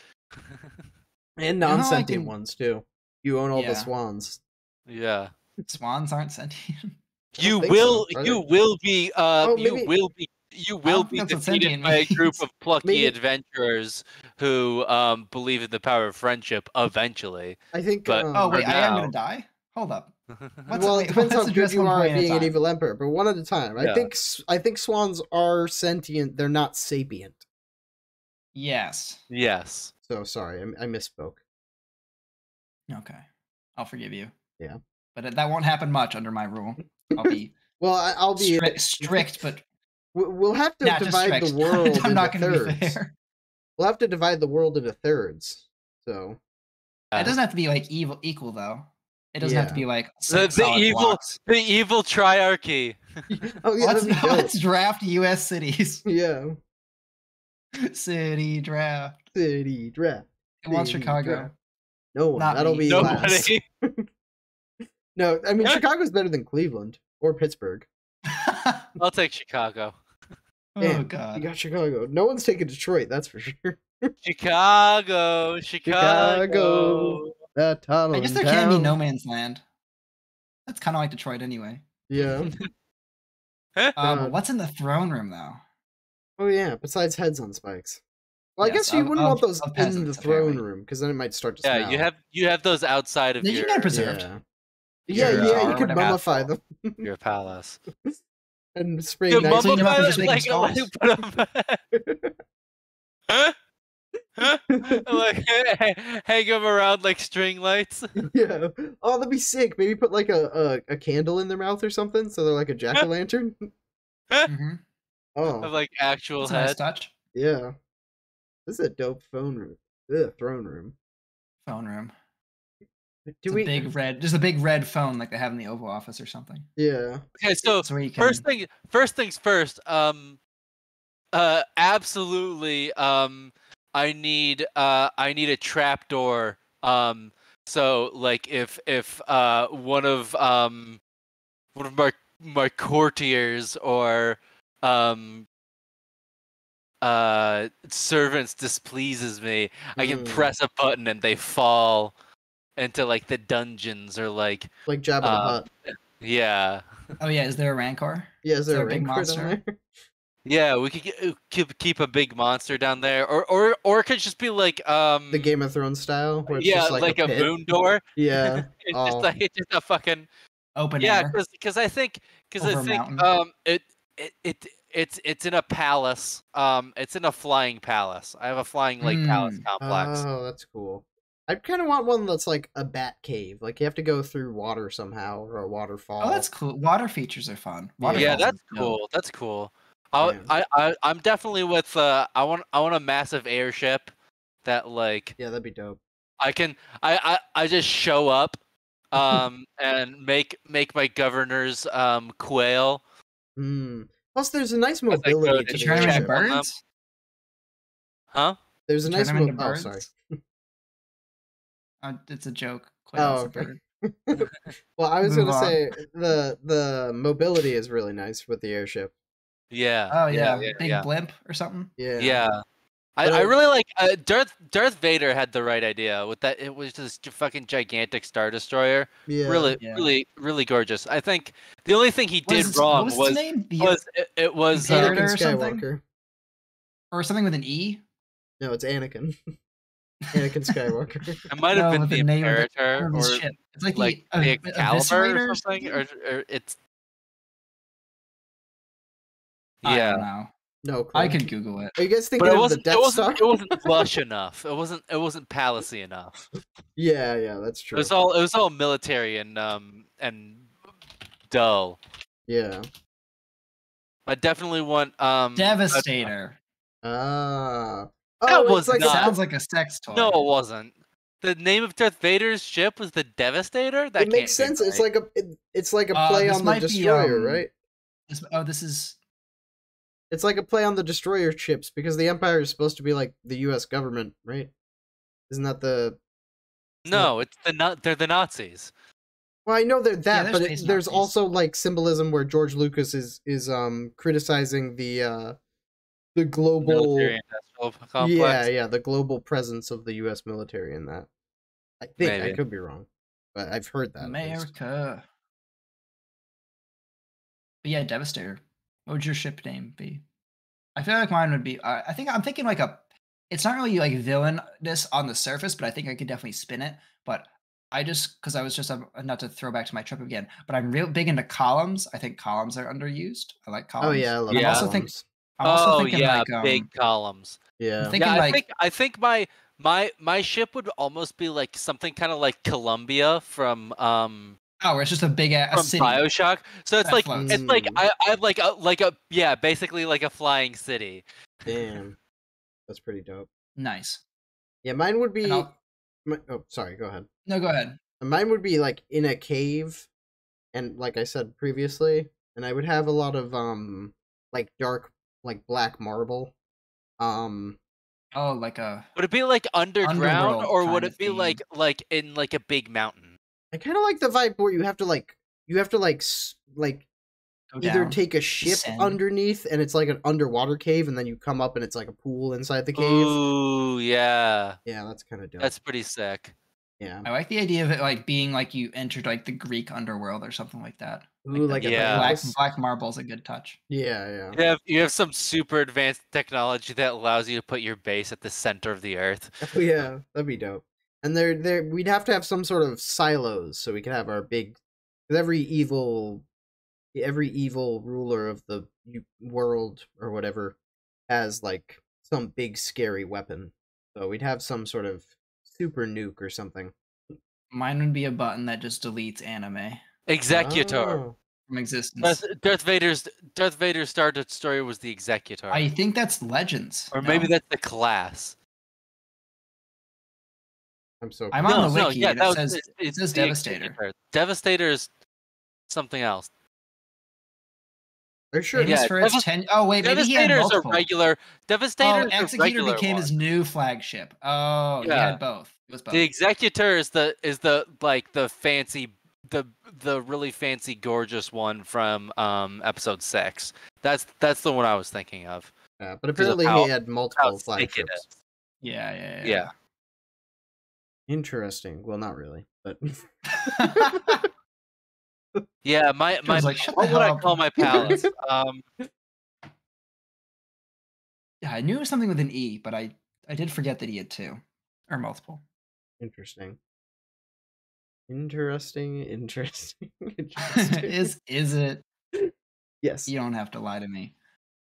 And know how I non-sentient can- ones too. You own all the Yeah. swans. Yeah. Swans aren't sentient. You think will. so. Are You they? will be. Oh, You maybe- will be. You I will don't be think that's what defeated sentient by a group means. of plucky Maybe- adventurers who believe in the power of friendship. Eventually. I think. But- Oh wait, For I am now. gonna die. Hold up. Well, it depends how let's good address you one are point at at a being an time. evil emperor, but one at a time. Yeah. I think swans are sentient. They're not sapient. Yes. Yes. So sorry, I misspoke. Okay. I'll forgive you. Yeah. But that won't happen much under my rule. I'll be Well, I'll be. strict, but We'll have to not just divide strict. the world I'm not into going to be thirds. fair. We'll have to divide the world into thirds. So It doesn't have to be like equal though. It doesn't have to Yeah. be like The solid evil. blocks. The evil triarchy. oh yeah, that'd be dope. Let's draft U.S. cities. Yeah, City draft. city draft. Who wants city Chicago? draft. No one. Not That'll me. be last. Nobody. No, I mean Chicago's better than Cleveland or Pittsburgh. I'll take Chicago. Oh Damn, You god. got Chicago. No one's taking Detroit. That's for sure. Chicago. Chicago. That tunnel. I guess there can be no man's land. That's kind of like Detroit anyway. Yeah. But what's in the throne room though? Oh yeah. Besides heads on spikes. Well, I Yes, guess you wouldn't want those of in the peasants, throne apparently. room because then it might start to Yeah, smell. you have those outside of You your can preserve. Yeah. Your Yeah, jar you or could whatever. mummify them your palace. and spray You nice. Clean them up and just mummify make them, them put 'em- Huh? Huh? Like hang them around like string lights. Yeah. Oh, that'd be sick. Maybe put like a candle in their mouth or something, so they're like a jack-o'-lantern. Mhm. Oh, Of like actual That's a nice head. touch. yeah. This is a dope phone room. Throne room. Phone room. Do It's we? a big red. There's a big red phone like they have in the Oval Office or something. Yeah. Okay, so It's where you can. first things first. Absolutely. I need a trapdoor. So like if one of my courtiers or um servants displeases me, I can press a button and they fall into like the dungeons or like Jabba the Hutt. yeah. Oh yeah, is there a Rancor? Yeah, is there a a big Rancor down monster? there? Yeah, we could keep a big monster down there, or it could just be like The Game of Thrones style, where it's yeah, just like like a a pit. moon door. Yeah. Oh. It's just a fucking Open yeah, air because I think over a mountain. it's in a palace. It's in a flying palace. I have a flying like palace complex. Oh, that's cool. I kind of want one that's like a bat cave. Like you have to go through water somehow or a waterfall. Oh, that's cool. Water features are fun. Yeah, Yeah, Waterfalls that's are dope. cool. That's cool. Yeah. I'm definitely with I want a massive airship that like Yeah, that'd be dope. I just show up and make my governors quail. Plus, there's a nice As I go mobility to to the Turn them into check airship. on them. birds. There's a Turn nice them into Oh, birds. sorry. It's a joke. Oh, Quail's a okay. bird. Well, I was Move gonna on. say the mobility is really nice with the airship. Yeah. Oh yeah, big yeah. blimp or something. Yeah. Yeah. But I really like Darth Vader had the right idea with that. It was this fucking gigantic Star Destroyer. Yeah. Really, really gorgeous. I think the only thing he did What wrong was was its name? it was Imperator Anakin or something? Skywalker. Or something with an E. No, it's Anakin. Anakin Skywalker. it might have No, been with the the name of Imperator his or ship. It's like like the the Excalibur Eviscerator or something, or it's I don't yeah. know. No, clue. I could Google it. Are you guys But thinking of the Death Star? it wasn't lush enough. It wasn't palacey enough. Yeah, that's true. It was all military and dull. Yeah. I definitely want Devastator. Ah. That Oh, was it's like It not- sounds like a sex toy. No, it wasn't. The name of Darth Vader's ship was the Devastator. That it makes can't be sense. It's right. like a play this on the might be, destroyer, right? This is. It's like a play on the destroyer ships because the Empire is supposed to be like the U.S. government, right? Isn't that the? No, they're the Nazis. Well, I know they're that, they're but space there's Nazis. also like symbolism where George Lucas is criticizing the global Military industrial complex. yeah the global presence of the U.S. military in that. I think I Maybe. could be wrong, but I've heard that. at least. America. But yeah, Devastator. What would your ship name be? I feel like mine would be. I think I'm thinking like a. It's not really like villainous on the surface, but I think I could definitely spin it. But I just because I was just not to throw back to my trip again, but I'm real big into columns. I think columns are underused. I like columns. Oh yeah, I love Yeah. columns. I'm also Oh thinking yeah, like big columns. Yeah. I'm thinking Yeah, like I think my ship would almost be like something kind of like Columbia from where it's just a big a from city. BioShock. So it's that like floats. it's like I have like a yeah, basically like a flying city. Damn, that's pretty dope. Nice. Yeah, mine would be. And I'll- Oh, sorry. Go ahead. No, go ahead. Mine would be like in a cave, and like I said previously, and I would have a lot of like dark, like black marble. Oh, like a. Would it be like underground Underworld or would kind it of be theme. like in like a big mountain? I kind of like the vibe where you have to like Go either down. take a ship descend. underneath, and it's like an underwater cave, and then you come up, and it's like a pool inside the cave. Ooh, yeah. Yeah, that's kind of dope. That's pretty sick. Yeah. I like the idea of it like being like you entered like the Greek underworld or something like that. Ooh, the like Yeah. Atlantis? black marble's a good touch. Yeah, yeah. You have some super advanced technology that allows you to put your base at the center of the earth. Oh, yeah, that'd be dope. And we'd have to have some sort of silos so we could have our big. Because every evil ruler of the world or whatever has like some big scary weapon. So we'd have some sort of super nuke or something. Mine would be a button that just deletes anime Executor. Oh. from existence. Darth Vader's Star Destroyer was the Executor. I think that's Legends. Or no? maybe that's the class. I'm so I'm on the No, wiki yeah, and that it was says it's the Devastator. Executor. Devastator is something else. Are you sure? Famous Yeah, for its 10. Oh wait, maybe he had Devastator is a multiple. regular. Devastator Oh, is a Executor regular became one. his new flagship. Oh, he Yeah. had both. It was both. The Executor is the like the fancy the really fancy gorgeous one from episode 6. That's the one I was thinking of. But 'Cause of apparently he had how multiple sick it flagships. is. Yeah. Interesting. Well, not really, but Yeah, my I was like, shut the what would hell I up. call my palace? Yeah, I knew it was something with an E, but I did forget that he had 2 or multiple. interesting. Interesting. Is it? Yes. You don't have to lie to me.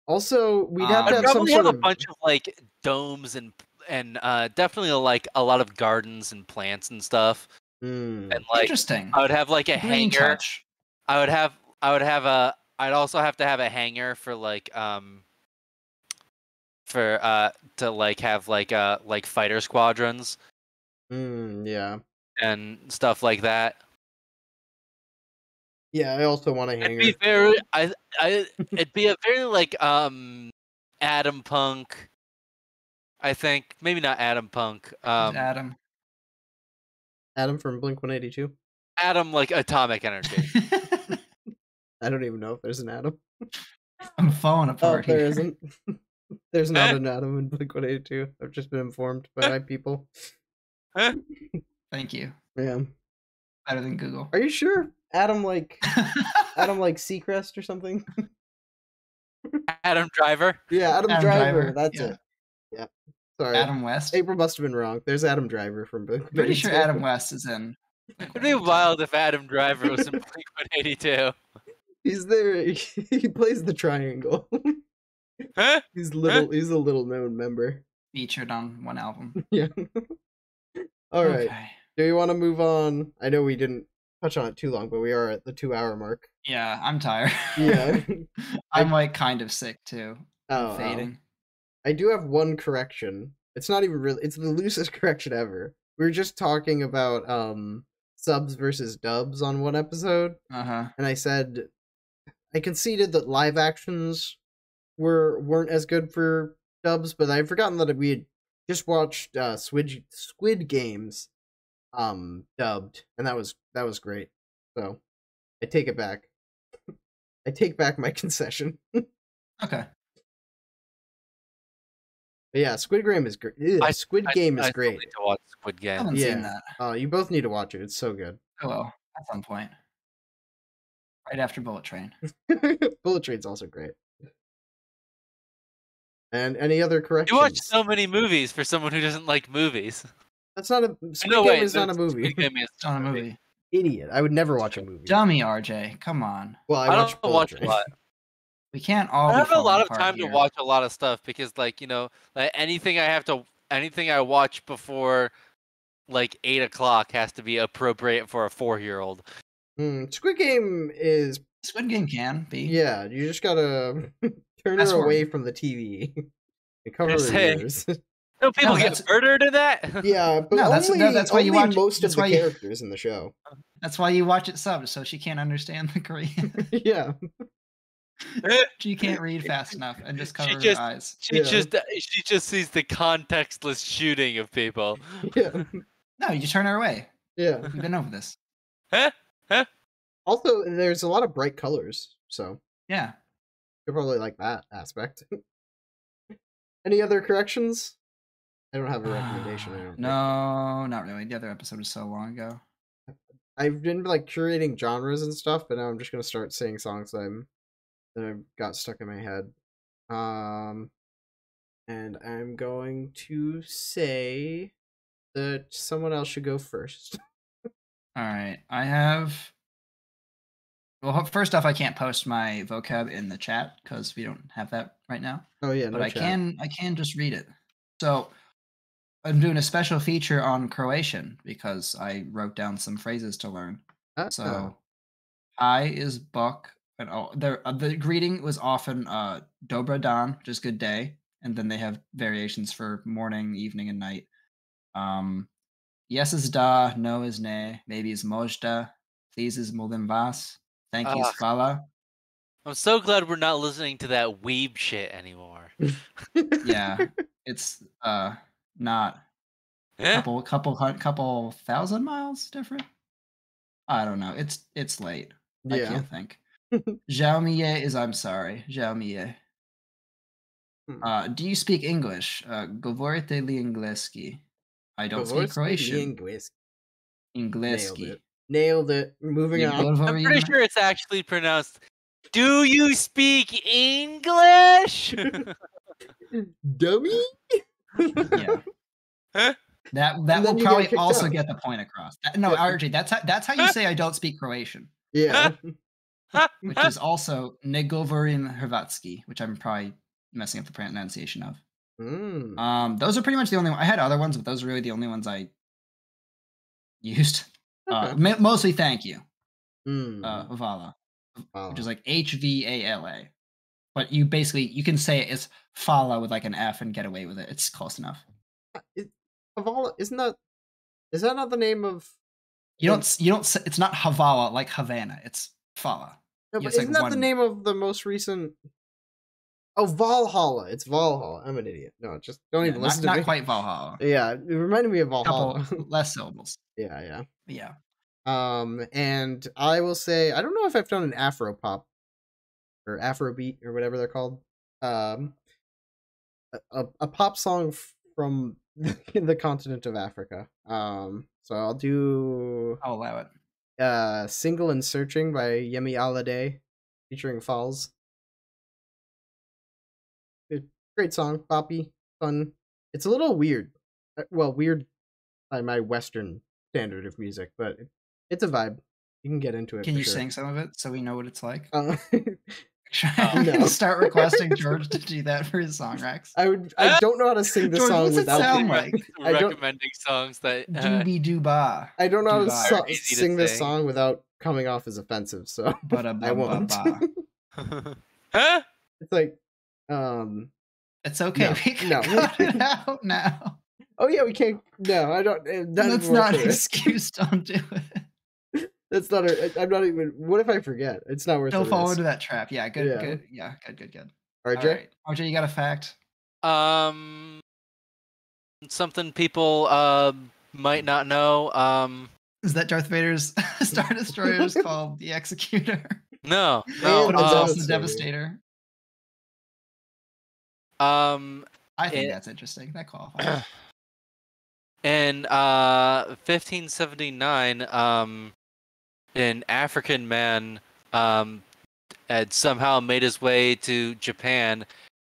Also, we'd have to I'd have some probably sort have of a bunch of like domes and definitely like a lot of gardens and plants and stuff. And like Interesting. I would have like a Green hangar. touch. I would have a I'd also have to have a hangar for like to like have like fighter squadrons yeah. and stuff like that. Yeah, I also want a It'd hanger. be very it'd be a very like Adam Punk. I think maybe not Adam Punk. Adam. Adam from Blink-182. Adam like Atomic Energy. I don't even know if there's an Adam. I'm falling apart there here. isn't. There's not an Adam in Blink-182. I've just been informed by people. Thank you. Yeah. Better than Google. Are you sure? Adam like Seacrest or something? Adam Driver. Yeah, Adam Driver. That's yeah. it. Yeah. Sorry. Adam West. April must have been wrong. There's Adam Driver from Blink-182. Pretty sure Adam West is in. It'd be wild if Adam Driver was in Blink-182. He's there. He plays the triangle. He's a little known member. Featured on one album. Yeah. All right. Okay. Do you want to move on? I know we didn't touch on it too long, but we are at the 2-hour mark. Yeah, I'm tired. Yeah. I'm like kind of sick too. Oh, Fading. I do have one correction. It's not even really. It's the loosest correction ever. We were just talking about subs versus dubs on one episode, and I said I conceded that live actions weren't as good for dubs, but I'd forgotten that we had just watched Squid Games dubbed, and that was great. So I take it back. I take back my concession. Okay. But yeah, Squid Game is great. Squid Game is great. Need to watch Squid I Game. haven't seen that. Oh, you both need to watch it. It's so good. Oh well, at some point. Right after Bullet Train. Bullet Train's also great. And any other corrections? You watch so many movies for someone who doesn't like movies. That's not a Squid Game is not a movie. Squid Game is It's not a movie. Idiot. I would never watch a movie. Dummy, RJ. Come on. Well, I watch don't watch Bullet a lot. We can't all. I be have a lot falling of apart time here. to watch a lot of stuff because, like, you know, like anything I watch before like 8 o'clock has to be appropriate for a 4-year-old. Squid Game is. Squid Game can be. Yeah, you just gotta turn Fast her away forward. from the TV and cover Just her say- ears. No, people get that's- murdered in that. Yeah, but No, that's why you only watch- most of that's the why you- characters in the show. That's why you watch it subbed, so she can't understand the Korean. Yeah. She can't read fast enough and just cover just- her eyes. She just sees the contextless shooting of people. Yeah. No, you just turn her away. Yeah. We've been over this. Also, there's a lot of bright colors, so Yeah. you'll probably like that aspect. Any other corrections? I don't have a recommendation. I don't think. No, not really. The other episode was so long ago. I've been like curating genres and stuff, but now I'm just gonna start saying songs that I've got stuck in my head. And I'm going to say that someone else should go first. All right. I have. Well, first off, I can't post my vocab in the chat because we don't have that right now. Oh yeah, no But I chat. can just read it. So I'm doing a special feature on Croatian because I wrote down some phrases to learn. So hi is Bok, and the greeting was often Dobra dan, which is good day, and then they have variations for morning, evening, and night. Yes is da, no is nay, maybe is mojda, please is mulden vas, thank you is Ugh, fala. I'm so glad we're not listening to that weeb shit anymore. Yeah, it's not Eh? couple thousand miles different. I don't know. It's late. I Yeah. can't think. Xiaomiye is I'm sorry. Xiaomiye. Do you speak English? Govorite li angielski. I don't speak Croatian. Nailed Angielski. it. Nailed it. Moving You on. I'm pretty govorim. sure it's actually pronounced. Do you speak English? Dummy? Yeah. Huh? That And will then you probably get kicked also out. get the point across. No, Yeah. RJ, that's how you say I don't speak Croatian, Yeah. which is also ne govorim Hrvatski, which I'm probably messing up the pronunciation of. Those are pretty much the only I had other ones, but those are really the only ones I used. Okay. Mostly thank you. Mm. Vala, which is Vala. like HVALA. But you can say it as Fala with like an F and get away with it. It's close enough. Havala, is that not the name of You don't say, it's not Havala like Havana. It's Fala. no, but isn't that the name of the most recent Oh, Valhalla. It's Valhalla. I'm an idiot. No, just don't even listen to me. Not quite Valhalla. Yeah, it reminded me of Valhalla. Couple less syllables. Yeah. Yeah. And I will say I don't know if I've done an Afro pop or Afrobeat or whatever they're called. A pop song from the continent of Africa. So I'll allow it. Single and Searching by Yemi Alade featuring Falls. Great song, poppy, fun. It's a little weird. Well, weird by my Western standard of music, but it's a vibe. You can get into it. Can you sure. sing some of it so we know what it's like? No. Start requesting George to do that for his song Rex. I don't know how to sing the George, song what's it without sound like? Recommending songs that Doobie Dooba. I don't know how to easy to sing this sing. song without coming off as offensive, so I won't. Huh? It's like it's okay. No, We can no. cut it out now. Oh yeah, we can't. No, I don't. That's not an excuse. Don't do it. That's not. I'm not even. What if I forget? It's not worth. Don't the fall risk. into that trap. Yeah, good. Yeah. Good. Yeah, good. RJ, All right. RJ, you got a fact? Something people might not know. Is that Darth Vader's Star Destroyer is called the Executor? No. But it's also the Devastator. I think that's interesting. That qualifies. In 1579, an African man had somehow made his way to Japan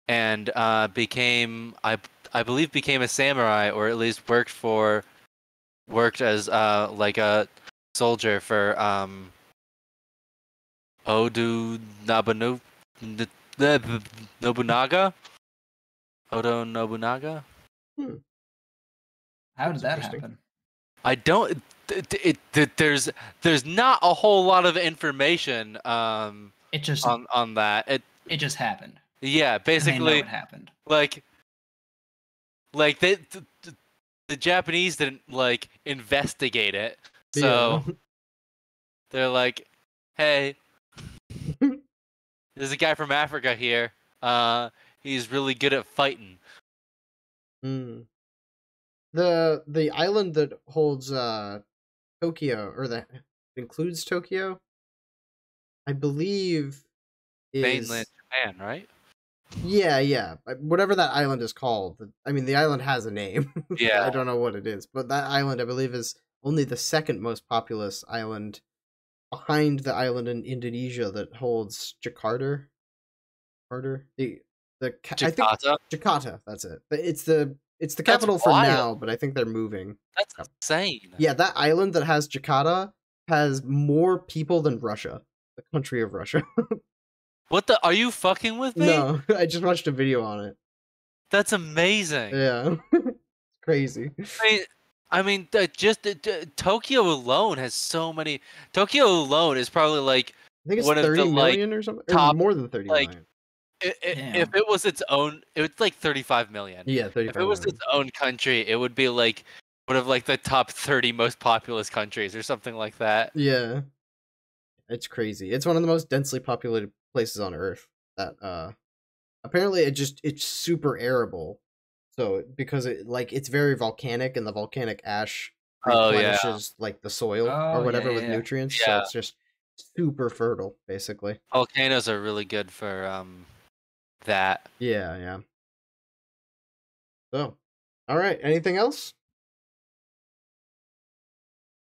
and became, I believe, became a samurai, or at least worked as like a soldier for Odo Nobunaga. Odo Nobunaga. How did that happen? I don't. There's not a whole lot of information. It just on that. It just happened. Yeah, basically, it happened. Like the Japanese didn't like investigate it, so they're like, "Hey, there's a guy from Africa here. He's really good at fighting." The island that holds Tokyo, or that includes Tokyo, I believe is mainland Japan, right? Yeah. Whatever that island is called. I mean, the island has a name. Yeah. I don't know what it is, but that island, I believe, is only the second most populous island behind the island in Indonesia that holds Jakarta. I think Jakarta. That's it. It's the capital for now, but I think they're moving. That's insane. Yeah, that island that has Jakarta has more people than Russia, the country of Russia. What the? Are you fucking with me? No, I just watched a video on it. That's amazing. Yeah, crazy. I mean, just Tokyo alone has so many. Tokyo alone is probably like I think it's one 30 of the million or something, top, or more than 30 like, million. If it was its own, it was like 35 million. Yeah, 35 If it was million. its own country, it would be like one of like the top 30 most populous countries or something like that. Yeah. It's crazy. It's one of the most densely populated places on Earth. That apparently it's super arable. So because it's very volcanic and the volcanic ash Oh yeah, replenishes like the soil or Oh, yeah, whatever yeah, with yeah. nutrients. So Yeah. it's just super fertile, basically. volcanoes are really good for that. Yeah, yeah. So, all right. Anything else?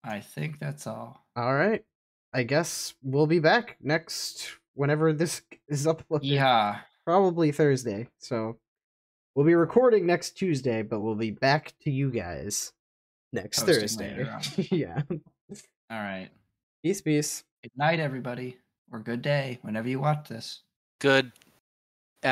I think that's all. All right. I guess we'll be back next whenever this is uploaded. Yeah. Probably Thursday. So we'll be recording next Tuesday, but we'll be back to you guys next Posting Thursday. later on. Yeah. All right. Peace, peace. Good night, everybody, or good day, whenever you watch this. Good